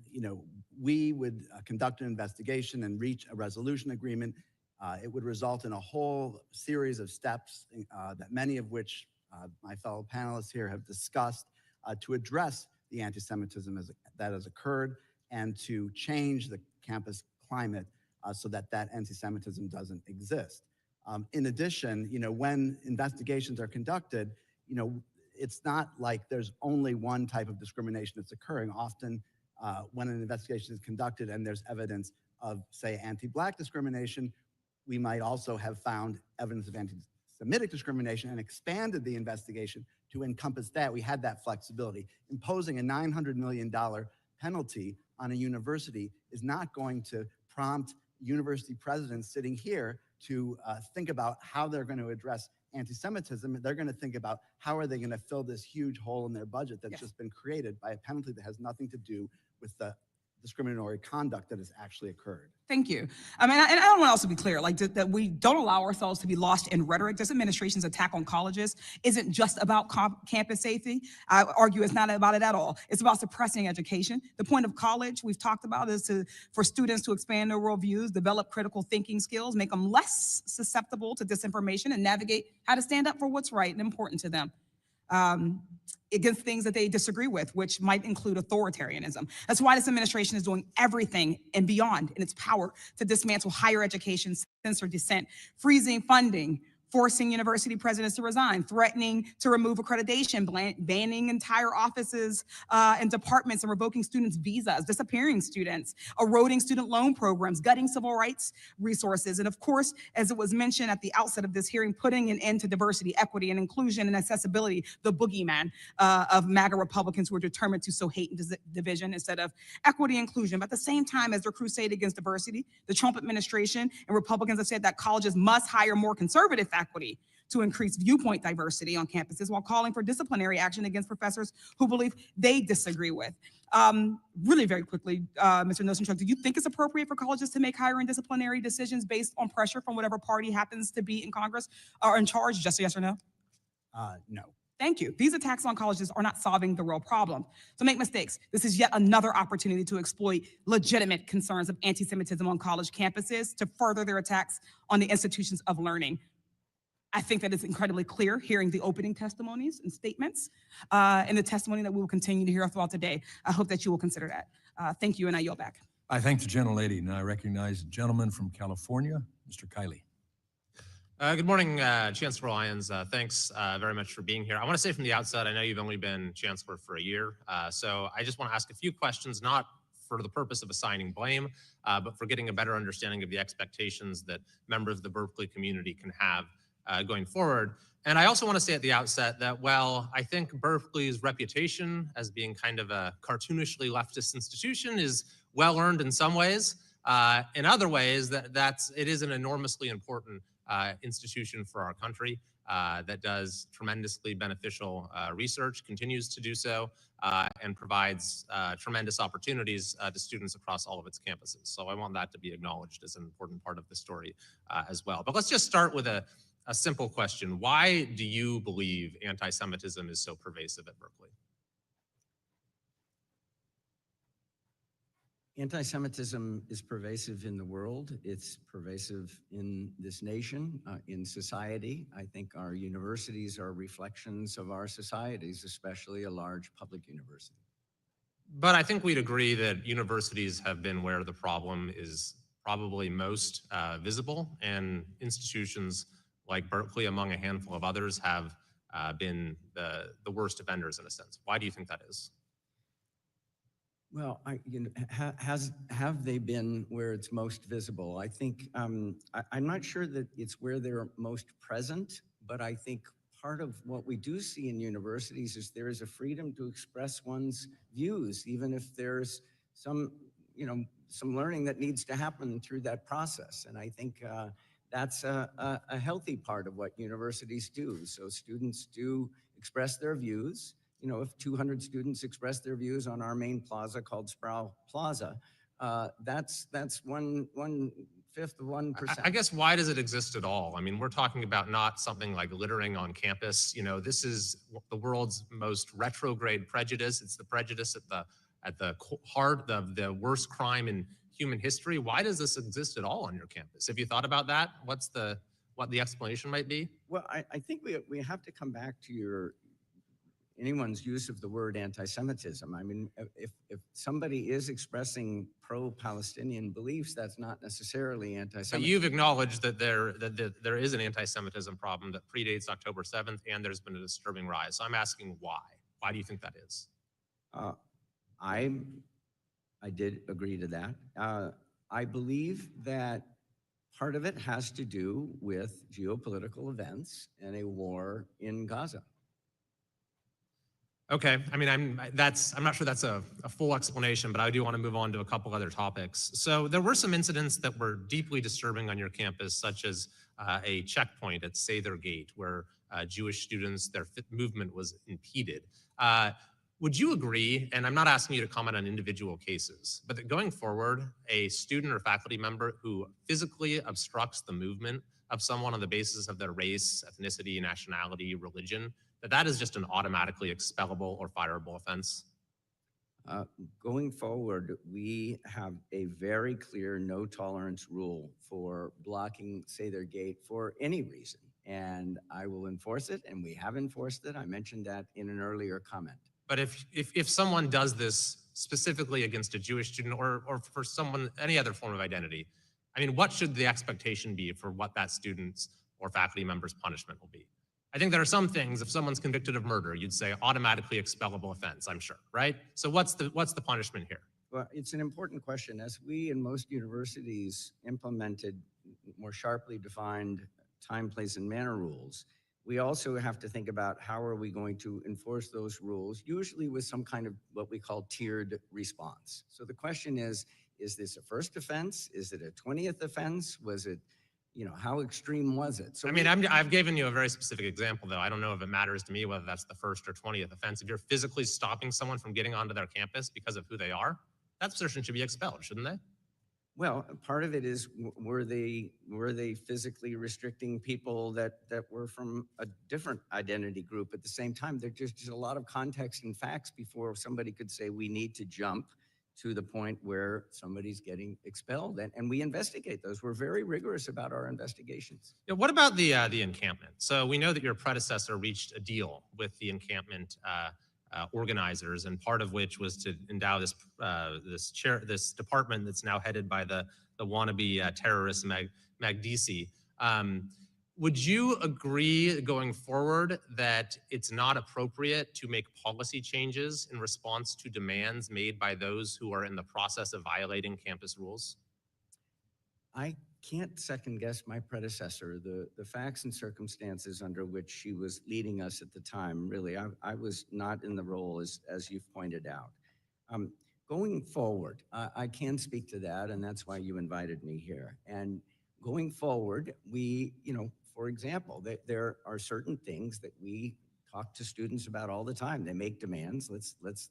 we would conduct an investigation and reach a resolution agreement, it would result in a whole series of steps that many of which my fellow panelists here have discussed to address the anti-Semitism that has occurred and to change the campus climate so that anti-Semitism doesn't exist. In addition, when investigations are conducted, it's not like there's only one type of discrimination that's occurring. Often when an investigation is conducted and there's evidence of, say, anti-Black discrimination, we might also have found evidence of anti-Semitic discrimination and expanded the investigation to encompass that. We had that flexibility. Imposing a $900 million penalty on a university is not going to prompt university presidents sitting here to think about how they're going to address anti-Semitism. They're going to think about how are they going to fill this huge hole in their budget that's just been created by a penalty that has nothing to do with the discriminatory conduct that has actually occurred. Thank you. I mean, and I want to also be clear, like that we don't allow ourselves to be lost in rhetoric. This administration's attack on colleges isn't just about campus safety. I argue it's not about it at all. It's about suppressing education. The point of college, we've talked about, is for students to expand their worldviews, develop critical thinking skills, make them less susceptible to disinformation, and navigate how to stand up for what's right and important to them. Against things that they disagree with, which might include authoritarianism. That's why this administration is doing everything and beyond in its power to dismantle higher education, censor dissent, freezing funding, forcing university presidents to resign, threatening to remove accreditation, banning entire offices and departments, and revoking students' visas, disappearing students, eroding student loan programs, gutting civil rights resources, and of course, as it was mentioned at the outset of this hearing, putting an end to diversity, equity, and inclusion and accessibility, the boogeyman of MAGA Republicans who are determined to sow hate and division instead of equity and inclusion. But at the same time as their crusade against diversity, the Trump administration and Republicans have said that colleges must hire more conservative faculty to increase viewpoint diversity on campuses, while calling for disciplinary action against professors who believe they disagree with. Really very quickly, Mr. Nosenchuk, do you think it's appropriate for colleges to make hiring disciplinary decisions based on pressure from whatever party happens to be in Congress or in charge? Just a yes or no? No. Thank you. These attacks on colleges are not solving the real problem. So make mistakes. This is yet another opportunity to exploit legitimate concerns of anti-Semitism on college campuses to further their attacks on the institutions of learning. I think that is incredibly clear hearing the opening testimonies and statements and the testimony that we will continue to hear throughout the day. I hope that you will consider that. Thank you, and I yield back. I thank the gentlelady, and I recognize the gentleman from California, Mr. Kiley. Good morning, Chancellor Lyons. Thanks very much for being here. I want to say from the outset, I know you've only been Chancellor for a year, so I just want to ask a few questions, not for the purpose of assigning blame, but for getting a better understanding of the expectations that members of the Berkeley community can have going forward. And I also want to say at the outset that, well, I think Berkeley's reputation as being kind of a cartoonishly leftist institution is well earned in some ways. In other ways, it is an enormously important institution for our country that does tremendously beneficial research, continues to do so, and provides tremendous opportunities to students across all of its campuses. So I want that to be acknowledged as an important part of the story as well. But let's just start with a simple question. Why do you believe anti-Semitism is so pervasive at Berkeley? Anti-Semitism is pervasive in the world. It's pervasive in this nation, in society. I think our universities are reflections of our societies, especially a large public university. But I think we'd agree that universities have been where the problem is probably most visible, and institutions like Berkeley, among a handful of others, have been the worst offenders in a sense. Why do you think that is? Well, have they been where it's most visible? I think, I'm not sure that it's where they're most present, but I think part of what we do see in universities is there is a freedom to express one's views, even if there's some learning that needs to happen through that process. And I think that's a healthy part of what universities do. So students do express their views. You know, if 200 students express their views on our main plaza called Sproul Plaza, that's 1/5 of 1%. I guess, why does it exist at all? I mean, we're talking about not something like littering on campus. You know, this is the world's most retrograde prejudice. It's the prejudice at the heart of the worst crime in human history. Why does this exist at all on your campus? Have you thought about that? What the explanation might be? Well, I think we have to come back to anyone's use of the word anti-Semitism. I mean, if somebody is expressing pro-Palestinian beliefs, that's not necessarily anti-Semitism. So you've acknowledged that there is an anti-Semitism problem that predates October 7th, and there's been a disturbing rise. So I'm asking why. Why do you think that is? I did agree to that. I believe that part of it has to do with geopolitical events and a war in Gaza. Okay, I mean, I'm not sure that's a full explanation, but I do want to move on to a couple other topics. So there were some incidents that were deeply disturbing on your campus, such as a checkpoint at Sather Gate, where Jewish students, their movement was impeded. Would you agree, and I'm not asking you to comment on individual cases, but that going forward, a student or faculty member who physically obstructs the movement of someone on the basis of their race, ethnicity, nationality, religion, that is just an automatically expellable or fireable offense? Going forward, we have a very clear no tolerance rule for blocking, say, their gate for any reason. And I will enforce it, and we have enforced it. I mentioned that in an earlier comment. But if someone does this specifically against a Jewish student or for someone, any other form of identity, I mean, what should the expectation be for what that student's or faculty member's punishment will be? I think there are some things, if someone's convicted of murder, you'd say automatically expellable offense, I'm sure, right? So what's the punishment here? Well, it's an important question. As we in most universities implemented more sharply defined time, place, and manner rules, we also have to think about how are we going to enforce those rules, usually with some kind of what we call tiered response. So the question is this a first offense? Is it a 20th offense? Was it, how extreme was it? So I mean, I've given you a very specific example, though. I don't know if it matters to me whether that's the first or 20th offense. If you're physically stopping someone from getting onto their campus because of who they are, that person should be expelled, shouldn't they? Well, part of it is, were they physically restricting people that were from a different identity group at the same time? There's just a lot of context and facts before somebody could say we need to jump to the point where somebody's getting expelled. And we investigate those. We're very rigorous about our investigations. Yeah, what about the encampment? So we know that your predecessor reached a deal with the encampment organizers, and part of which was to endow this department that's now headed by the wannabe terrorist Magdisi. Would you agree going forward that it's not appropriate to make policy changes in response to demands made by those who are in the process of violating campus rules? I can't second guess my predecessor. The facts and circumstances under which she was leading us at the time, really, I was not in the role as you've pointed out. Going forward, I can speak to that, and that's why you invited me here. And going forward, we, for example, there are certain things that we talk to students about all the time. They make demands. Let's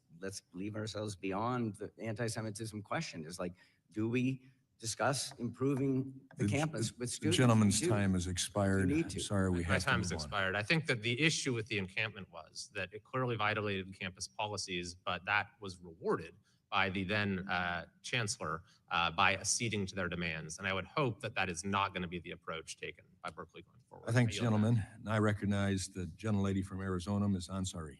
leave ourselves beyond the anti-Semitism question. Is like, do we discuss improving the campus with The students? gentleman's time has expired. We need I'm to. sorry, we My have to time move has on. expired. I think that the issue with the encampment was that it clearly violated campus policies, but that was rewarded by the then chancellor by acceding to their demands. And I would hope that that is not going to be the approach taken by Berkeley going forward. I thank the yield back. gentleman, and I recognize the gentlelady from Arizona, Ms. Ansari.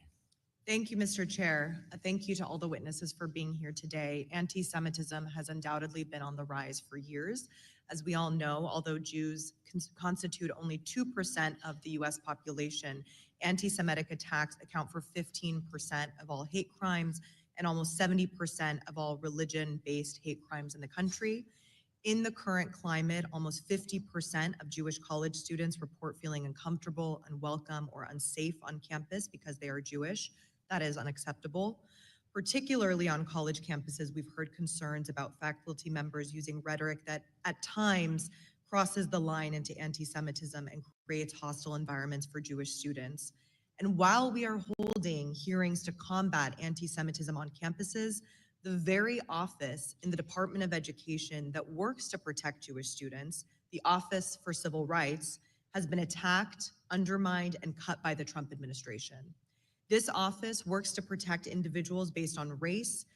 Thank you, Mr. Chair. Thank you to all the witnesses for being here today. Anti-Semitism has undoubtedly been on the rise for years. As we all know, although Jews constitute only 2% of the US population, anti-Semitic attacks account for 15% of all hate crimes and almost 70% of all religion-based hate crimes in the country. In the current climate, almost 50% of Jewish college students report feeling uncomfortable, unwelcome, or unsafe on campus because they are Jewish. That is unacceptable. Particularly on college campuses, we've heard concerns about faculty members using rhetoric that at times crosses the line into anti-Semitism and creates hostile environments for Jewish students. And while we are holding hearings to combat anti-Semitism on campuses, the very office in the Department of Education that works to protect Jewish students, the Office for Civil Rights, has been attacked, undermined, and cut by the Trump administration. This office works to protect individuals based on race,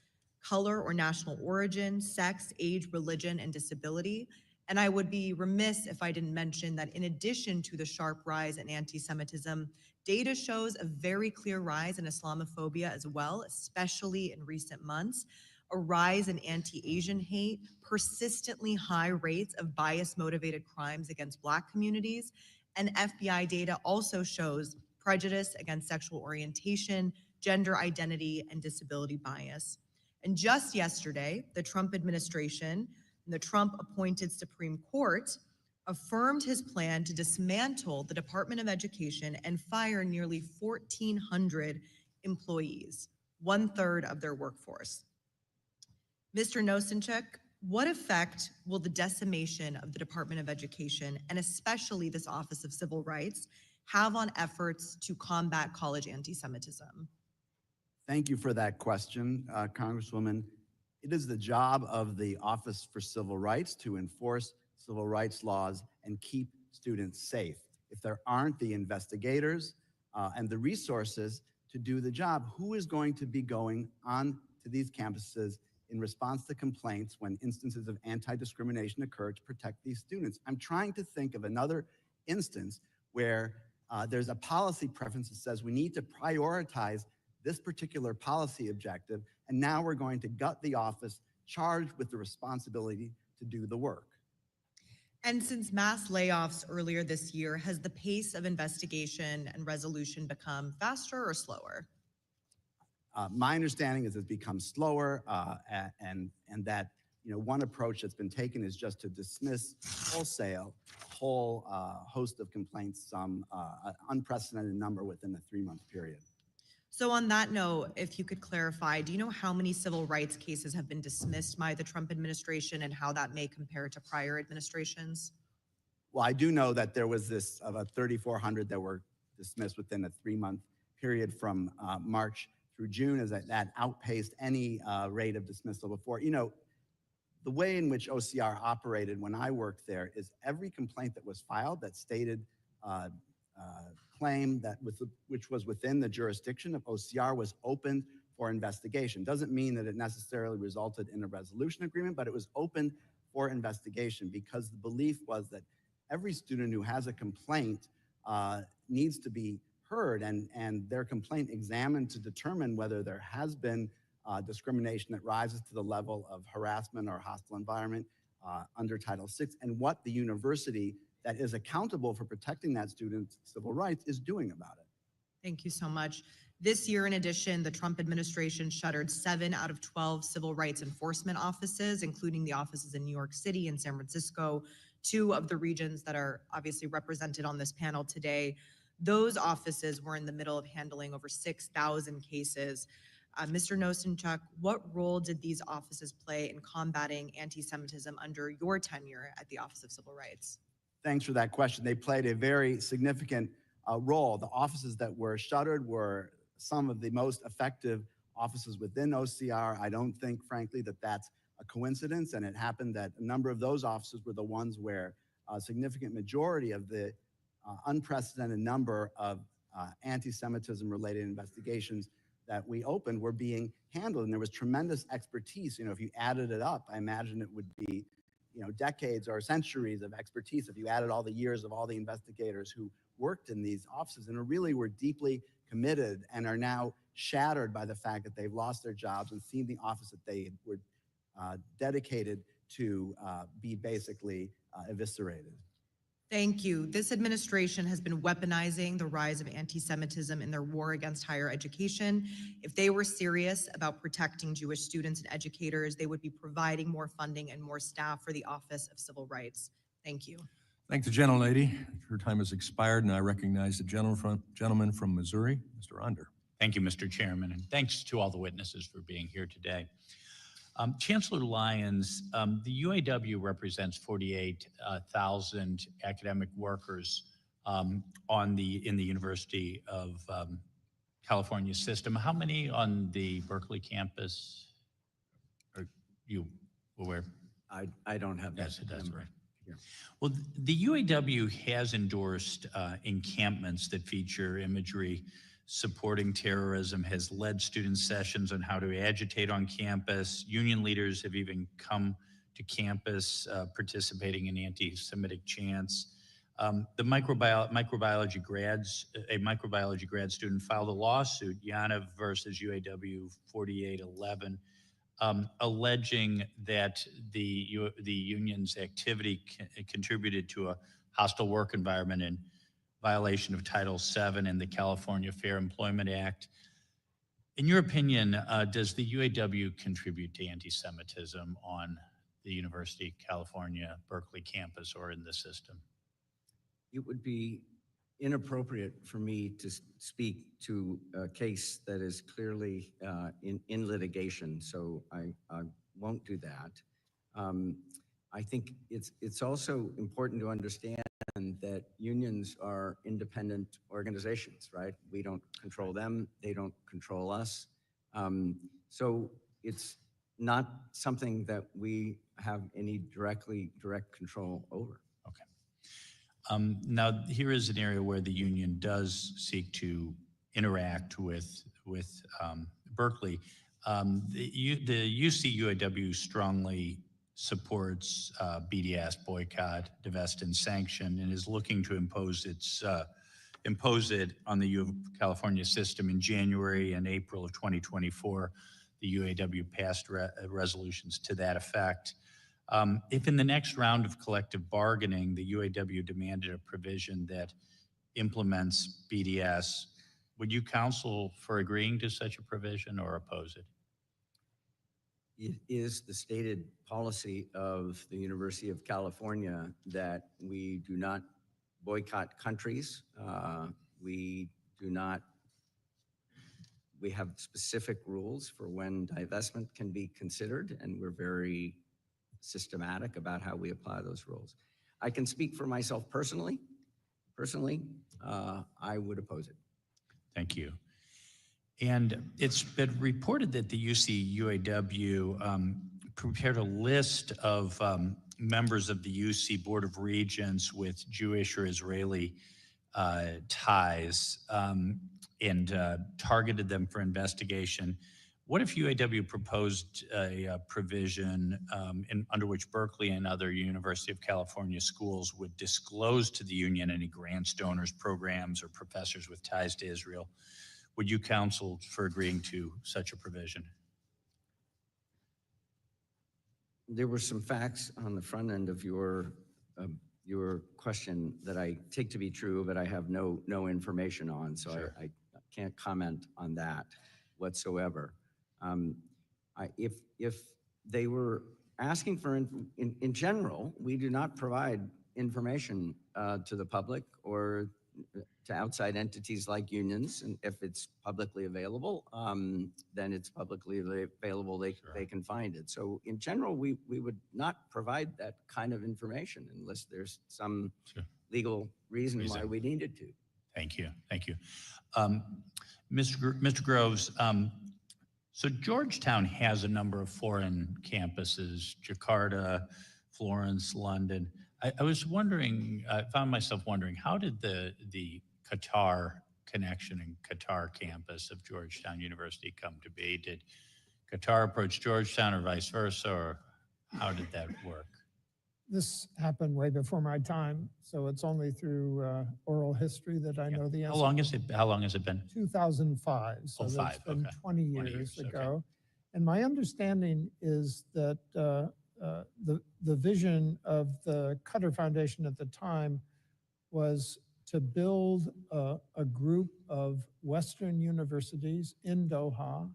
color or national origin, sex, age, religion, and disability. And I would be remiss if I didn't mention that in addition to the sharp rise in anti-Semitism, data shows a very clear rise in Islamophobia as well, especially in recent months, a rise in anti-Asian hate, persistently high rates of bias-motivated crimes against Black communities, and FBI data also shows prejudice against sexual orientation, gender identity, and disability bias. And just yesterday, the Trump administration and the Trump-appointed Supreme Court affirmed his plan to dismantle the Department of Education and fire nearly 1,400 employees, 1/3 of their workforce. Mr. Nosenchuk, what effect will the decimation of the Department of Education, and especially this Office of Civil Rights, have on efforts to combat college anti-Semitism? Thank you for that question, Congresswoman. It is the job of the Office for Civil Rights to enforce civil rights laws and keep students safe. If there aren't the investigators and the resources to do the job, who is going to be going on to these campuses in response to complaints when instances of anti-discrimination occur to protect these students? I'm trying to think of another instance where there's a policy preference that says we need to prioritize this particular policy objective, and now we're going to gut the office charged with the responsibility to do the work. And since mass layoffs earlier this year, has the pace of investigation and resolution become faster or slower? My understanding is it's become slower, and that one approach that's been taken is just to dismiss wholesale a whole host of complaints, some unprecedented number within a 3-month period. So on that note, if you could clarify, do you know how many civil rights cases have been dismissed by the Trump administration and how that may compare to prior administrations? Well, I do know that there was this about 3,400 that were dismissed within a 3-month period from March through June, as that outpaced any rate of dismissal before. The way in which OCR operated when I worked there is every complaint that was filed that stated claim which was within the jurisdiction of OCR was opened for investigation. Doesn't mean that it necessarily resulted in a resolution agreement, but it was opened for investigation because the belief was that every student who has a complaint needs to be heard and their complaint examined to determine whether there has been discrimination that rises to the level of harassment or hostile environment under Title VI, and what the university that is accountable for protecting that student's civil rights is doing about it. Thank you so much. This year, in addition, the Trump administration shuttered 7 out of 12 civil rights enforcement offices, including the offices in New York City and San Francisco, 2 of the regions that are obviously represented on this panel today. Those offices were in the middle of handling over 6,000 cases. Mr. Nosenchuk, what role did these offices play in combating anti-Semitism under your tenure at the Office of Civil Rights? Thanks for that question. They played a very significant role. The offices that were shuttered were some of the most effective offices within OCR. I don't think, frankly, that that's a coincidence, and it happened that a number of those offices were the ones where a significant majority of the unprecedented number of anti-Semitism related investigations that we opened were being handled, and there was tremendous expertise. If you added it up, I imagine it would be decades or centuries of expertise if you added all the years of all the investigators who worked in these offices and really were deeply committed and are now shattered by the fact that they've lost their jobs and seen the office that they were dedicated to be basically eviscerated. Thank you. This administration has been weaponizing the rise of anti-Semitism in their war against higher education. If they were serious about protecting Jewish students and educators, they would be providing more funding and more staff for the Office of Civil Rights. Thank you. Thank the gentlelady. Her time has expired, and I recognize the gentleman from Missouri, Mr. Under. Thank you, Mr. Chairman, and thanks to all the witnesses for being here today. Chancellor Lyons, the UAW represents 48,000 academic workers in the University of California system. How many on the Berkeley campus? Are you aware? I don't have that. Yes, it does, number. right. Yeah. Well, the UAW has endorsed encampments that feature imagery supporting terrorism, has led student sessions on how to agitate on campus. Union leaders have even come to campus participating in anti-Semitic chants. A microbiology grad student filed a lawsuit, Yaniv versus UAW 4811, alleging that the union's activity contributed to a hostile work environment and violation of Title VII and the California Fair Employment Act. In your opinion, does the UAW contribute to anti-Semitism on the University of California, Berkeley campus or in the system? It would be inappropriate for me to speak to a case that is clearly in litigation, so I won't do that. I think it's also important to understand that unions are independent organizations, right? We don't control them, they don't control us. So it's not something that we have any direct control over. Now, here is an area where the union does seek to interact with Berkeley. The UC UAW strongly supports BDS, boycott, divest, and sanction, and is looking to impose it on the U of California system. In January and April of 2024. The UAW passed resolutions to that effect. If in the next round of collective bargaining, the UAW demanded a provision that implements BDS, would you counsel for agreeing to such a provision or oppose it? It is the stated policy of the University of California that we do not boycott countries. We have specific rules for when divestment can be considered, and we're very systematic about how we apply those rules. I can speak for myself personally. I would oppose it. Thank you. And it's been reported that the UC UAW prepared a list of members of the UC Board of Regents with Jewish or Israeli ties and targeted them for investigation. What if UAW proposed a provision under which Berkeley and other University of California schools would disclose to the union any grants, donors, programs, or professors with ties to Israel? Would you counsel for agreeing to such a provision? There were some facts on the front end of your question that I take to be true, but I have no information on, so sure. I can't comment on that whatsoever. If they were asking for, in general, we do not provide information to the public or to outside entities like unions, and if it's publicly available, then it's publicly available. They can find it. So in general, we would not provide that kind of information unless there's some legal reason why we needed to. Thank you. Thank you. Mr. Groves, so Georgetown has a number of foreign campuses, Jakarta, Florence, London. I was wondering, I found myself wondering, how did the Qatar connection and Qatar campus of Georgetown University come to be? Did Qatar approach Georgetown or vice versa, or how did that work? This happened way before my time, so it's only through oral history that I know the answer. How long has it been? 2005, so that's been 20 years ago. Okay. And my understanding is that the vision of the Qatar Foundation at the time was to build a group of Western universities in Doha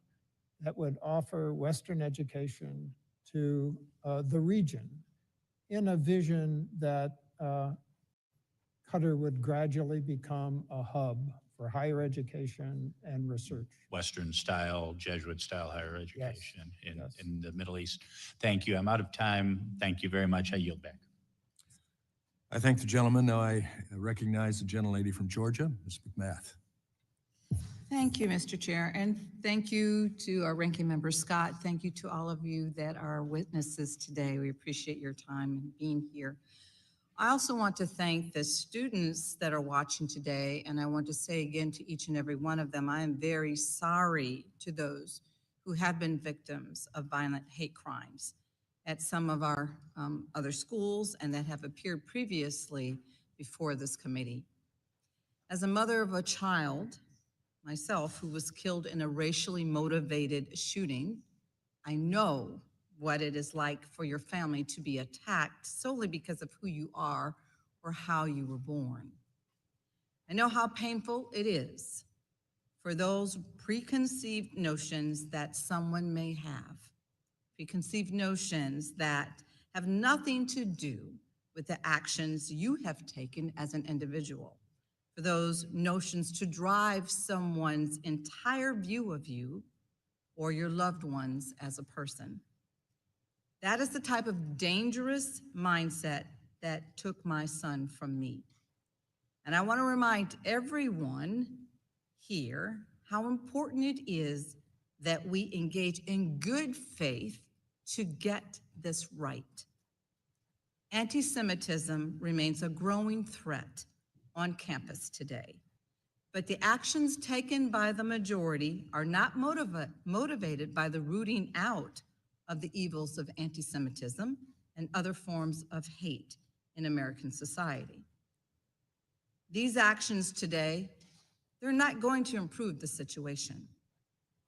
that would offer Western education to the region, in a vision that Qatar would gradually become a hub for higher education and research. Western style, Jesuit style higher education in the Middle East. Thank you. I'm out of time. Thank you very much. I yield back. I thank the gentleman. Now I recognize the gentlelady from Georgia, Ms. McMath. Thank you, Mr. Chair, and thank you to our ranking member Scott. Thank you to all of you that are witnesses today. We appreciate your time and being here. I also want to thank the students that are watching today, and I want to say again to each and every one of them, I am very sorry to those who have been victims of violent hate crimes at some of our other schools and that have appeared previously before this committee. As a mother of a child myself who was killed in a racially motivated shooting, I know what it is like for your family to be attacked solely because of who you are or how you were born. I know how painful it is for those preconceived notions that someone may have, preconceived notions that have nothing to do with the actions you have taken as an individual, for those notions to drive someone's entire view of you or your loved ones as a person. That is the type of dangerous mindset that took my son from me. And I want to remind everyone here how important it is that we engage in good faith to get this right. Anti-Semitism remains a growing threat on campus today, but the actions taken by the majority are not motivated by the rooting out of the evils of anti-Semitism and other forms of hate in American society. These actions today, they're not going to improve the situation.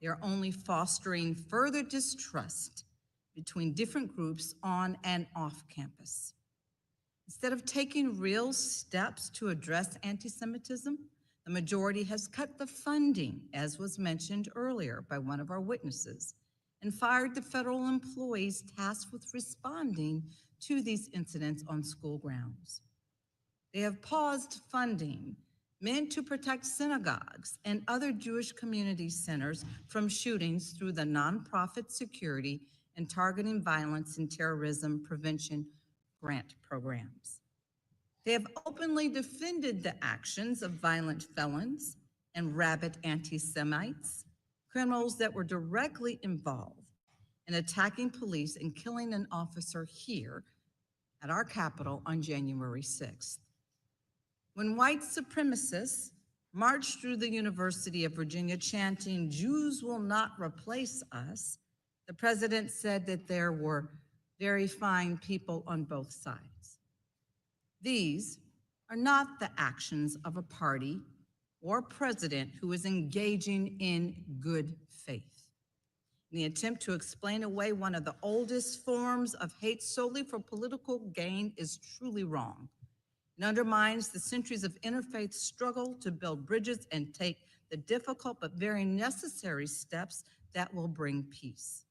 They're only fostering further distrust between different groups on and off campus. Instead of taking real steps to address anti-Semitism, the majority has cut the funding, as was mentioned earlier by one of our witnesses, and fired the federal employees tasked with responding to these incidents on school grounds. They have paused funding meant to protect synagogues and other Jewish community centers from shootings through the nonprofit security and targeting violence and terrorism prevention grant programs. They have openly defended the actions of violent felons and rabid anti-Semites, criminals that were directly involved in attacking police and killing an officer here at our Capitol on January 6th. When white supremacists marched through the University of Virginia chanting, "Jews will not replace us," the president said that there were very fine people on both sides. These are not the actions of a party or president who is engaging in good faith. The attempt to explain away one of the oldest forms of hate solely for political gain is truly wrong. It undermines the centuries of interfaith struggle to build bridges and take the difficult but very necessary steps that will bring peace.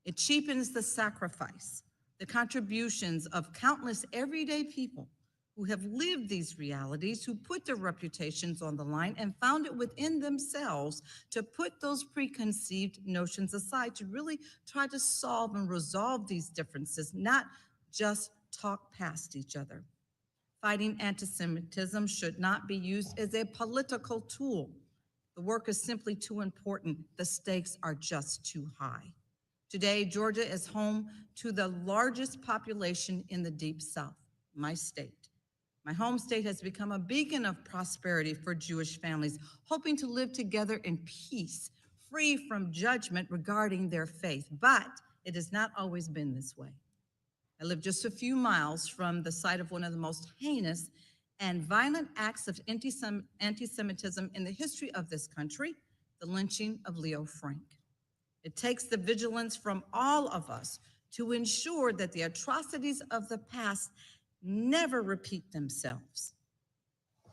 It cheapens the sacrifice, the contributions of countless everyday people who have lived these realities, who put their reputations on the line and found it within themselves to put those preconceived notions aside, to really try to solve and resolve these differences, not just talk past each other. Fighting anti-Semitism should not be used as a political tool. The work is simply too important. The stakes are just too high. Today, Georgia is home to the largest population in the Deep South, my state. My home state has become a beacon of prosperity for Jewish families, hoping to live together in peace, free from judgment regarding their faith. But it has not always been this way. I live just a few miles from the site of one of the most heinous and violent acts of anti-Semitism in the history of this country, the lynching of Leo Frank. It takes the vigilance from all of us to ensure that the atrocities of the past never repeat themselves.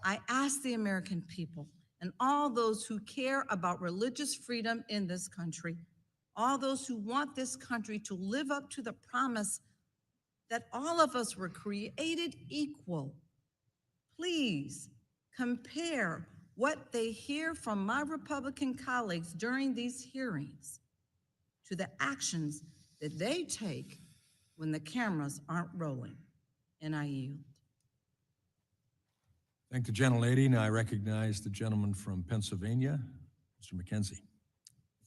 I ask the American people and all those who care about religious freedom in this country, all those who want this country to live up to the promise that all of us were created equal, please compare what they hear from my Republican colleagues during these hearings to the actions that they take when the cameras aren't rolling. And I yield. Thank the gentlelady. Now I recognize the gentleman from Pennsylvania, Mr. McKenzie.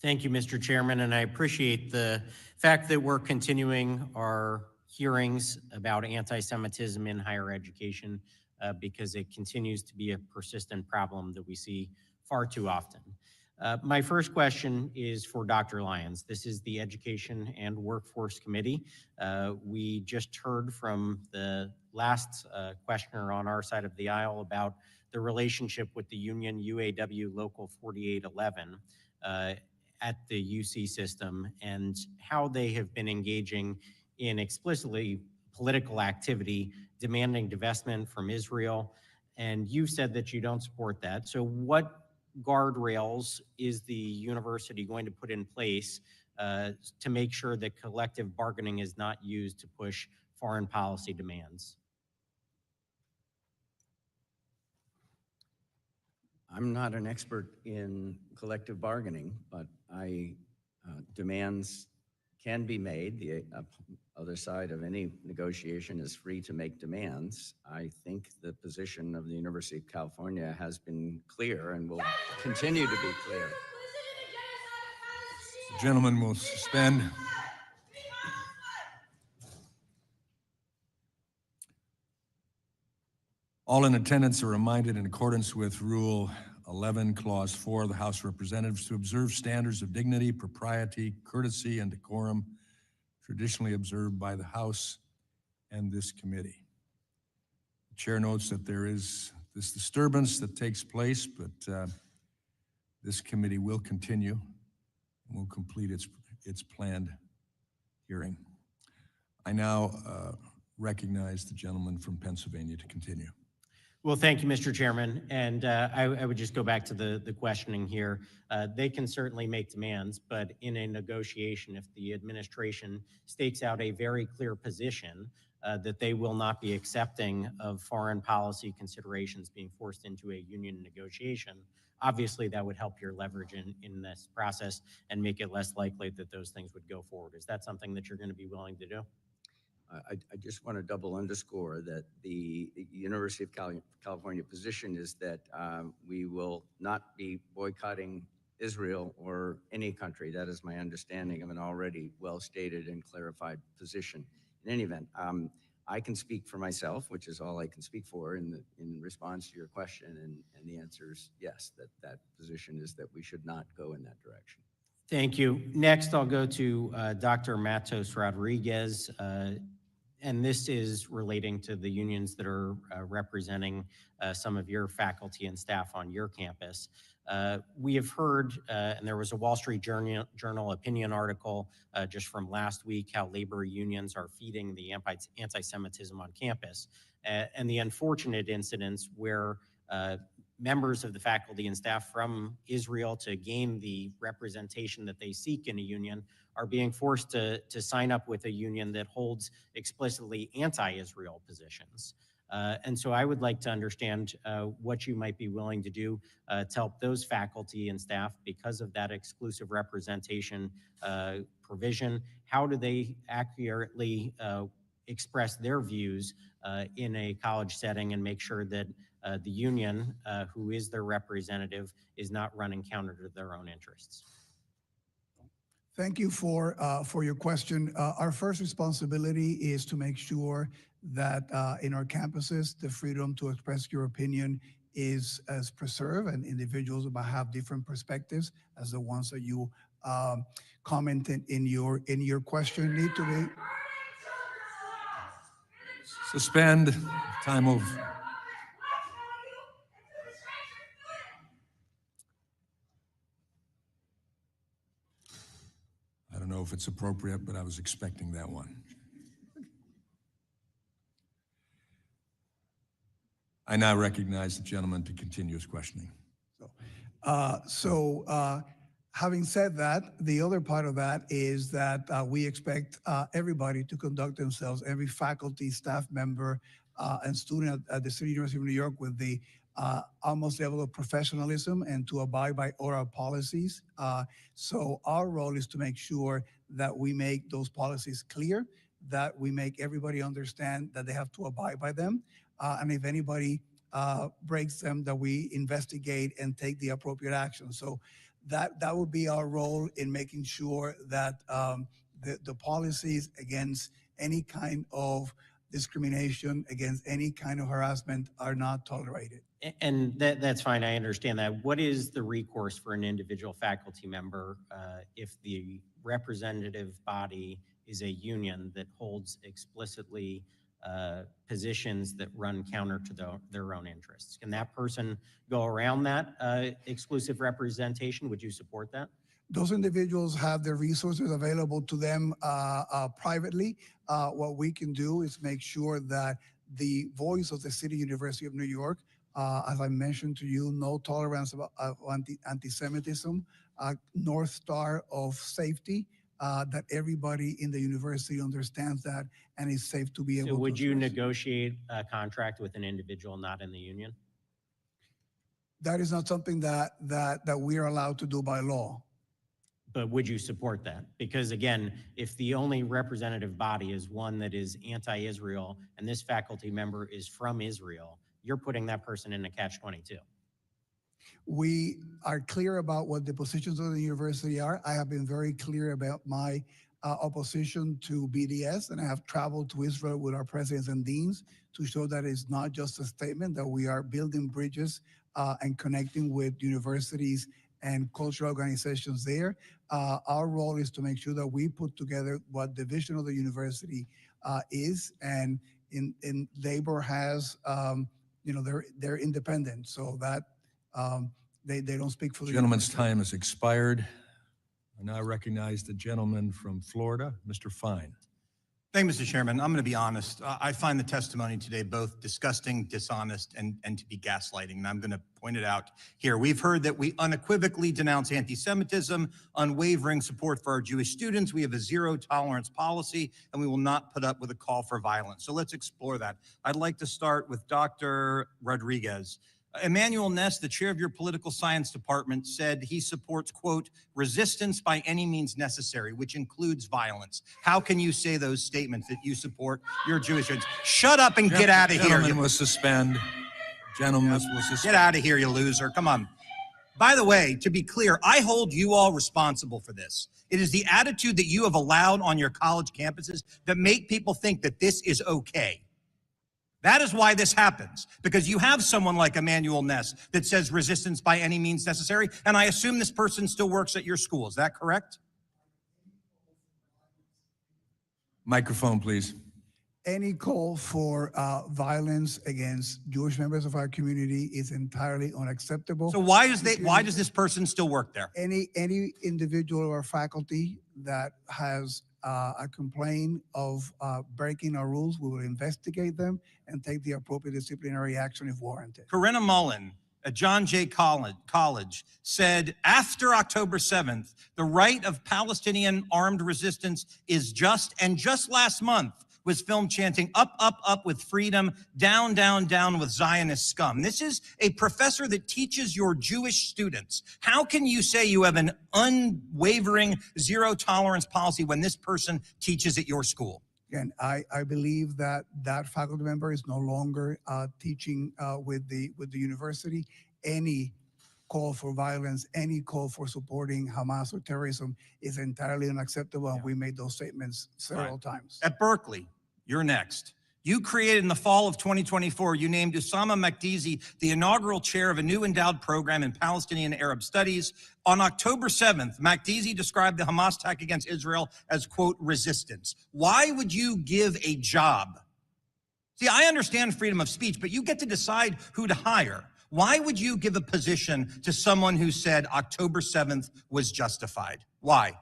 Thank you, Mr. Chairman, and I appreciate the fact that we're continuing our hearings about anti-Semitism in higher education because it continues to be a persistent problem that we see far too often. My first question is for Dr. Lyons. This is the Education and Workforce Committee. We just heard from the last questioner on our side of the aisle about the relationship with the union UAW Local 4811 at the UC system and how they have been engaging in explicitly political activity, demanding divestment from Israel. And you've said that you don't support that. So what guardrails is the university going to put in place to make sure that collective bargaining is not used to push foreign policy demands? I'm not an expert in collective bargaining, but demands can be made. The other side of any negotiation is free to make demands. I think the position of the University of California has been clear and will continue to be clear. Gentlemen will suspend. All in attendance are reminded in accordance with Rule 11, Clause 4 of the House of Representatives to observe standards of dignity, propriety, courtesy, and decorum traditionally observed by the House and this committee. The chair notes that there is this disturbance that takes place, but this committee will continue and will complete its planned hearing. I now recognize the gentleman from Pennsylvania to continue. Well, thank you, Mr. Chairman. And I would just go back to the questioning here. They can certainly make demands, but in a negotiation, if the administration stakes out a very clear position that they will not be accepting of foreign policy considerations being forced into a union negotiation, obviously that would help your leverage in this process and make it less likely that those things would go forward. Is that something that you're going to be willing to do? I just want to double underscore that the University of California position is that we will not be boycotting Israel or any country. That is my understanding of an already well-stated and clarified position. In any event, I can speak for myself, which is all I can speak for in response to your question, and the answer is yes, that position is that we should not go in that direction. Thank you. Next, I'll go to Dr. Matos Rodriguez. And this is relating to the unions that are representing some of your faculty and staff on your campus. We have heard, and there was a Wall Street Journal opinion article just from last week, how labor unions are feeding the anti-Semitism on campus. And the unfortunate incidents where members of the faculty and staff from Israel to gain the representation that they seek in a union are being forced to sign up with a union that holds explicitly anti-Israel positions. And so I would like to understand what you might be willing to do to help those faculty and staff because of that exclusive representation provision. How do they accurately express their views in a college setting and make sure that the union, who is their representative, is not running counter to their own interests? Thank you for your question. Our first responsibility is to make sure that in our campuses, the freedom to express your opinion is as preserved, and individuals might have different perspectives as the ones that you commented in your question need to be. Suspend. Time of. I don't know if it's appropriate, but I was expecting that one. I now recognize the gentleman to continue his questioning. Having said that, the other part of that is that we expect everybody to conduct themselves, every faculty, staff member, and student at the City University of New York with the utmost level of professionalism and to abide by all our policies. So our role is to make sure that we make those policies clear, that we make everybody understand that they have to abide by them. And if anybody breaks them, that we investigate and take the appropriate action. So that would be our role in making sure that the policies against any kind of discrimination, against any kind of harassment are not tolerated. And that's fine, I understand that. What is the recourse for an individual faculty member if the representative body is a union that holds explicitly positions that run counter to their own interests? Can that person go around that exclusive representation? Would you support that? Those individuals have their resources available to them privately. What we can do is make sure that the voice of the City University of New York, as I mentioned to you, no tolerance of anti-Semitism, North Star of safety, that everybody in the university understands that and is safe to be able to. So would you negotiate a contract with an individual not in the union? That is not something that we are allowed to do by law. But would you support that? Because again, if the only representative body is one that is anti-Israel and this faculty member is from Israel, you're putting that person in a catch-22. We are clear about what the positions of the university are. I have been very clear about my opposition to BDS, and I have traveled to Israel with our presidents and deans to show that it's not just a statement, that we are building bridges and connecting with universities and cultural organizations there. Our role is to make sure that we put together what the vision of the university is, and in labor has, they're independent, so that they don't speak for the Gentleman's university. time has expired. I now recognize the gentleman from Florida, Mr. Fine. Thank you, Mr. Chairman. I'm going to be honest. I find the testimony today both disgusting, dishonest, and to be gaslighting, and I'm going to point it out here. We've heard that we unequivocally denounce anti-Semitism, unwavering support for our Jewish students. We have a zero-tolerance policy, and we will not put up with a call for violence. So let's explore that. I'd like to start with Dr. Rodriguez. Emmanuel Ness, the chair of your political science department, said he supports, quote, resistance by any means necessary, which includes violence. How can you say those statements that you support your Jewish students? Shut up and get out of here. Gentleman will suspend. Gentlemen will suspend. Get out of here, you loser. Come on. By the way, to be clear, I hold you all responsible for this. It is the attitude that you have allowed on your college campuses that make people think that this is okay. That is why this happens, because you have someone like Emmanuel Ness that says resistance by any means necessary, and I assume this person still works at your school. Is that correct? Microphone, please. Any call for violence against Jewish members of our community is entirely unacceptable. So why does this person still work there? Any individual or faculty that has a complaint of breaking our rules, we will investigate them and take the appropriate disciplinary action if warranted. Corinna Mullen at John Jay College said, after October 7th, the right of Palestinian armed resistance is just, and just last month was filmed chanting, up, up, up with freedom, down, down, down with Zionist scum. This is a professor that teaches your Jewish students. How can you say you have an unwavering zero tolerance policy when this person teaches at your school? Again, I believe that that faculty member is no longer teaching with the university. Any call for violence, any call for supporting Hamas or terrorism is entirely unacceptable, and we made those statements several times. At Berkeley, you're next. You created in the fall of 2024, you named Usama Makdizi the inaugural chair of a new endowed program in Palestinian Arab studies. On October 7th, Makdizi described the Hamas attack against Israel as, quote, resistance. Why would you give a job? See, I understand freedom of speech, but you get to decide who to hire. Why would you give a position to someone who said October 7th was justified? Why?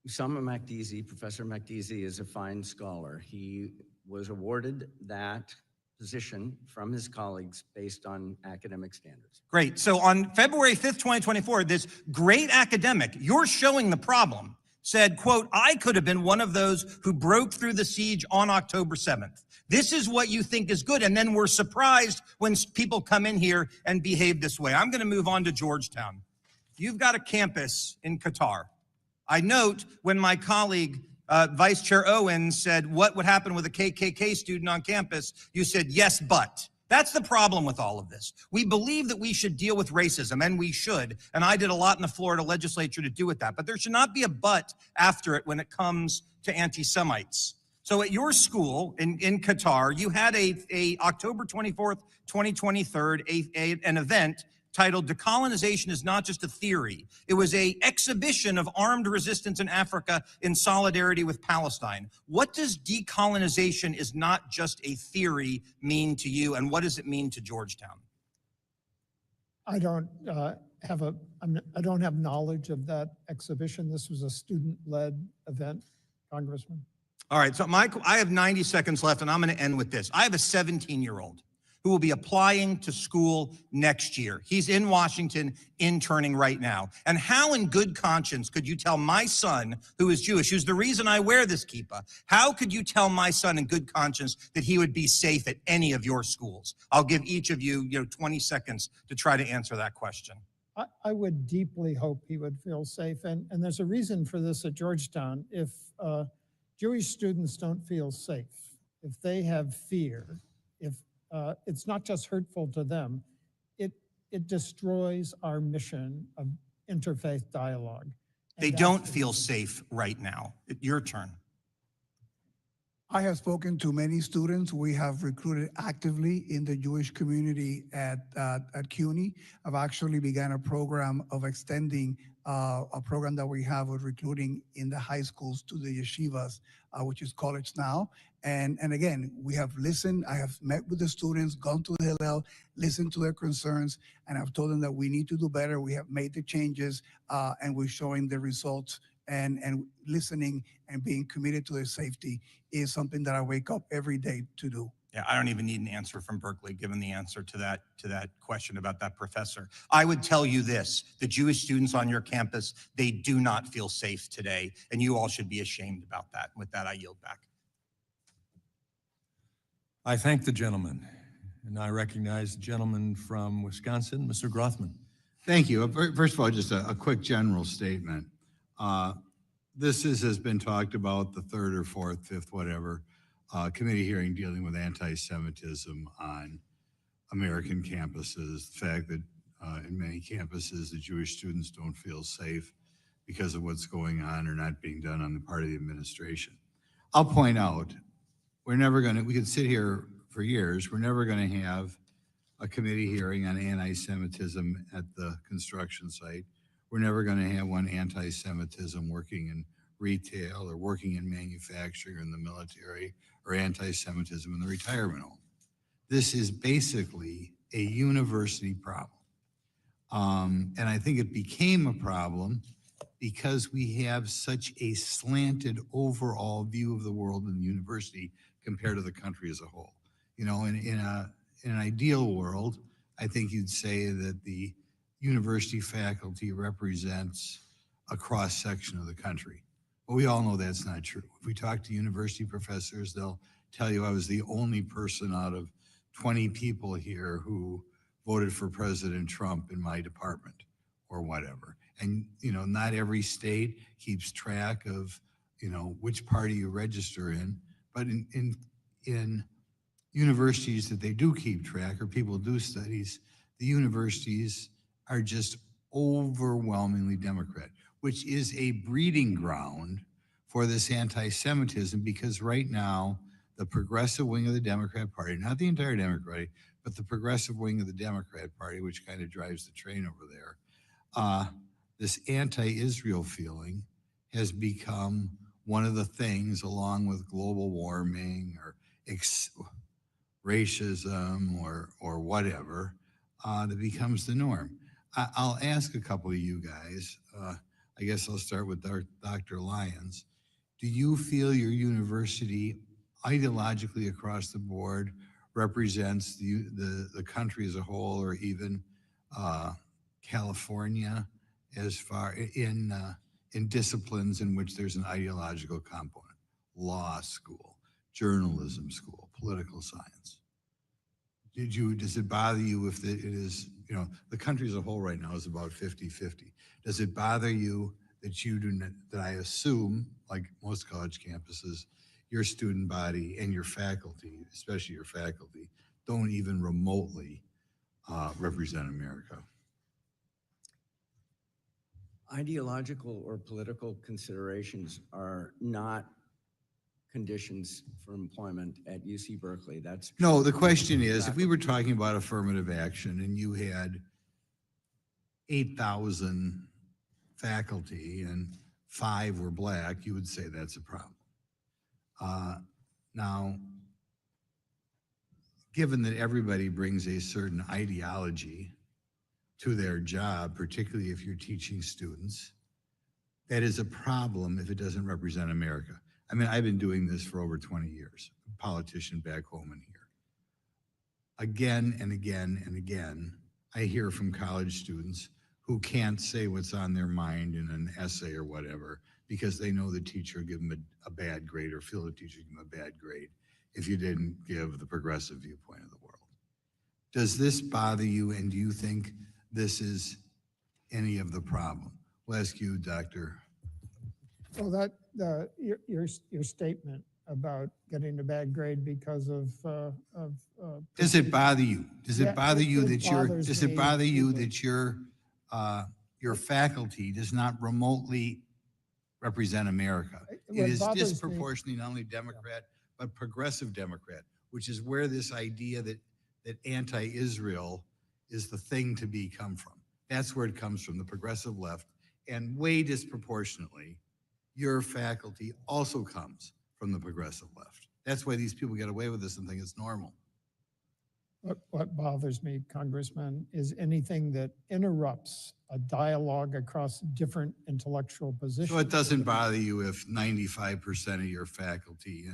Usama Makdizi, Professor Makdizi, is a fine scholar. He was awarded that position from his colleagues based on academic standards. Great. So on February 5th, 2024, this great academic, you're showing the problem, said, quote, I could have been one of those who broke through the siege on October 7th. This is what you think is good. And then we're surprised when people come in here and behave this way. I'm going to move on to Georgetown. You've got a campus in Qatar. I note when my colleague, Vice Chair Owen, said, what would happen with a KKK student on campus? You said, yes, but. That's the problem with all of this. We believe that we should deal with racism, and we should. And I did a lot in the Florida legislature to do with that. But there should not be a but after it when it comes to anti-Semites. So at your school in Qatar, you had a October 24th, 2023, an event titled Decolonization is Not Just a Theory. It was an exhibition of armed resistance in Africa in solidarity with Palestine. What does decolonization is not just a theory mean to you, and what does it mean to Georgetown? I don't have knowledge of that exhibition. This was a student-led event, Congressman. All right, so Michael, I have 90 seconds left, and I'm going to end with this. I have a 17-year-old who will be applying to school next year. He's in Washington interning right now. And how in good conscience could you tell my son, who is Jewish, who's the reason I wear this kippah, how could you tell my son in good conscience that he would be safe at any of your schools? I'll give each of you, 20 seconds to try to answer that question. I would deeply hope he would feel safe. And there's a reason for this at Georgetown. If Jewish students don't feel safe, if they have fear, if it's not just hurtful to them, it destroys our mission of interfaith dialogue. And They that's don't the feel reason. safe right now. Your turn. I have spoken to many students. We have recruited actively in the Jewish community at CUNY. I've actually began a program of extending a program that we have with recruiting in the high schools to the yeshivas, which is College Now. And again, we have listened. I have met with the students, gone to the Hillel, listened to their concerns, and I've told them that we need to do better. We have made the changes, and we're showing the results. And listening and being committed to their safety is something that I wake up every day to do. Yeah, I don't even need an answer from Berkeley, given the answer to that question about that professor. I would tell you this, the Jewish students on your campus, they do not feel safe today, and you all should be ashamed about that. With that, I yield back. I thank the gentleman, and I recognize the gentleman from Wisconsin, Mr. Grothman. Thank you. First of all, just a quick general statement. This has been talked about, the third or fourth, fifth, whatever, committee hearing dealing with anti-Semitism on American campuses. The fact that in many campuses, the Jewish students don't feel safe because of what's going on or not being done on the part of the administration. I'll point out, we could sit here for years, we're never gonna have a committee hearing on anti-Semitism at the construction site. We're never going to have one anti-Semitism working in retail or working in manufacturing or in the military, or anti-Semitism in the retirement home. This is basically a university problem. And I think it became a problem because we have such a slanted overall view of the world in the university compared to the country as a whole. You know, in an ideal world, I think you'd say that the university faculty represents a cross-section of the country. But we all know that's not true. If we talk to university professors, they'll tell you I was the only person out of 20 people here who voted for President Trump in my department or whatever. And, you know, not every state keeps track of, you know, which party you register in, but in universities that they do keep track, or people do studies, the universities are just overwhelmingly Democrat, which is a breeding ground for this anti-Semitism, because right now, the progressive wing of the Democrat Party, not the entire Democrat Party, but the progressive wing of the Democrat Party, which kind of drives the train over there, this anti-Israel feeling has become one of the things, along with global warming or racism or whatever, that becomes the norm. I'll ask a couple of you guys. I guess I'll start with Dr. Lyons. Do you feel your university ideologically across the board represents the country as a whole, or even California, as far in disciplines in which there's an ideological component? Law school, journalism school, political science. Does it bother you if it is, you know, the country as a whole right now is about 50-50. Does it bother you that you do not, that I assume, like most college campuses, your student body and your faculty, especially your faculty, don't even remotely represent America? Ideological or political considerations are not conditions for employment at UC Berkeley. That's no, the question is, if we were talking about affirmative action and you had 8,000 faculty and 5 were Black, you would say that's a problem. Now, given that everybody brings a certain ideology to their job, particularly if you're teaching students, that is a problem if it doesn't represent America. I mean, I've been doing this for over 20 years, a politician back home and here. Again and again and again, I hear from college students who can't say what's on their mind in an essay or whatever because they know the teacher give them a bad grade, or feel the teacher give them a bad grade if you didn't give the progressive viewpoint of the world. Does this bother you, and do you think this is any of the problem? We'll ask you, Dr. Well, your statement about getting a bad grade because of Does it bother you? Does Yeah, it bother you it that bothers does it me bother you deeply. that your faculty does not remotely represent America? It What is bothers me- disproportionately not only Democrat, but progressive Democrat, which is where this idea that anti-Israel is the thing to come from. That's where it comes from, the progressive left. And way disproportionately, your faculty also comes from the progressive left. That's why these people get away with this and think it's normal. What bothers me, Congressman, is anything that interrupts a dialogue across different intellectual positions. So it doesn't bother you if 95% of your faculty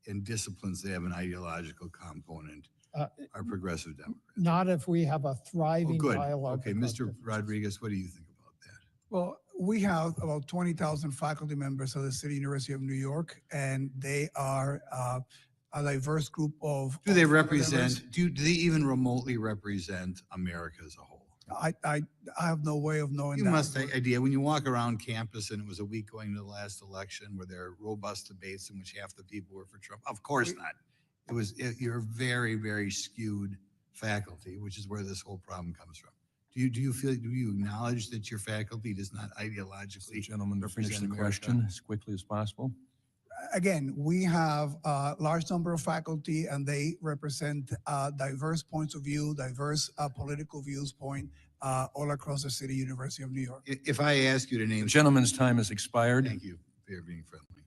in disciplines that have an ideological component are progressive Democrats? Not if we have a Oh, thriving good. dialogue. Okay, Mr. Rodriguez, what do you think about that? Well, we have about 20,000 faculty members of the City University of New York, and they are a diverse group of. Do they of represent, do they even remotely represent America as a whole? I have no way of knowing You that. must have idea, when you walk around campus and it was a week going to the last election, were there robust debates in which half the people were for Trump? Of course not. You're very, very skewed faculty, which is where this whole problem comes from. Do you acknowledge that your faculty does not ideologically Gentlemen, to finish represent the America? question as quickly as possible. Again, we have a large number of faculty, and they represent diverse points of view, diverse political viewpoint all across the City University of New York. If I ask you to name. The gentleman's time has expired. Thank you for being friendly.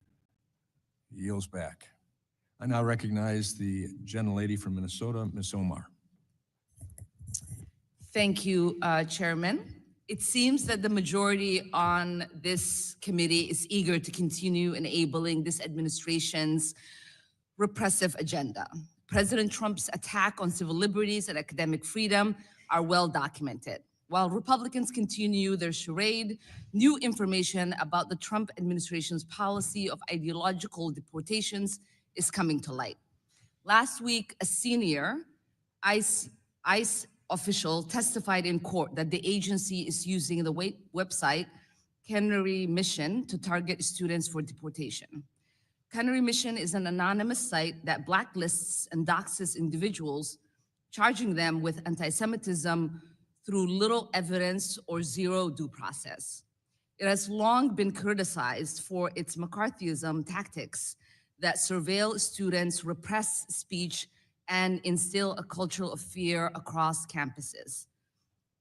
He yields back. I now recognize the gentlelady from Minnesota, Ms. Omar. Thank you, Chairman. It seems that the majority on this committee is eager to continue enabling this administration's repressive agenda. President Trump's attack on civil liberties and academic freedom are well documented. While Republicans continue their charade, new information about the Trump administration's policy of ideological deportations is coming to light. Last week, a senior ICE official testified in court that the agency is using the website Canary Mission to target students for deportation. Canary Mission is an anonymous site that blacklists and doxes individuals, charging them with anti-Semitism through little evidence or zero due process. It has long been criticized for its McCarthyism tactics that surveil students, repress speech, and instill a culture of fear across campuses.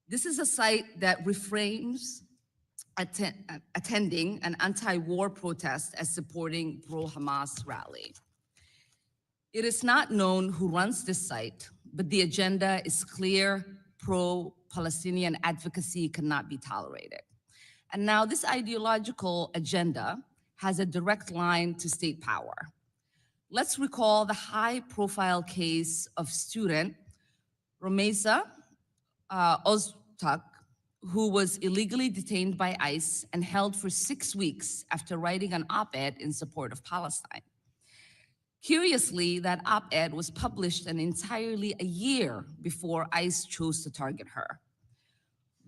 This is a site that reframes attending an anti-war protest as supporting pro-Hamas rally. It is not known who runs this site, but the agenda is clear: pro-Palestinian advocacy cannot be tolerated. And now this ideological agenda has a direct line to state power. Let's recall the high-profile case of student Romeza Ozturk, who was illegally detained by ICE and held for 6 weeks after writing an op-ed in support of Palestine. Curiously, that op-ed was published entirely a year before ICE chose to target her.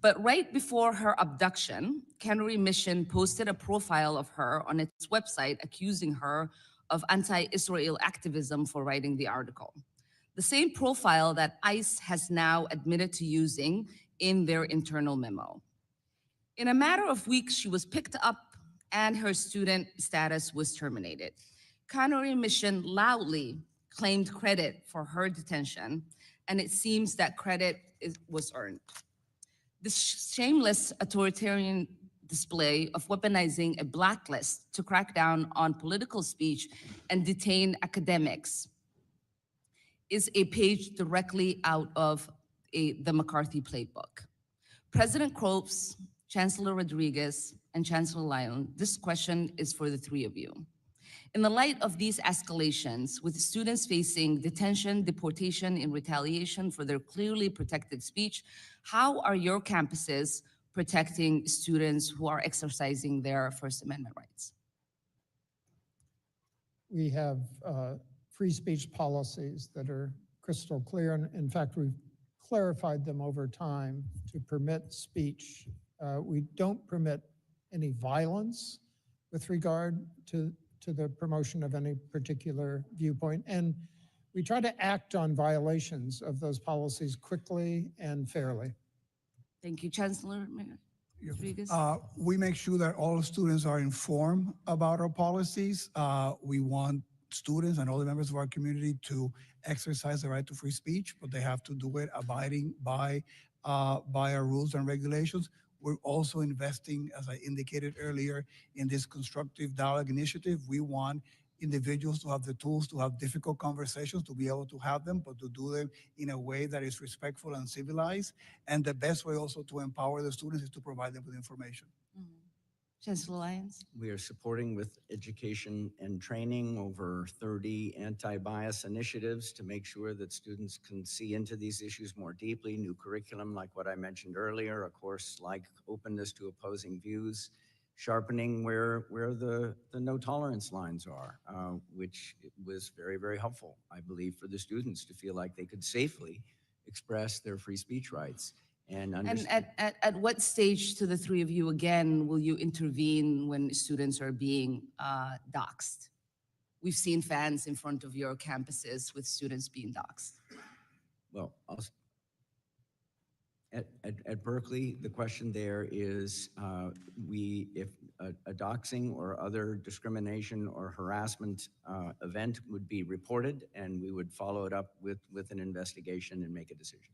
But right before her abduction, Canary Mission posted a profile of her on its website accusing her of anti-Israel activism for writing the article. The same profile that ICE has now admitted to using in their internal memo. In a matter of weeks, she was picked up and her student status was terminated. Canary Mission loudly claimed credit for her detention, and it seems that credit was earned. This shameless authoritarian display of weaponizing a blacklist to crack down on political speech and detain academics is a page directly out of the McCarthy playbook. President Cropes, Chancellor Rodriguez, and Chancellor Lyon, this question is for the three of you. In the light of these escalations, with students facing detention, deportation in retaliation for their clearly protected speech, how are your campuses protecting students who are exercising their First Amendment rights? We have free speech policies that are crystal clear. And in fact, we've clarified them over time to permit speech. We don't permit any violence with regard to to the promotion of any particular viewpoint. And we try to act on violations of those policies quickly and fairly. Thank you, Chancellor Rodriguez. We make sure that all students are informed about our policies. We want students and all the members of our community to exercise the right to free speech, but they have to do it abiding by our rules and regulations. We're also investing, as I indicated earlier, in this constructive dialogue initiative. We want individuals to have the tools to have difficult conversations, to be able to have them, but to do them in a way that is respectful and civilized. And the best way also to empower the students is to provide them with information. Chancellor Lyons. We are supporting with education and training over 30 anti-bias initiatives to make sure that students can see into these issues more deeply. New curriculum, like what I mentioned earlier, a course like openness to opposing views, sharpening where the no tolerance lines are, which was very, very helpful, I believe, for the students to feel like they could safely express their free speech rights. And at what stage, to the three of you again, will you intervene when students are being doxxed? We've seen fans in front of your campuses with students being doxxed. Well, at Berkeley, the question there is, if a doxing or other discrimination or harassment event would be reported, and we would follow it up with an investigation and make a decision.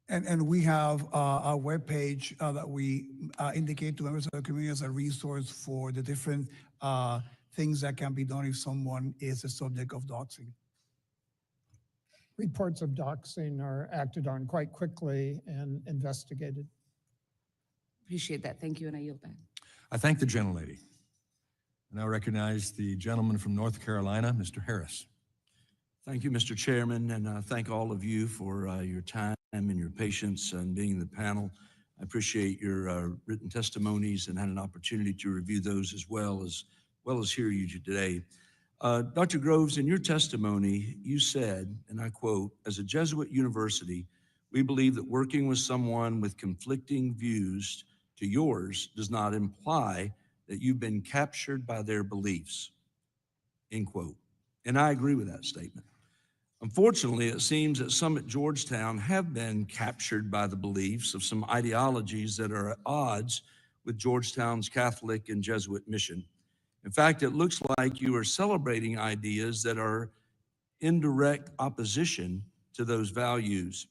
And we have a webpage that we indicate to members of the community as a resource for the different things that can be done if someone is a subject of doxing. Reports of doxing are acted on quite quickly and investigated. Appreciate that. Thank you, and I yield back. I thank the gentlelady. I now recognize the gentleman from North Carolina, Mr. Harris. Thank you, Mr. Chairman, and thank all of you for your time and your patience and being in the panel. I appreciate your written testimonies and had an opportunity to review those as well as hear you today. Dr. Groves, in your testimony, you said, and I quote, "As a Jesuit university, we believe that working with someone with conflicting views to yours does not imply that you've been captured by their beliefs," end quote. And I agree with that statement. Unfortunately, it seems that some at Georgetown have been captured by the beliefs of some ideologies that are at odds with Georgetown's Catholic and Jesuit mission. In fact, it looks like you are celebrating ideas that are in direct opposition to those values.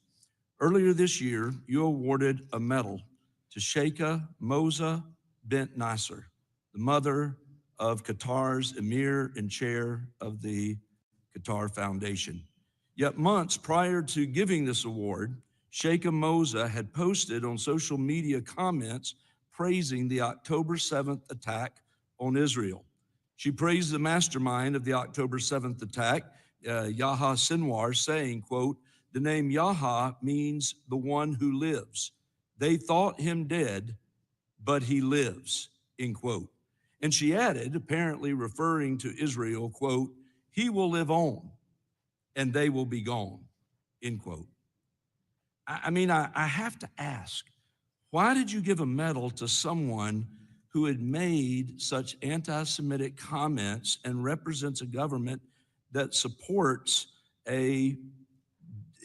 Earlier this year, you awarded a medal to Sheikha Moza bint Nasser, the mother of Qatar's Emir and chair of the Qatar Foundation. Yet months prior to giving this award, Sheikha Moza had posted on social media comments praising the October 7th attack on Israel. She praised the mastermind of the October 7th attack, Yahya Sinwar, saying, quote, "The name Yahya means the one who lives. They thought him dead, but he lives," end quote. And she added, apparently referring to Israel, quote, "He will live on, and they will be gone," end quote. I have to ask, why did you give a medal to someone who had made such anti-Semitic comments and represents a government that supports a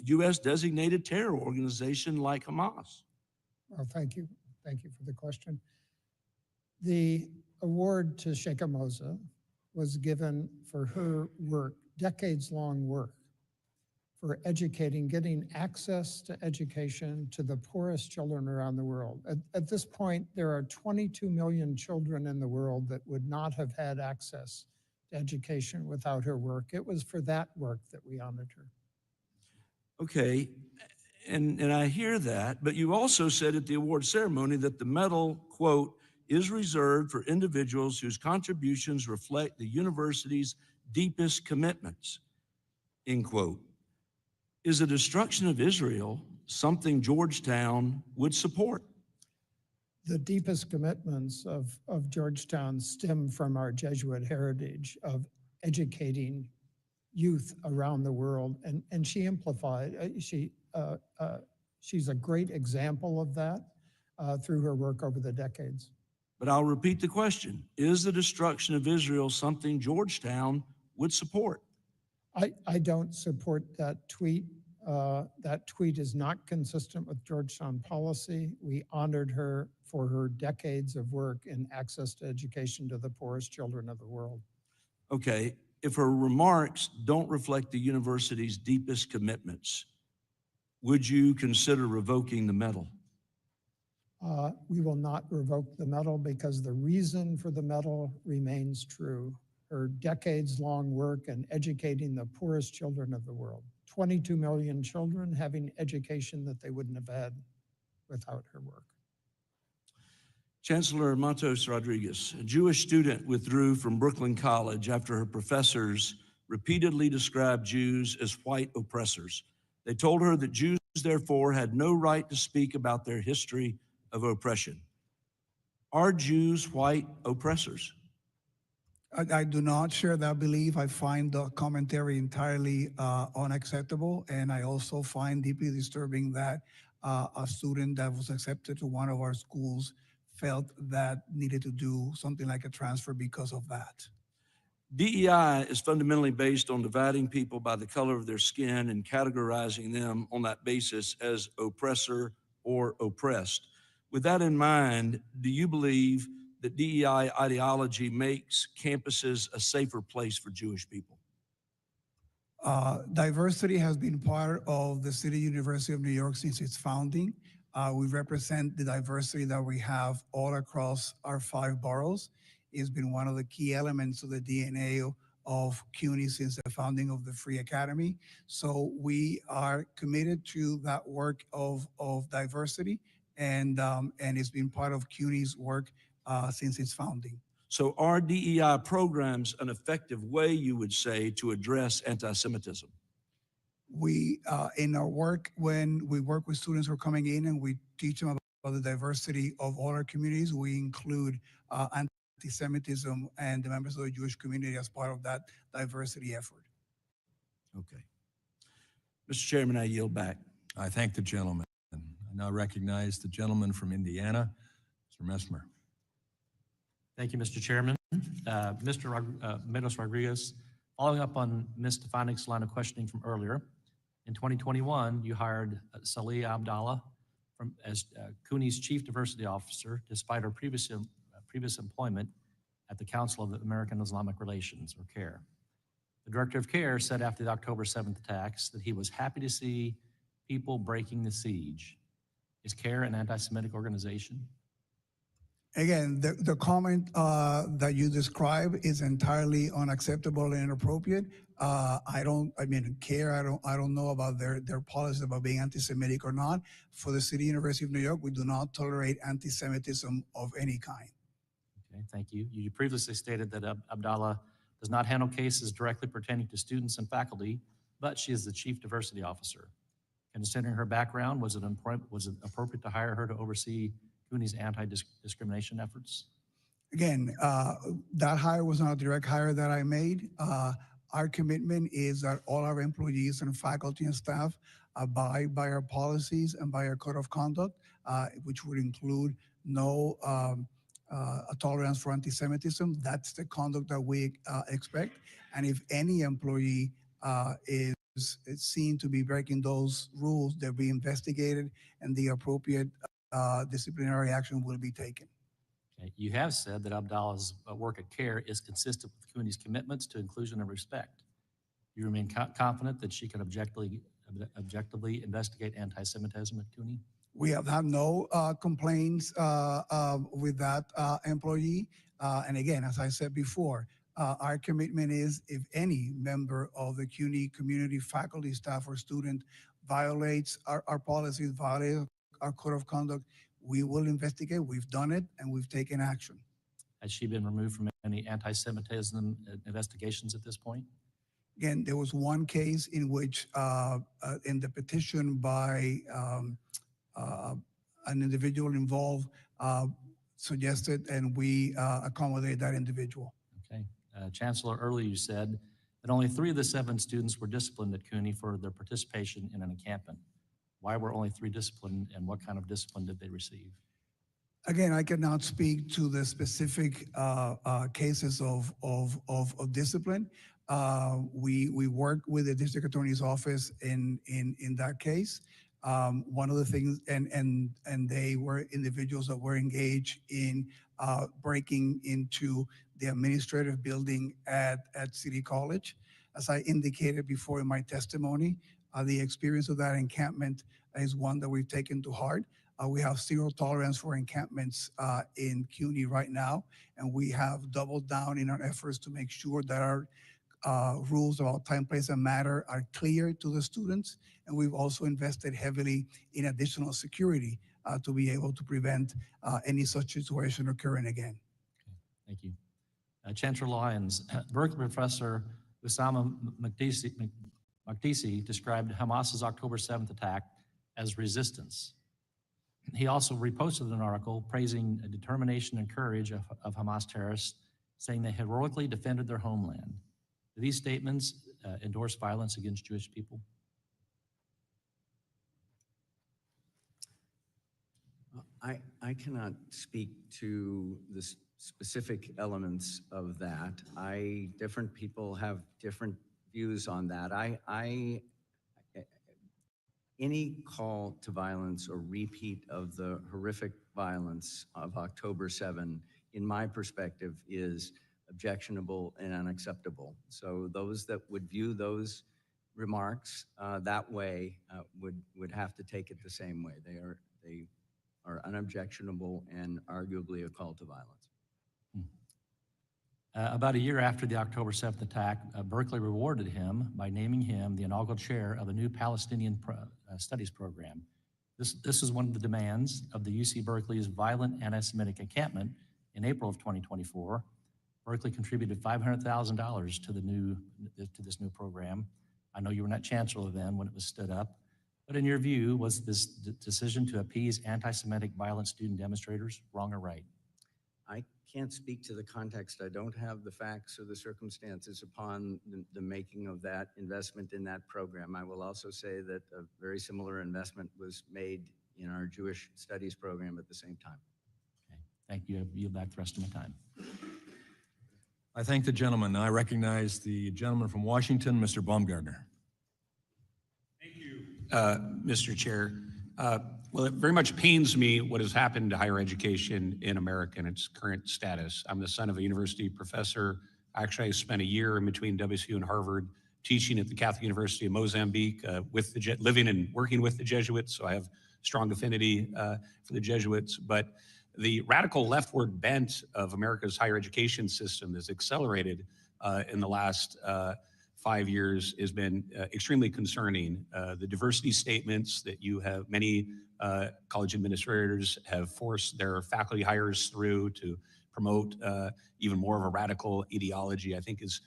U.S. designated terror organization like Hamas? Well, thank you. Thank you for the question. The award to Sheikha Moza was given for her work, decades-long work, for educating, getting access to education to the poorest children around the world. At this point, there are 22 million children in the world that would not have had access to education without her work. It was for that work that we honored her. Okay, and I hear that, but you also said at the award ceremony that the medal, quote, "is reserved for individuals whose contributions reflect the university's deepest commitments," end quote. Is the destruction of Israel something Georgetown would support? The deepest commitments of Georgetown stem from our Jesuit heritage of educating youth around the world, and she amplified, she's a great example of that through her work over the decades. But I'll repeat the question. Is the destruction of Israel something Georgetown would support? I don't support that tweet. That tweet is not consistent with Georgetown policy. We honored her for her decades of work in access to education to the poorest children of the world. Okay, if her remarks don't reflect the university's deepest commitments, would you consider revoking the medal? We will not revoke the medal because the reason for the medal remains true. Her decades-long work in educating the poorest children of the world. 22 million children having education that they wouldn't have had without her work. Chancellor Matos Rodriguez, a Jewish student withdrew from Brooklyn College after her professors repeatedly described Jews as white oppressors. They told her that Jews, therefore, had no right to speak about their history of oppression. Are Jews white oppressors? I do not share that belief. I find the commentary entirely unacceptable, and I also find deeply disturbing that a student that was accepted to one of our schools felt that needed to do something like a transfer because of that. DEI is fundamentally based on dividing people by the color of their skin and categorizing them on that basis as oppressor or oppressed. With that in mind, do you believe that DEI ideology makes campuses a safer place for Jewish people? Diversity has been part of the City University of New York since its founding. We represent the diversity that we have all across our 5 boroughs. It's been one of the key elements of the DNA of CUNY since the founding of the Free Academy. So we are committed to that work of diversity, and it's been part of CUNY's work since its founding. So are DEI programs an effective way, you would say, to address anti-Semitism? We, in our work, when we work with students who are coming in and we teach them about the diversity of all our communities, we include anti-Semitism and the members of the Jewish community as part of that diversity effort. Okay. Mr. Chairman, I yield back. I thank the gentleman. I now recognize the gentleman from Indiana, Mr. Messmer. Thank you, Mr. Chairman. Mr. Matos Rodriguez, following up on Ms. Stefanik's line of questioning from earlier, in 2021, you hired Salih Abdallah as CUNY's Chief Diversity Officer, despite her previous employment at the Council of American Islamic Relations, or CARE. The Director of CARE said after the October 7th attacks that he was happy to see people breaking the siege. Is CARE an anti-Semitic organization? Again, the comment that you describe is entirely unacceptable and inappropriate. I mean, CARE, I don't know about their policy about being anti-Semitic or not. For the City University of New York, we do not tolerate anti-Semitism of any kind. Okay, thank you. You previously stated that Abdallah does not handle cases directly pertaining to students and faculty, but she is the Chief Diversity Officer. Considering her background, was it appropriate to hire her to oversee CUNY's anti-discrimination efforts? Again, that hire was not a direct hire that I made. Our commitment is that all our employees and faculty and staff abide by our policies and by our code of conduct, which would include no tolerance for anti-Semitism. That's the conduct that we expect. And if any employee is seen to be breaking those rules, they'll be investigated and the appropriate disciplinary action will be taken. Okay. You have said that Abdallah's work at CARE is consistent with CUNY's commitments to inclusion and respect. You remain confident that she can objectively investigate anti-Semitism at CUNY? We have had no complaints with that employee. And again, as I said before, our commitment is if any member of the CUNY community, faculty, staff, or student violates our policies, violates our code of conduct, we will investigate. We've done it and we've taken action. Has she been removed from any anti-Semitism investigations at this point? Again, there was one case in which, in the petition by an individual involved, suggested, and we accommodate that individual. Okay. Chancellor, earlier you said that only 3 of the 7 students were disciplined at CUNY for their participation in an encampment. Why were only 3 disciplined, and what kind of discipline did they receive? Again, I cannot speak to the specific cases of discipline. We work with the district attorney's office in that case. One of the things, and they were individuals that were engaged in breaking into the administrative building at City College. As I indicated before in my testimony, the experience of that encampment is one that we've taken to heart. We have zero tolerance for encampments in CUNY right now, and we have doubled down in our efforts to make sure that our rules about time, place, and matter are clear to the students. And we've also invested heavily in additional security to be able to prevent any such situation occurring again. Thank you. Chancellor Lyons, Berkeley professor Usama Makdisi described Hamas's October 7th attack as resistance. He also reposted an article praising the determination and courage of Hamas terrorists, saying they heroically defended their homeland. Do these statements endorse violence against Jewish people? I cannot speak to the specific elements of that. Different people have different views on that. Any call to violence or repeat of the horrific violence of October 7, in my perspective, is objectionable and unacceptable. So those that would view those remarks that way would have to take it the same way. They are unobjectionable and arguably a call to violence. About a year after the October 7th attack, Berkeley rewarded him by naming him the inaugural chair of a new Palestinian studies program. This is one of the demands of the UC Berkeley's violent anti-Semitic encampment in April of 2024. Berkeley contributed $500,000 to this new program. I know you were not chancellor then when it was stood up, but in your view, was this decision to appease anti-Semitic violent student demonstrators wrong or right? I can't speak to the context. I don't have the facts or the circumstances upon the making of that investment in that program. I will also say that a very similar investment was made in our Jewish studies program at the same time. Okay, thank you. I'll yield back the rest of my time. I thank the gentleman. I recognize the gentleman from Washington, Mr. Baumgartner. Thank you, Mr. Chair. Well, it very much pains me what has happened to higher education in America and its current status. I'm the son of a university professor. Actually, I spent a year in between WSU and Harvard teaching at the Catholic University of Mozambique, living and working with the Jesuits, so I have strong affinity for the Jesuits. But the radical leftward bent of America's higher education system has accelerated in the last 5 years has been extremely concerning. The diversity statements that you have, many college administrators have forced their faculty hires through to promote even more of a radical ideology, I think is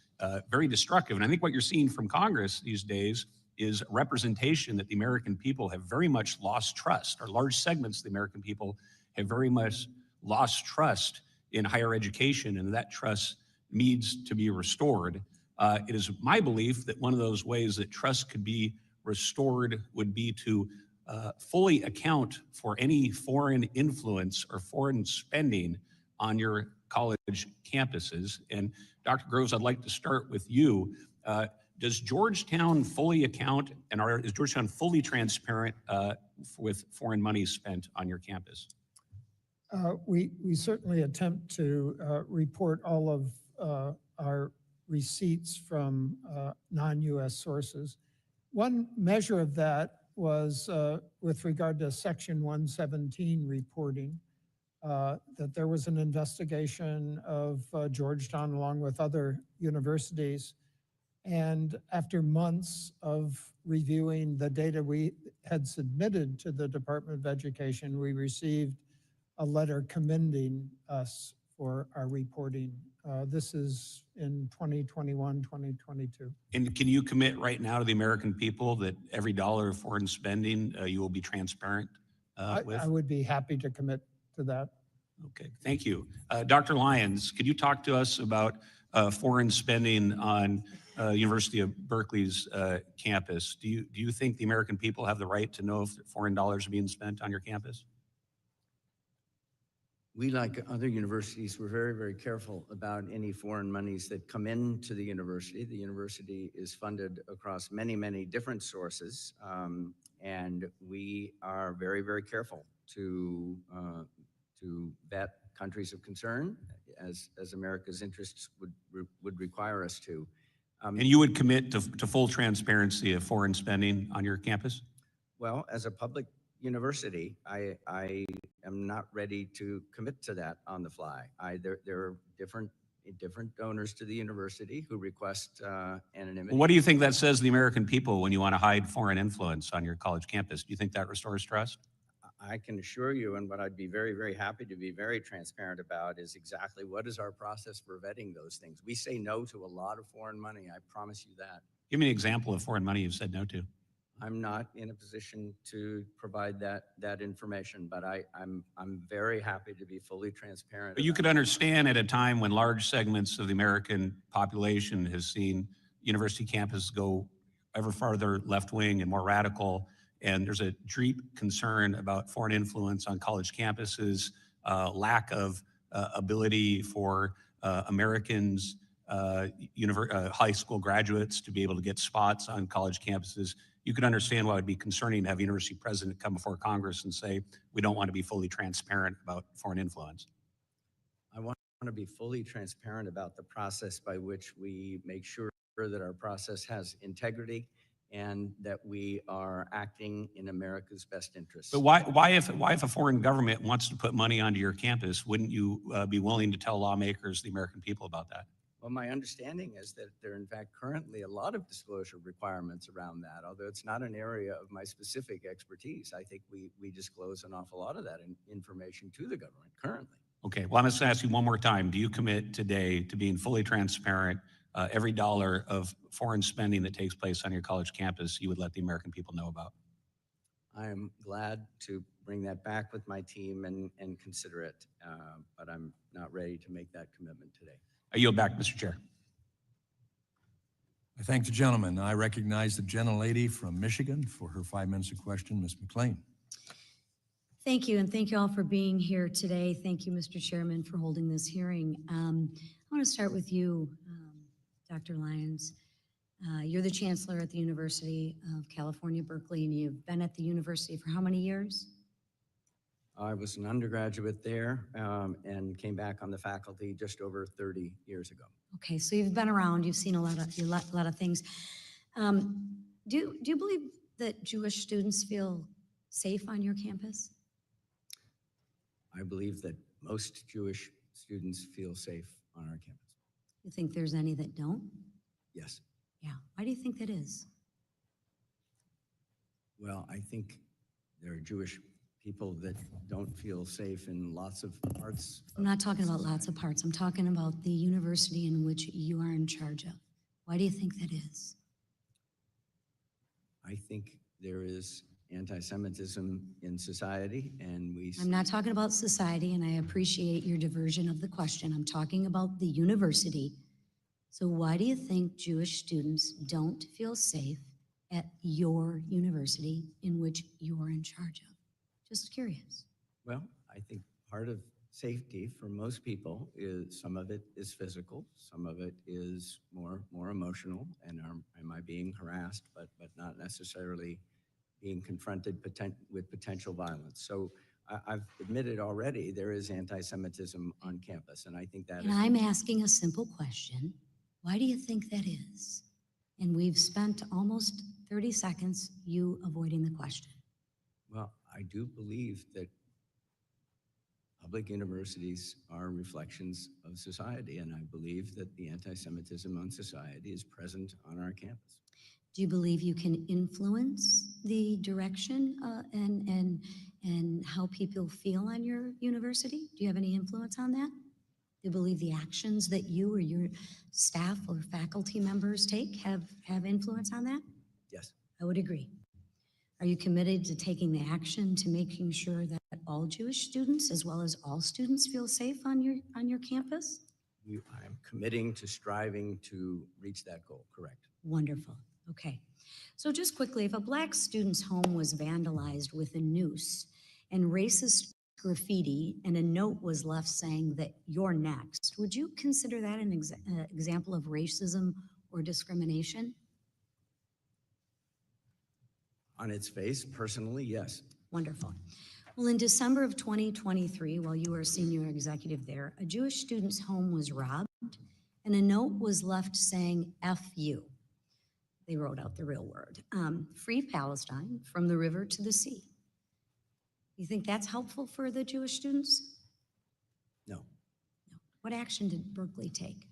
very destructive. And I think what you're seeing from Congress these days is representation that the American people have very much lost trust, or large segments of the American people have very much lost trust in higher education, and that trust needs to be restored. It is my belief that one of those ways that trust could be restored would be to fully account for any foreign influence or foreign spending on your college campuses. And Dr. Groves, I'd like to start with you. Does Georgetown fully account, and is Georgetown fully transparent with foreign money spent on your campus? We certainly attempt to report all of our receipts from non-U.S. sources. One measure of that was with regard to Section 117 reporting, that there was an investigation of Georgetown along with other universities. And after months of reviewing the data we had submitted to the Department of Education, we received a letter commending us for our reporting. This is in 2021, 2022. And can you commit right now to the American people that every dollar of foreign spending you will be transparent with? I would be happy to commit to that. Okay, thank you. Dr. Lyons, could you talk to us about foreign spending on University of Berkeley's campus? Do you think the American people have the right to know if foreign dollars are being spent on your campus? We, like other universities, were very, very careful about any foreign monies that come into the university. The university is funded across many, many different sources, and we are very, very careful to vet countries of concern as America's interests would require us to. And you would commit to full transparency of foreign spending on your campus? Well, as a public university, I am not ready to commit to that on the fly. There are different donors to the university who request anonymity. What do you think that says to the American people when you want to hide foreign influence on your college campus? Do you think that restores trust? I can assure you, and what I'd be very, very happy to be very transparent about is exactly what is our process for vetting those things. We say no to a lot of foreign money, I promise you that. Give me an example of foreign money you've said no to. I'm not in a position to provide that information, but I'm very happy to be fully transparent. But you could understand at a time when large segments of the American population has seen university campus go ever farther left-wing and more radical, and there's a deep concern about foreign influence on college campuses, lack of ability for Americans, high school graduates to be able to get spots on college campuses. You could understand why it would be concerning to have a university president come before Congress and say, we don't want to be fully transparent about foreign influence. I want to be fully transparent about the process by which we make sure that our process has integrity and that we are acting in America's best interests. But why if a foreign government wants to put money onto your campus, wouldn't you be willing to tell lawmakers, the American people, about that? Well, my understanding is that there are in fact currently a lot of disclosure requirements around that, although it's not an area of my specific expertise. I think we disclose an awful lot of that information to the government currently. Okay, well, I'm just going to ask you one more time. Do you commit today to being fully transparent? Every dollar of foreign spending that takes place on your college campus, you would let the American people know about? I am glad to bring that back with my team and consider it, but I'm not ready to make that commitment today. I yield back, Mr. Chair. I thank the gentleman. I recognize the gentlelady from Michigan for her 5 minutes of question, Ms. McLean. Thank you, and thank you all for being here today. Thank you, Mr. Chairman, for holding this hearing. I want to start with you, Dr. Lyons. You're the chancellor at the University of California, Berkeley, and you've been at the university for how many years? I was an undergraduate there and came back on the faculty just over 30 years ago. Okay, so you've been around, you've seen a lot of things. Do you believe that Jewish students feel safe on your campus? I believe that most Jewish students feel safe on our campus. You think there's any that don't? Yes. Yeah, why do you think that is? Well, I think there are Jewish people that don't feel safe in lots of parts. I'm not talking about lots of parts. I'm talking about the university in which you are in charge of. Why do you think that is? I think there is anti-Semitism in society, and I'm not talking about society, and I appreciate your diversion of the question. I'm talking about the university. So why do you think Jewish students don't feel safe at your university in which you're in charge of? Just curious. Well, I think part of safety for most people is some of it is physical, some of it is more emotional, and am I being harassed, but not necessarily being confronted with potential violence. So I've admitted already there is anti-Semitism on campus, and I think that And I'm asking a simple question. Why do you think that is? And we've spent almost 30 seconds you avoiding the question. Well, I do believe that public universities are reflections of society, and I believe that the anti-Semitism on society is present on our campus. Do you believe you can influence the direction and how people feel on your university? Do you have any influence on that? Do you believe the actions that you or your staff or faculty members take have influence on that? Yes. I would agree. Are you committed to taking the action to making sure that all Jewish students, as well as all students, feel safe on your campus? I am committing to striving to reach that goal, correct. Wonderful. Okay. So just quickly, if a Black student's home was vandalized with a noose and racist graffiti and a note was left saying that you're next, would you consider that an example of racism or discrimination? On its face, personally, yes. Wonderful. Well, in December of 2023, while you were a senior executive there, a Jewish student's home was robbed and a note was left saying, F you. They wrote out the real word. Free Palestine from the river to the sea. You think that's helpful for the Jewish students? No. No. What action did Berkeley take?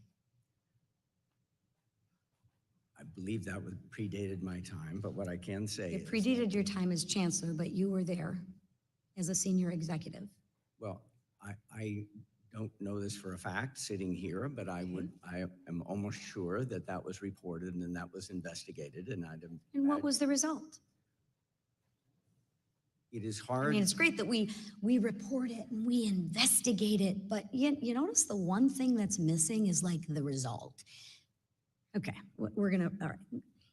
I believe that was predated my time, but what I can say It is, predated your time as chancellor, but you were there as a senior executive. well, I don't know this for a fact sitting here, but I am almost sure that that was reported and that was investigated, and And what was the result? it is I hard. mean, it's great that we report it and we investigate it, but you notice the one thing that's missing is like the result. Okay, all right.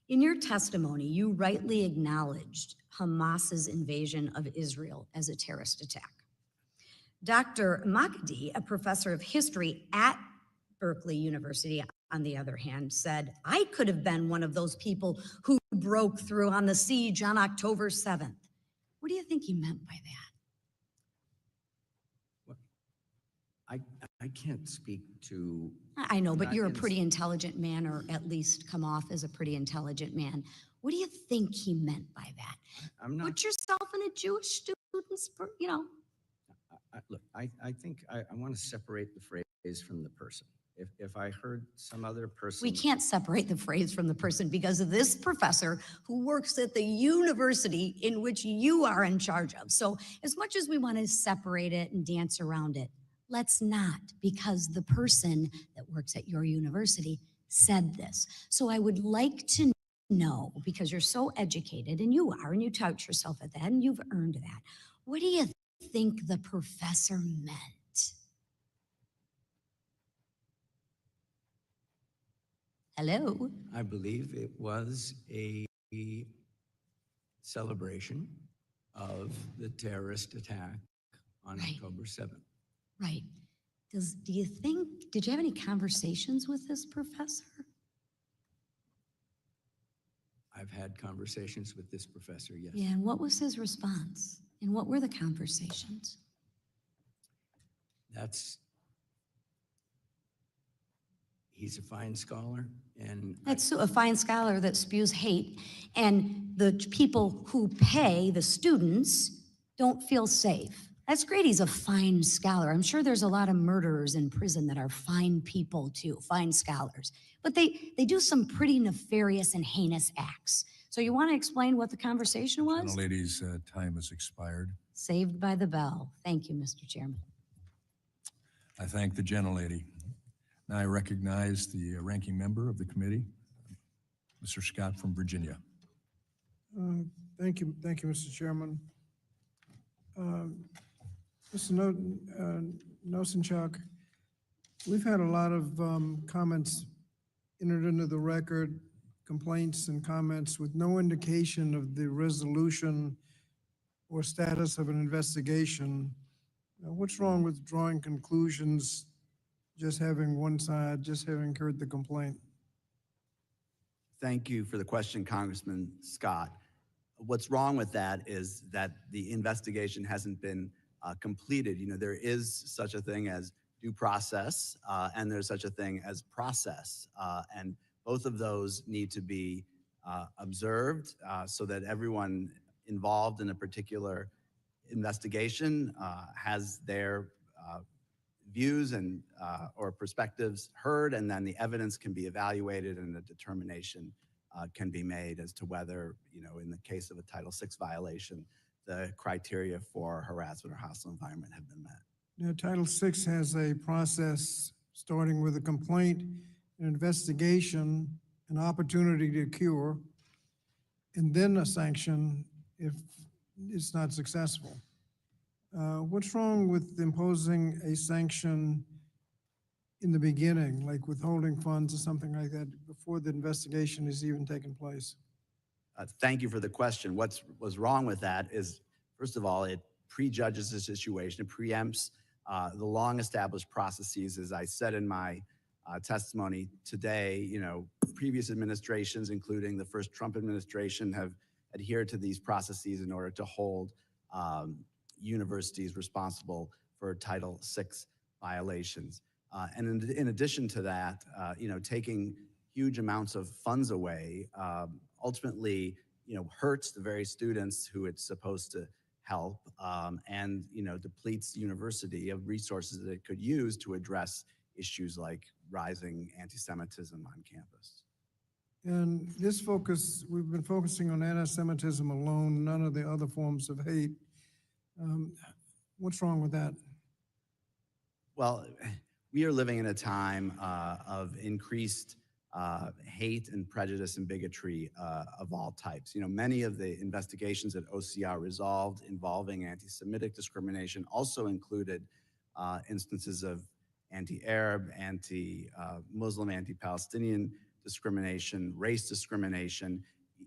In your testimony, you rightly acknowledged Hamas's invasion of Israel as a terrorist attack. Dr. Makdi, a professor of history at Berkeley University, on the other hand, said, I could have been one of those people who broke through on the siege on October 7th. What do you think he meant by that? I can't speak to. I know, but not you're a in- pretty intelligent man, or at least come off as a pretty intelligent man. What do you think he meant by that? I'm not. Put yourself in a Jewish student's, Look, I think I want to separate the phrase from the person. If I heard some other person. We can't separate the phrase from the person because of this professor who works at the university in which you are in charge of. So as much as we want to separate it and dance around it, let's not, because the person that works at your university said this. So I would like to know, because you're so educated, and you are, and you tout yourself at that, and you've earned that. What do you think the professor meant? Hello? I believe it was a celebration of the terrorist attack on October 7th. Right. Do you think, did you have any conversations with this professor? I've had conversations with this professor, yes. Yeah, and what was his response? And what were the conversations? He's a fine scholar, and That's a fine scholar that spews hate, and the people who pay, the students, don't feel safe. That's great, he's a fine scholar. I'm sure there's a lot of murderers in prison that are fine people too, fine scholars. But they do some pretty nefarious and heinous acts. So you want to explain what the conversation was? Gentlelady's time has expired. Saved by the bell. Thank you, Mr. Chairman. I thank the gentlelady. Now I recognize the ranking member of the committee, Mr. Scott from Virginia. Thank you, Mr. Chairman. Mr. Nosenchuk, we've had a lot of comments entered into the record, complaints and comments with no indication of the resolution or status of an investigation. What's wrong with drawing conclusions, just having one side, just having heard the complaint? Thank you for the question, Congressman Scott. What's wrong with that is that the investigation hasn't been completed. You know, there is such a thing as due process, and there's such a thing as process. And both of those need to be observed so that everyone involved in a particular investigation has their views and or perspectives heard, and then the evidence can be evaluated and a determination can be made as to whether, you know, in the case of a Title VI violation, the criteria for harassment or hostile environment have been met. Now, Title VI has a process starting with a complaint, an investigation, an opportunity to cure, and then a sanction if it's not successful. What's wrong with imposing a sanction in the beginning, like withholding funds or something like that, before the investigation has even taken place? Thank you for the question. What's wrong with that is, first of all, it prejudges the situation, it preempts the long-established processes. As I said in my testimony today, previous administrations, including the first Trump administration, have adhered to these processes in order to hold universities responsible for Title VI violations. And in addition to that, taking huge amounts of funds away ultimately, hurts the very students who it's supposed to help, and depletes the university of resources that it could use to address issues like rising anti-Semitism on campus. And this focus, we've been focusing on anti-Semitism alone, none of the other forms of hate. What's wrong with that? Well, we are living in a time of increased hate and prejudice and bigotry of all types. Many of the investigations that OCR resolved involving anti-Semitic discrimination also included instances of anti-Arab, anti-Muslim, anti-Palestinian discrimination, race discrimination.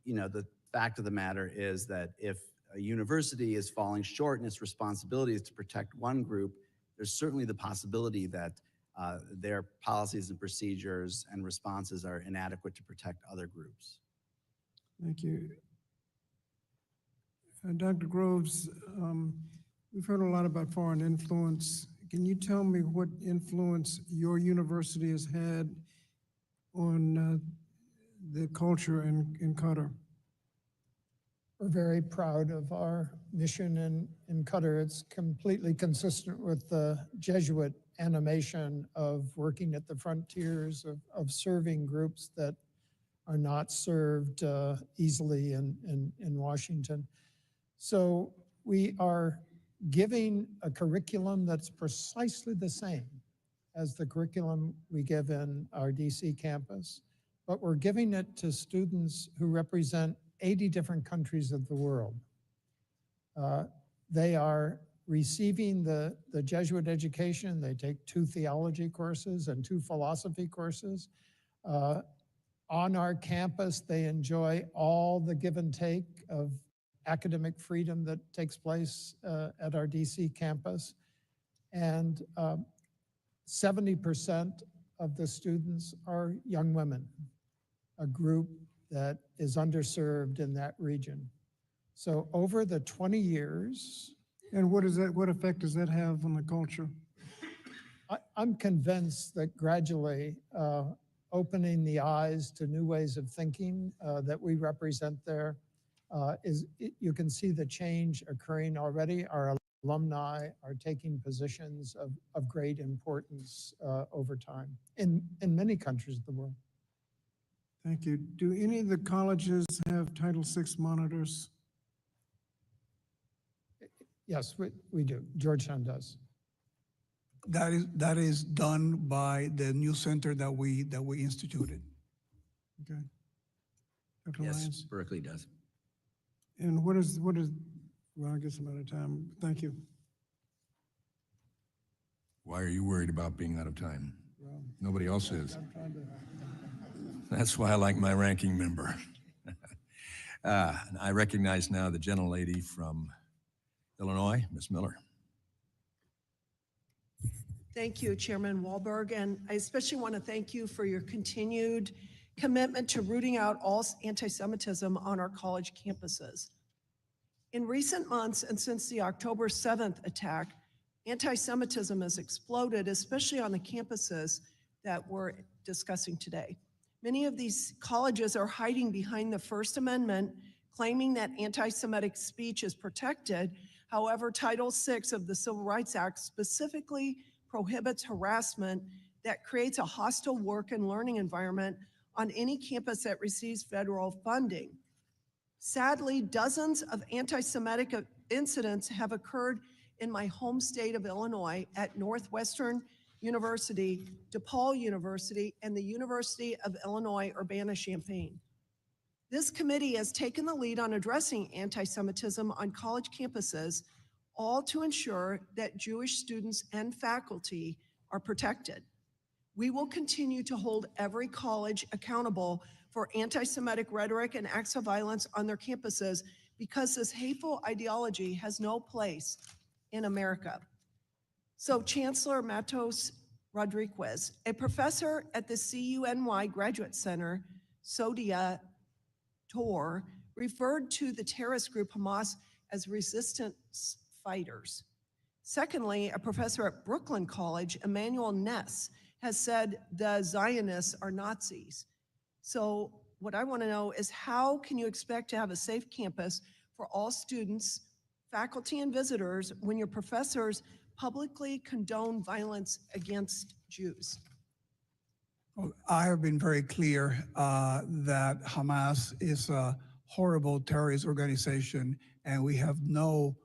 The fact of the matter is that if a university is falling short in its responsibilities to protect one group, there's certainly the possibility that their policies and procedures and responses are inadequate to protect other groups. Thank you. Dr. Groves, we've heard a lot about foreign influence. Can you tell me what influence your university has had on the culture in Qatar? We're very proud of our mission in Qatar. It's completely consistent with the Jesuit animation of working at the frontiers, of serving groups that are not served easily in Washington. So we are giving a curriculum that's precisely the same as the curriculum we give in our DC campus, but we're giving it to students who represent 80 different countries of the world. They are receiving the Jesuit education. They take 2 theology courses and 2 philosophy courses. On our campus, they enjoy all the give and take of academic freedom that takes place at our DC campus. And 70% of the students are young women, a group that is underserved in that region. So over the 20 years. And what effect does that have on the culture? I'm convinced that gradually opening the eyes to new ways of thinking that we represent there you can see the change occurring already. Our alumni are taking positions of great importance over time in many countries of the world. Thank you. Do any of the colleges have Title VI monitors? Yes, we do. Georgetown does. That is done by the new center that we instituted. Okay. Dr. Yes, Lyons? Berkeley does. And what is, well, I guess I'm out of time. Thank you. Why are you worried about being out of time? Well, Nobody else is. I'm trying to. That's why I like my ranking member. I recognize now the gentlelady from Illinois, Ms. Miller. Thank you, Chairman Wahlberg, and I especially want to thank you for your continued commitment to rooting out all anti-Semitism on our college campuses. In recent months, and since the October 7th attack, anti-Semitism has exploded, especially on the campuses that we're discussing today. Many of these colleges are hiding behind the First Amendment, claiming that anti-Semitic speech is protected. However, Title VI of the Civil Rights Act specifically prohibits harassment that creates a hostile work and learning environment on any campus that receives federal funding. Sadly, dozens of anti-Semitic incidents have occurred in my home state of Illinois at Northwestern University, DePaul University, and the University of Illinois Urbana-Champaign. This committee has taken the lead on addressing anti-Semitism on college campuses, all to ensure that Jewish students and faculty are protected. We will continue to hold every college accountable for anti-Semitic rhetoric and acts of violence on their campuses because this hateful ideology has no place in America. So Chancellor Matos Rodriguez, a professor at the CUNY Graduate Center, Sodia Tor, referred to the terrorist group Hamas as resistance fighters. Secondly, a professor at Brooklyn College, Emmanuel Ness, has said the Zionists are Nazis. So what I want to know is how can you expect to have a safe campus for all students, faculty, and visitors when your professors publicly condone violence against Jews? Well, I have been very clear that Hamas is a horrible terrorist organization, and we have no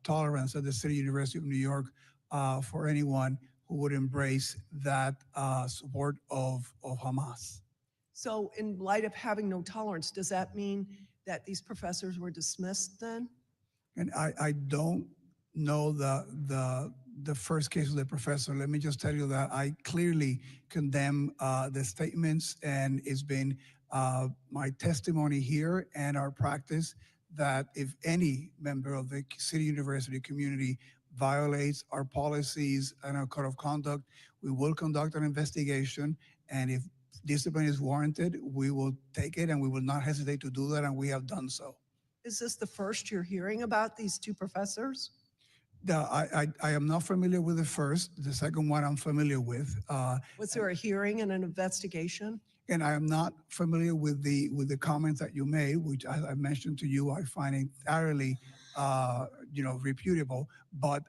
tolerance at the City University of New York for anyone who would embrace that support of Hamas. So in light of having no tolerance, does that mean that these professors were dismissed then? And I don't know the first case of the professor. Let me just tell you that I clearly condemn the statements, and it's been my testimony here and our practice that if any member of the City University community violates our policies and our code of conduct, we will conduct an investigation, and if discipline is warranted, we will take it, and we will not hesitate to do that, and we have done so. Is this the first you're hearing about these two professors? I am not familiar with the first. The second one I'm familiar with. Was there a hearing and an investigation? And I am not familiar with the comments that you made, which as I mentioned to you, I find entirely reputable. But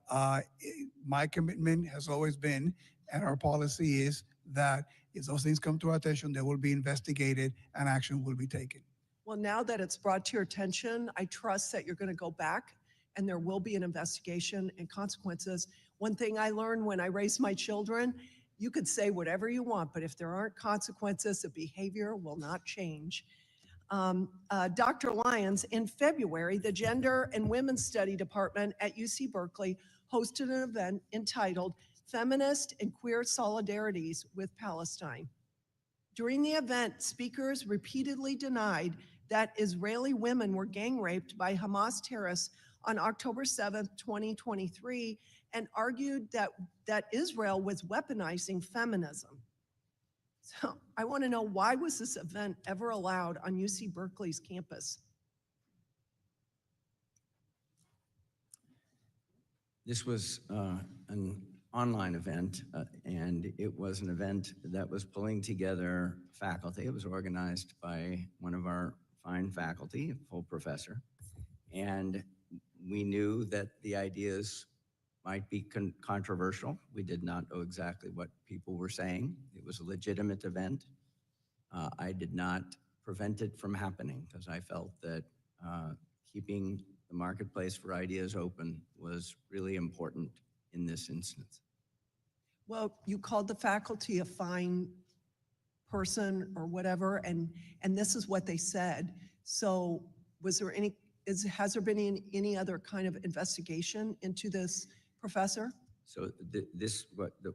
my commitment has always been, and our policy is that if those things come to our attention, they will be investigated and action will be taken. Well, now that it's brought to your attention, I trust that you're going to go back and there will be an investigation and consequences. One thing I learned when I raised my children, you could say whatever you want, but if there aren't consequences, the behavior will not change. Dr. Lyons, in February, the Gender and Women's Study Department at UC Berkeley hosted an event entitled Feminist and Queer Solidarities with Palestine. During the event, speakers repeatedly denied that Israeli women were gang raped by Hamas terrorists on October 7th, 2023, and argued that Israel was weaponizing feminism. So I want to know, why was this event ever allowed on UC Berkeley's campus? This was an online event, and it was an event that was pulling together faculty. It was organized by one of our fine faculty, a full professor, and we knew that the ideas might be controversial. We did not know exactly what people were saying. It was a legitimate event. I did not prevent it from happening because I felt that keeping the marketplace for ideas open was really important in this instance. Well, you called the faculty a fine person or whatever, and this is what they said. So was there has there been any other kind of investigation into this professor? So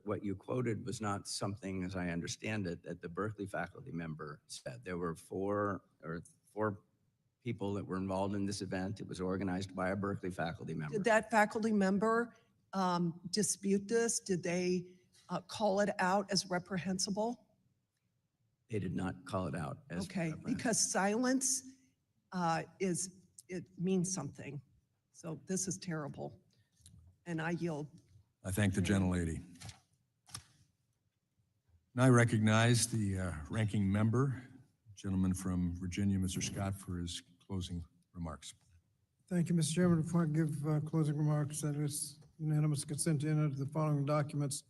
what you quoted was not something, as I understand it, that the Berkeley faculty member said. There were four people that were involved in this event. It was organized by a Berkeley faculty member. Did that faculty member dispute this? Did they call it out as reprehensible? They did not call it out as okay, because silence it means something. So this is terrible, and I yield. I thank the gentlelady. Now I recognize the ranking member, gentleman from Virginia, Mr. Scott, for his closing remarks. Thank you, Mr. Chairman. Before I give closing remarks, that is unanimous consent to enter the following documents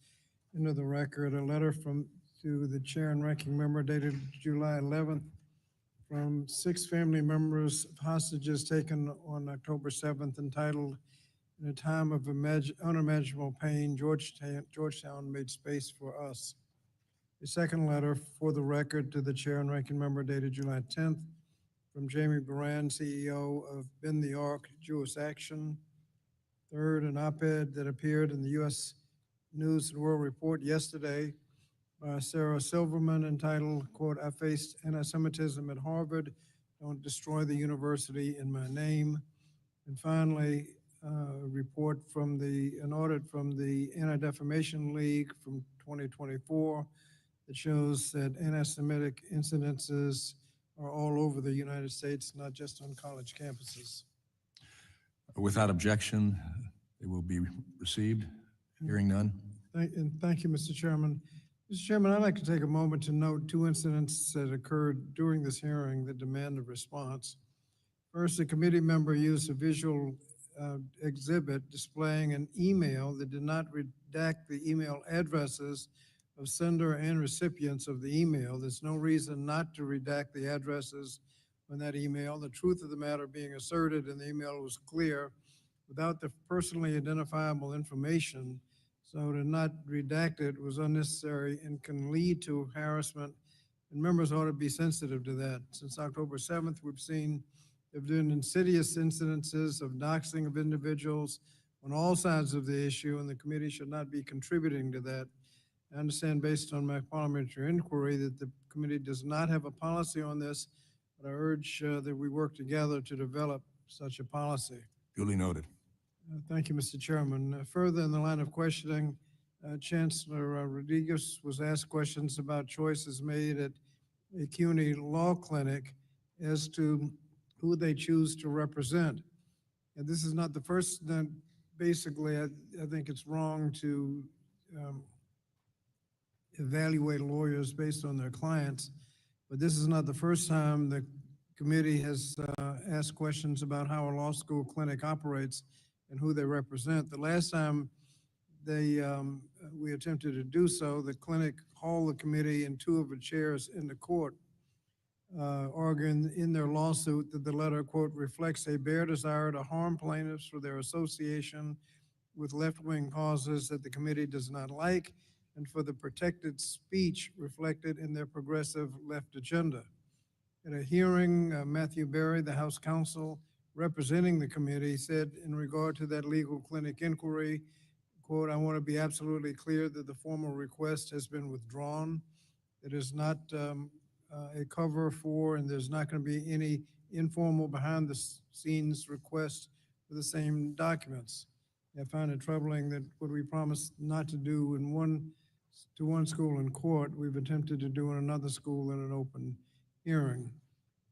into the record. A letter to the chair and ranking member dated July 11th from 6 family members of hostages taken on October 7th, entitled, "In a Time of Unimaginable Pain, Georgetown Made Space for Us." A second letter for the record to the chair and ranking member dated July 10th from Jamie Baran, CEO of Bend the Arc Jewish Action. Third, an op-ed that appeared in the U.S. News and World Report yesterday by Sarah Silverman entitled, quote, "I faced anti-Semitism at Harvard Don't destroy the university in my name. And finally, an audit from the Anti-Defamation League from 2024 that shows that anti-Semitic incidences are all over the United States, not just on college campuses. Without objection, they will be received. Hearing none. Thank you, Mr. Chairman. Mr. Chairman, I'd like to take a moment to note two incidents that occurred during this hearing that demand a response. First, a committee member used a visual exhibit displaying an email that did not redact the email addresses of sender and recipients of the email. There's no reason not to redact the addresses on that email. The truth of the matter being asserted in the email was clear without the personally identifiable information. So to not redact it was unnecessary and can lead to harassment, and members ought to be sensitive to that. Since October 7th, we've seen there have been insidious incidences of doxing of individuals on all sides of the issue, and the committee should not be contributing to that. I understand based on my parliamentary inquiry that the committee does not have a policy on this, but I urge that we work together to develop such a policy. Duly noted. Thank you, Mr. Chairman. Further in the line of questioning, Chancellor Rodriguez was asked questions about choices made at a CUNY law clinic as to who they choose to represent. And this is not the first, basically, I think it's wrong to evaluate lawyers based on their clients, but this is not the first time the committee has asked questions about how a law school clinic operates and who they represent. The last time we attempted to do so, the clinic hauled the committee and two of the chairs into court, arguing in their lawsuit that the letter, quote, reflects a bare desire to harm plaintiffs for their association with left-wing causes that the committee does not like, and for the protected speech reflected in their progressive left agenda. At a hearing, Matthew Berry, the House counsel representing the committee, said in regard to that legal clinic inquiry, quote, I want to be absolutely clear that the formal request has been withdrawn. It is not a cover for, and there's not going to be any informal behind the scenes request for the same documents. I find it troubling that what we promised not to do in one school in court, we've attempted to do in another school in an open hearing.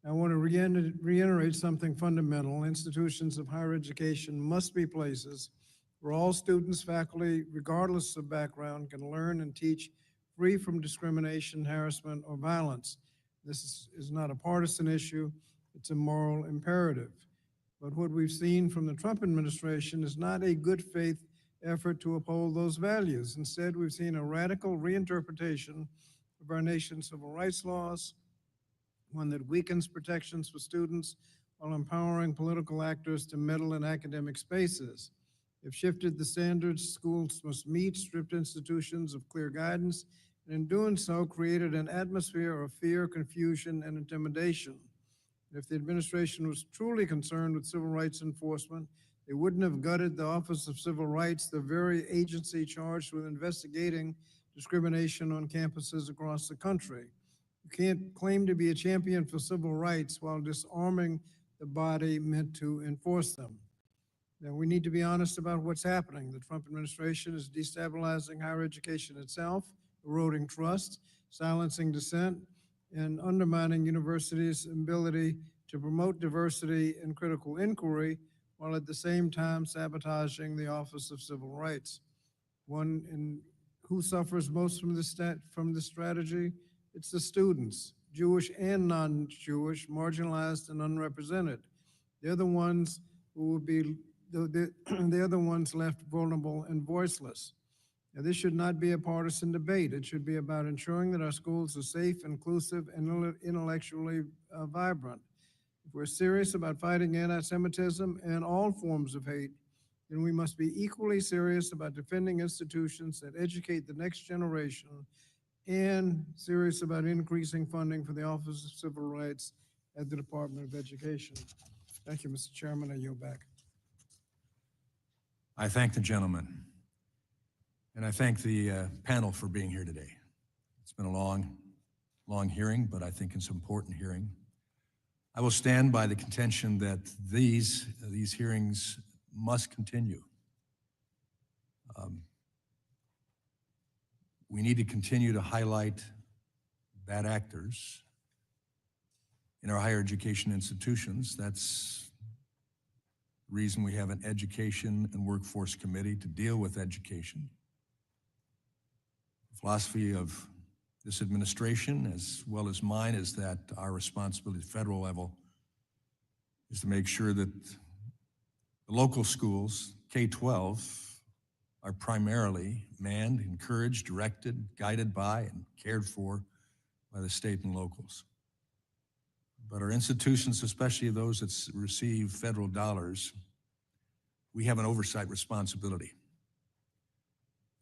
I want to reiterate something fundamental. Institutions of higher education must be places where all students, faculty, regardless of background, can learn and teach free from discrimination, harassment, or violence. This is not a partisan issue, it's a moral imperative. But what we've seen from the Trump administration is not a good faith effort to uphold those values. Instead, we've seen a radical reinterpretation of our nation's civil rights laws, one that weakens protections for students while empowering political actors to meddle in academic spaces. They've shifted the standards schools must meet, stripped institutions of clear guidance, and in doing so, created an atmosphere of fear, confusion, and intimidation. If the administration was truly concerned with civil rights enforcement, they wouldn't have gutted the Office of Civil Rights, the very agency charged with investigating discrimination on campuses across the country. You can't claim to be a champion for civil rights while disarming the body meant to enforce them. Now, we need to be honest about what's happening. The Trump administration is destabilizing higher education itself, eroding trust, silencing dissent, and undermining universities' ability to promote diversity and critical inquiry, while at the same time sabotaging the Office of Civil Rights. Who suffers most from this strategy? It's the students, Jewish and non-Jewish, marginalized and unrepresented. They're the ones who will be, they're the ones left vulnerable and voiceless. Now, this should not be a partisan debate. It should be about ensuring that our schools are safe, inclusive, and intellectually vibrant. If we're serious about fighting anti-Semitism and all forms of hate, then we must be equally serious about defending institutions that educate the next generation and serious about increasing funding for the Office of Civil Rights at the Department of Education. Thank you, Mr. Chairman. I yield back. I thank the gentleman, and I thank the panel for being here today. It's been a long hearing, but I think it's an important hearing. I will stand by the contention that these hearings must continue. We need to continue to highlight bad actors in our higher education institutions. That's the reason we have an Education and Workforce Committee to deal with education. The philosophy of this administration, as well as mine, is that our responsibility at the federal level is to make sure that the local schools, K-12, are primarily manned, encouraged, directed, guided by, and cared for by the state and locals. But our institutions, especially those that receive federal dollars, we have an oversight responsibility.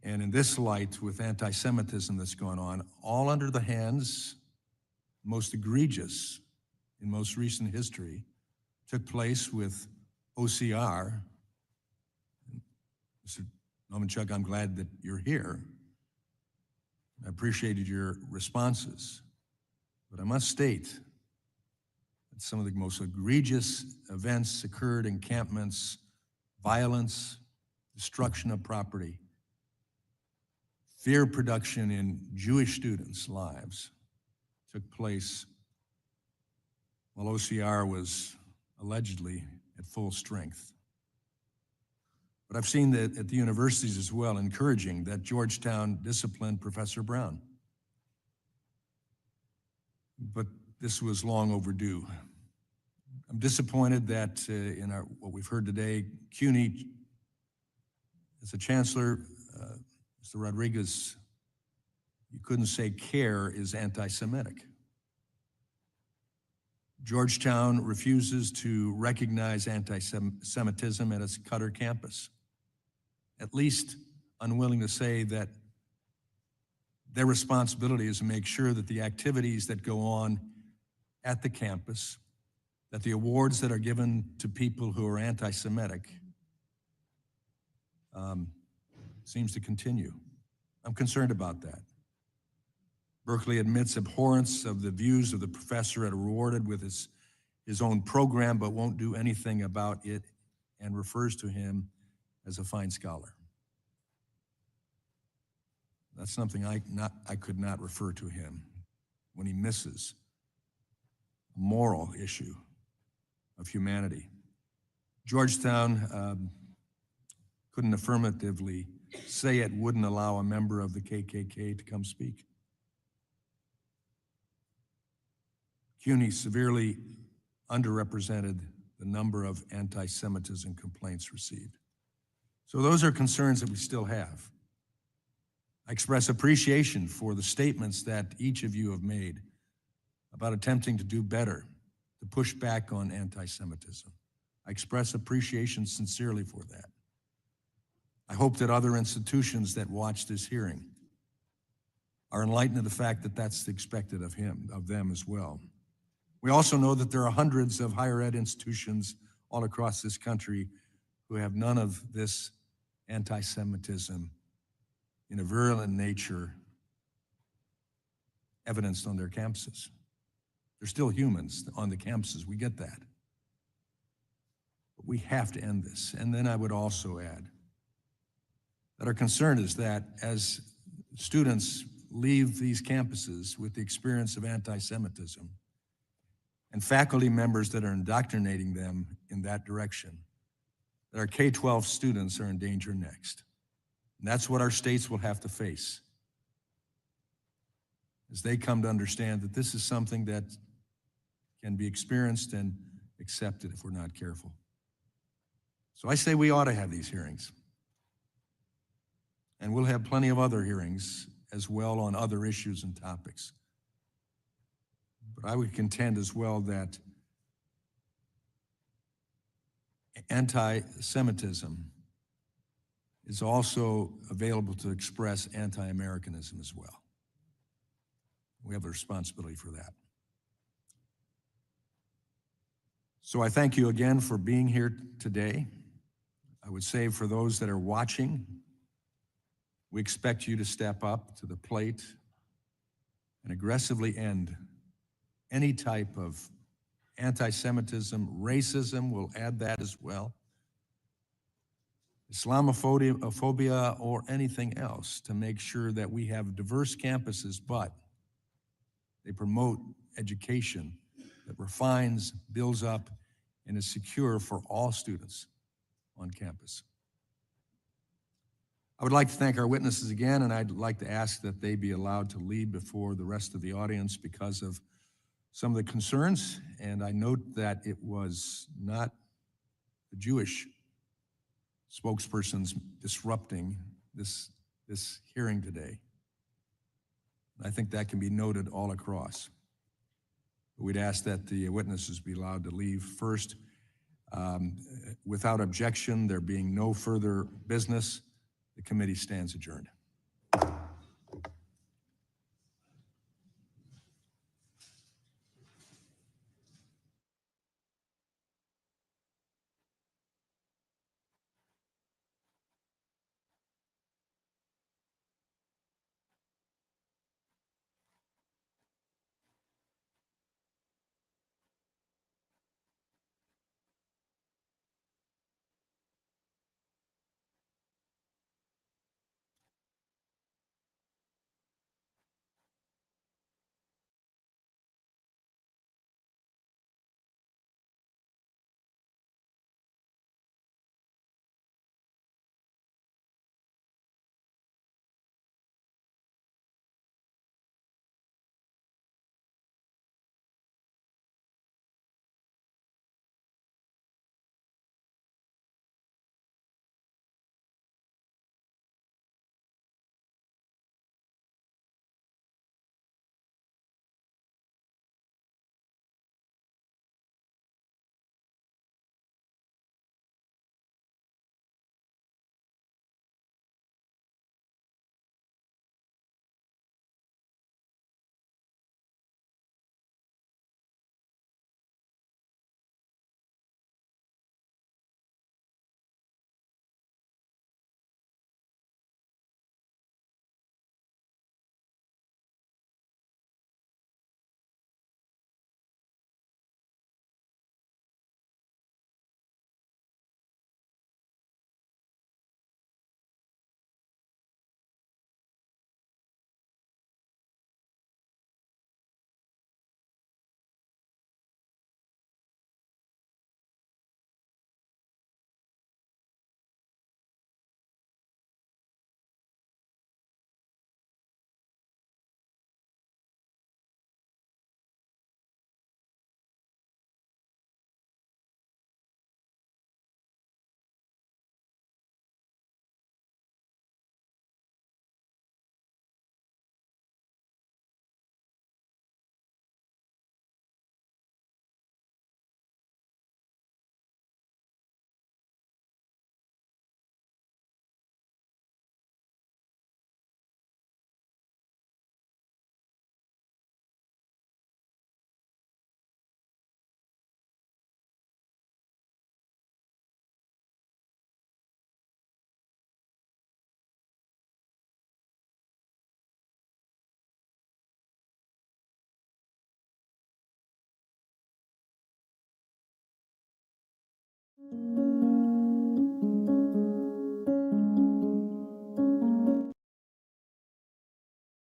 And in this light, with anti-Semitism that's going on, all under the hands, most egregious in most recent history, took place with OCR. Mr. Nomenchuk, I'm glad that you're here. I appreciated your responses. But I must state that some of the most egregious events occurred, encampments, violence, destruction of property, fear production in Jewish students' lives took place while OCR was allegedly at full strength. But I've seen that at the universities as well, encouraging that Georgetown disciplined Professor Brown. But this was long overdue. I'm disappointed that in what we've heard today, CUNY, as a chancellor, Mr. Rodriguez, you couldn't say CARE is anti-Semitic. Georgetown refuses to recognize anti-Semitism at its Qatar campus, at least unwilling to say that their responsibility is to make sure that the activities that go on at the campus, that the awards that are given to people who are anti-Semitic seems to continue. I'm concerned about that. Berkeley admits abhorrence of the views of the professor and rewarded with his own program, but won't do anything about it and refers to him as a fine scholar. That's something I could not refer to him when he misses a moral issue of humanity. Georgetown couldn't affirmatively say it wouldn't allow a member of the KKK to come speak. CUNY severely underrepresented the number of anti-Semitism complaints received. So those are concerns that we still have. I express appreciation for the statements that each of you have made about attempting to do better, to push back on anti-Semitism. I express appreciation sincerely for that. I hope that other institutions that watch this hearing are enlightened of the fact that that's expected of them as well. We also know that there are hundreds of higher ed institutions all across this country who have none of this anti-Semitism in a virulent nature evidenced on their campuses. They're still humans on the campuses, we get that. But we have to end this. And then I would also add that our concern is that as students leave these campuses with the experience of anti-Semitism and faculty members that are indoctrinating them in that direction, that our K-12 students are in danger next. And that's what our states will have to face as they come to understand that this is something that can be experienced and accepted if we're not careful. So I say we ought to have these hearings. And we'll have plenty of other hearings as well on other issues and topics. But I would contend as well that anti-Semitism is also available to express anti-Americanism as well. We have a responsibility for that. So I thank you again for being here today. I would say for those that are watching, we expect you to step up to the plate and aggressively end any type of anti-Semitism, racism, we'll add that as well, Islamophobia, or anything else, to make sure that we have diverse campuses, but they promote education that refines, builds up, and is secure for all students on campus. I would like to thank our witnesses again, and I'd like to ask that they be allowed to leave before the rest of the audience because of some of the concerns. And I note that it was not the Jewish spokespersons disrupting this hearing today. I think that can be noted all across. We'd ask that the witnesses be allowed to leave first. Without objection, there being no further business, the committee stands adjourned.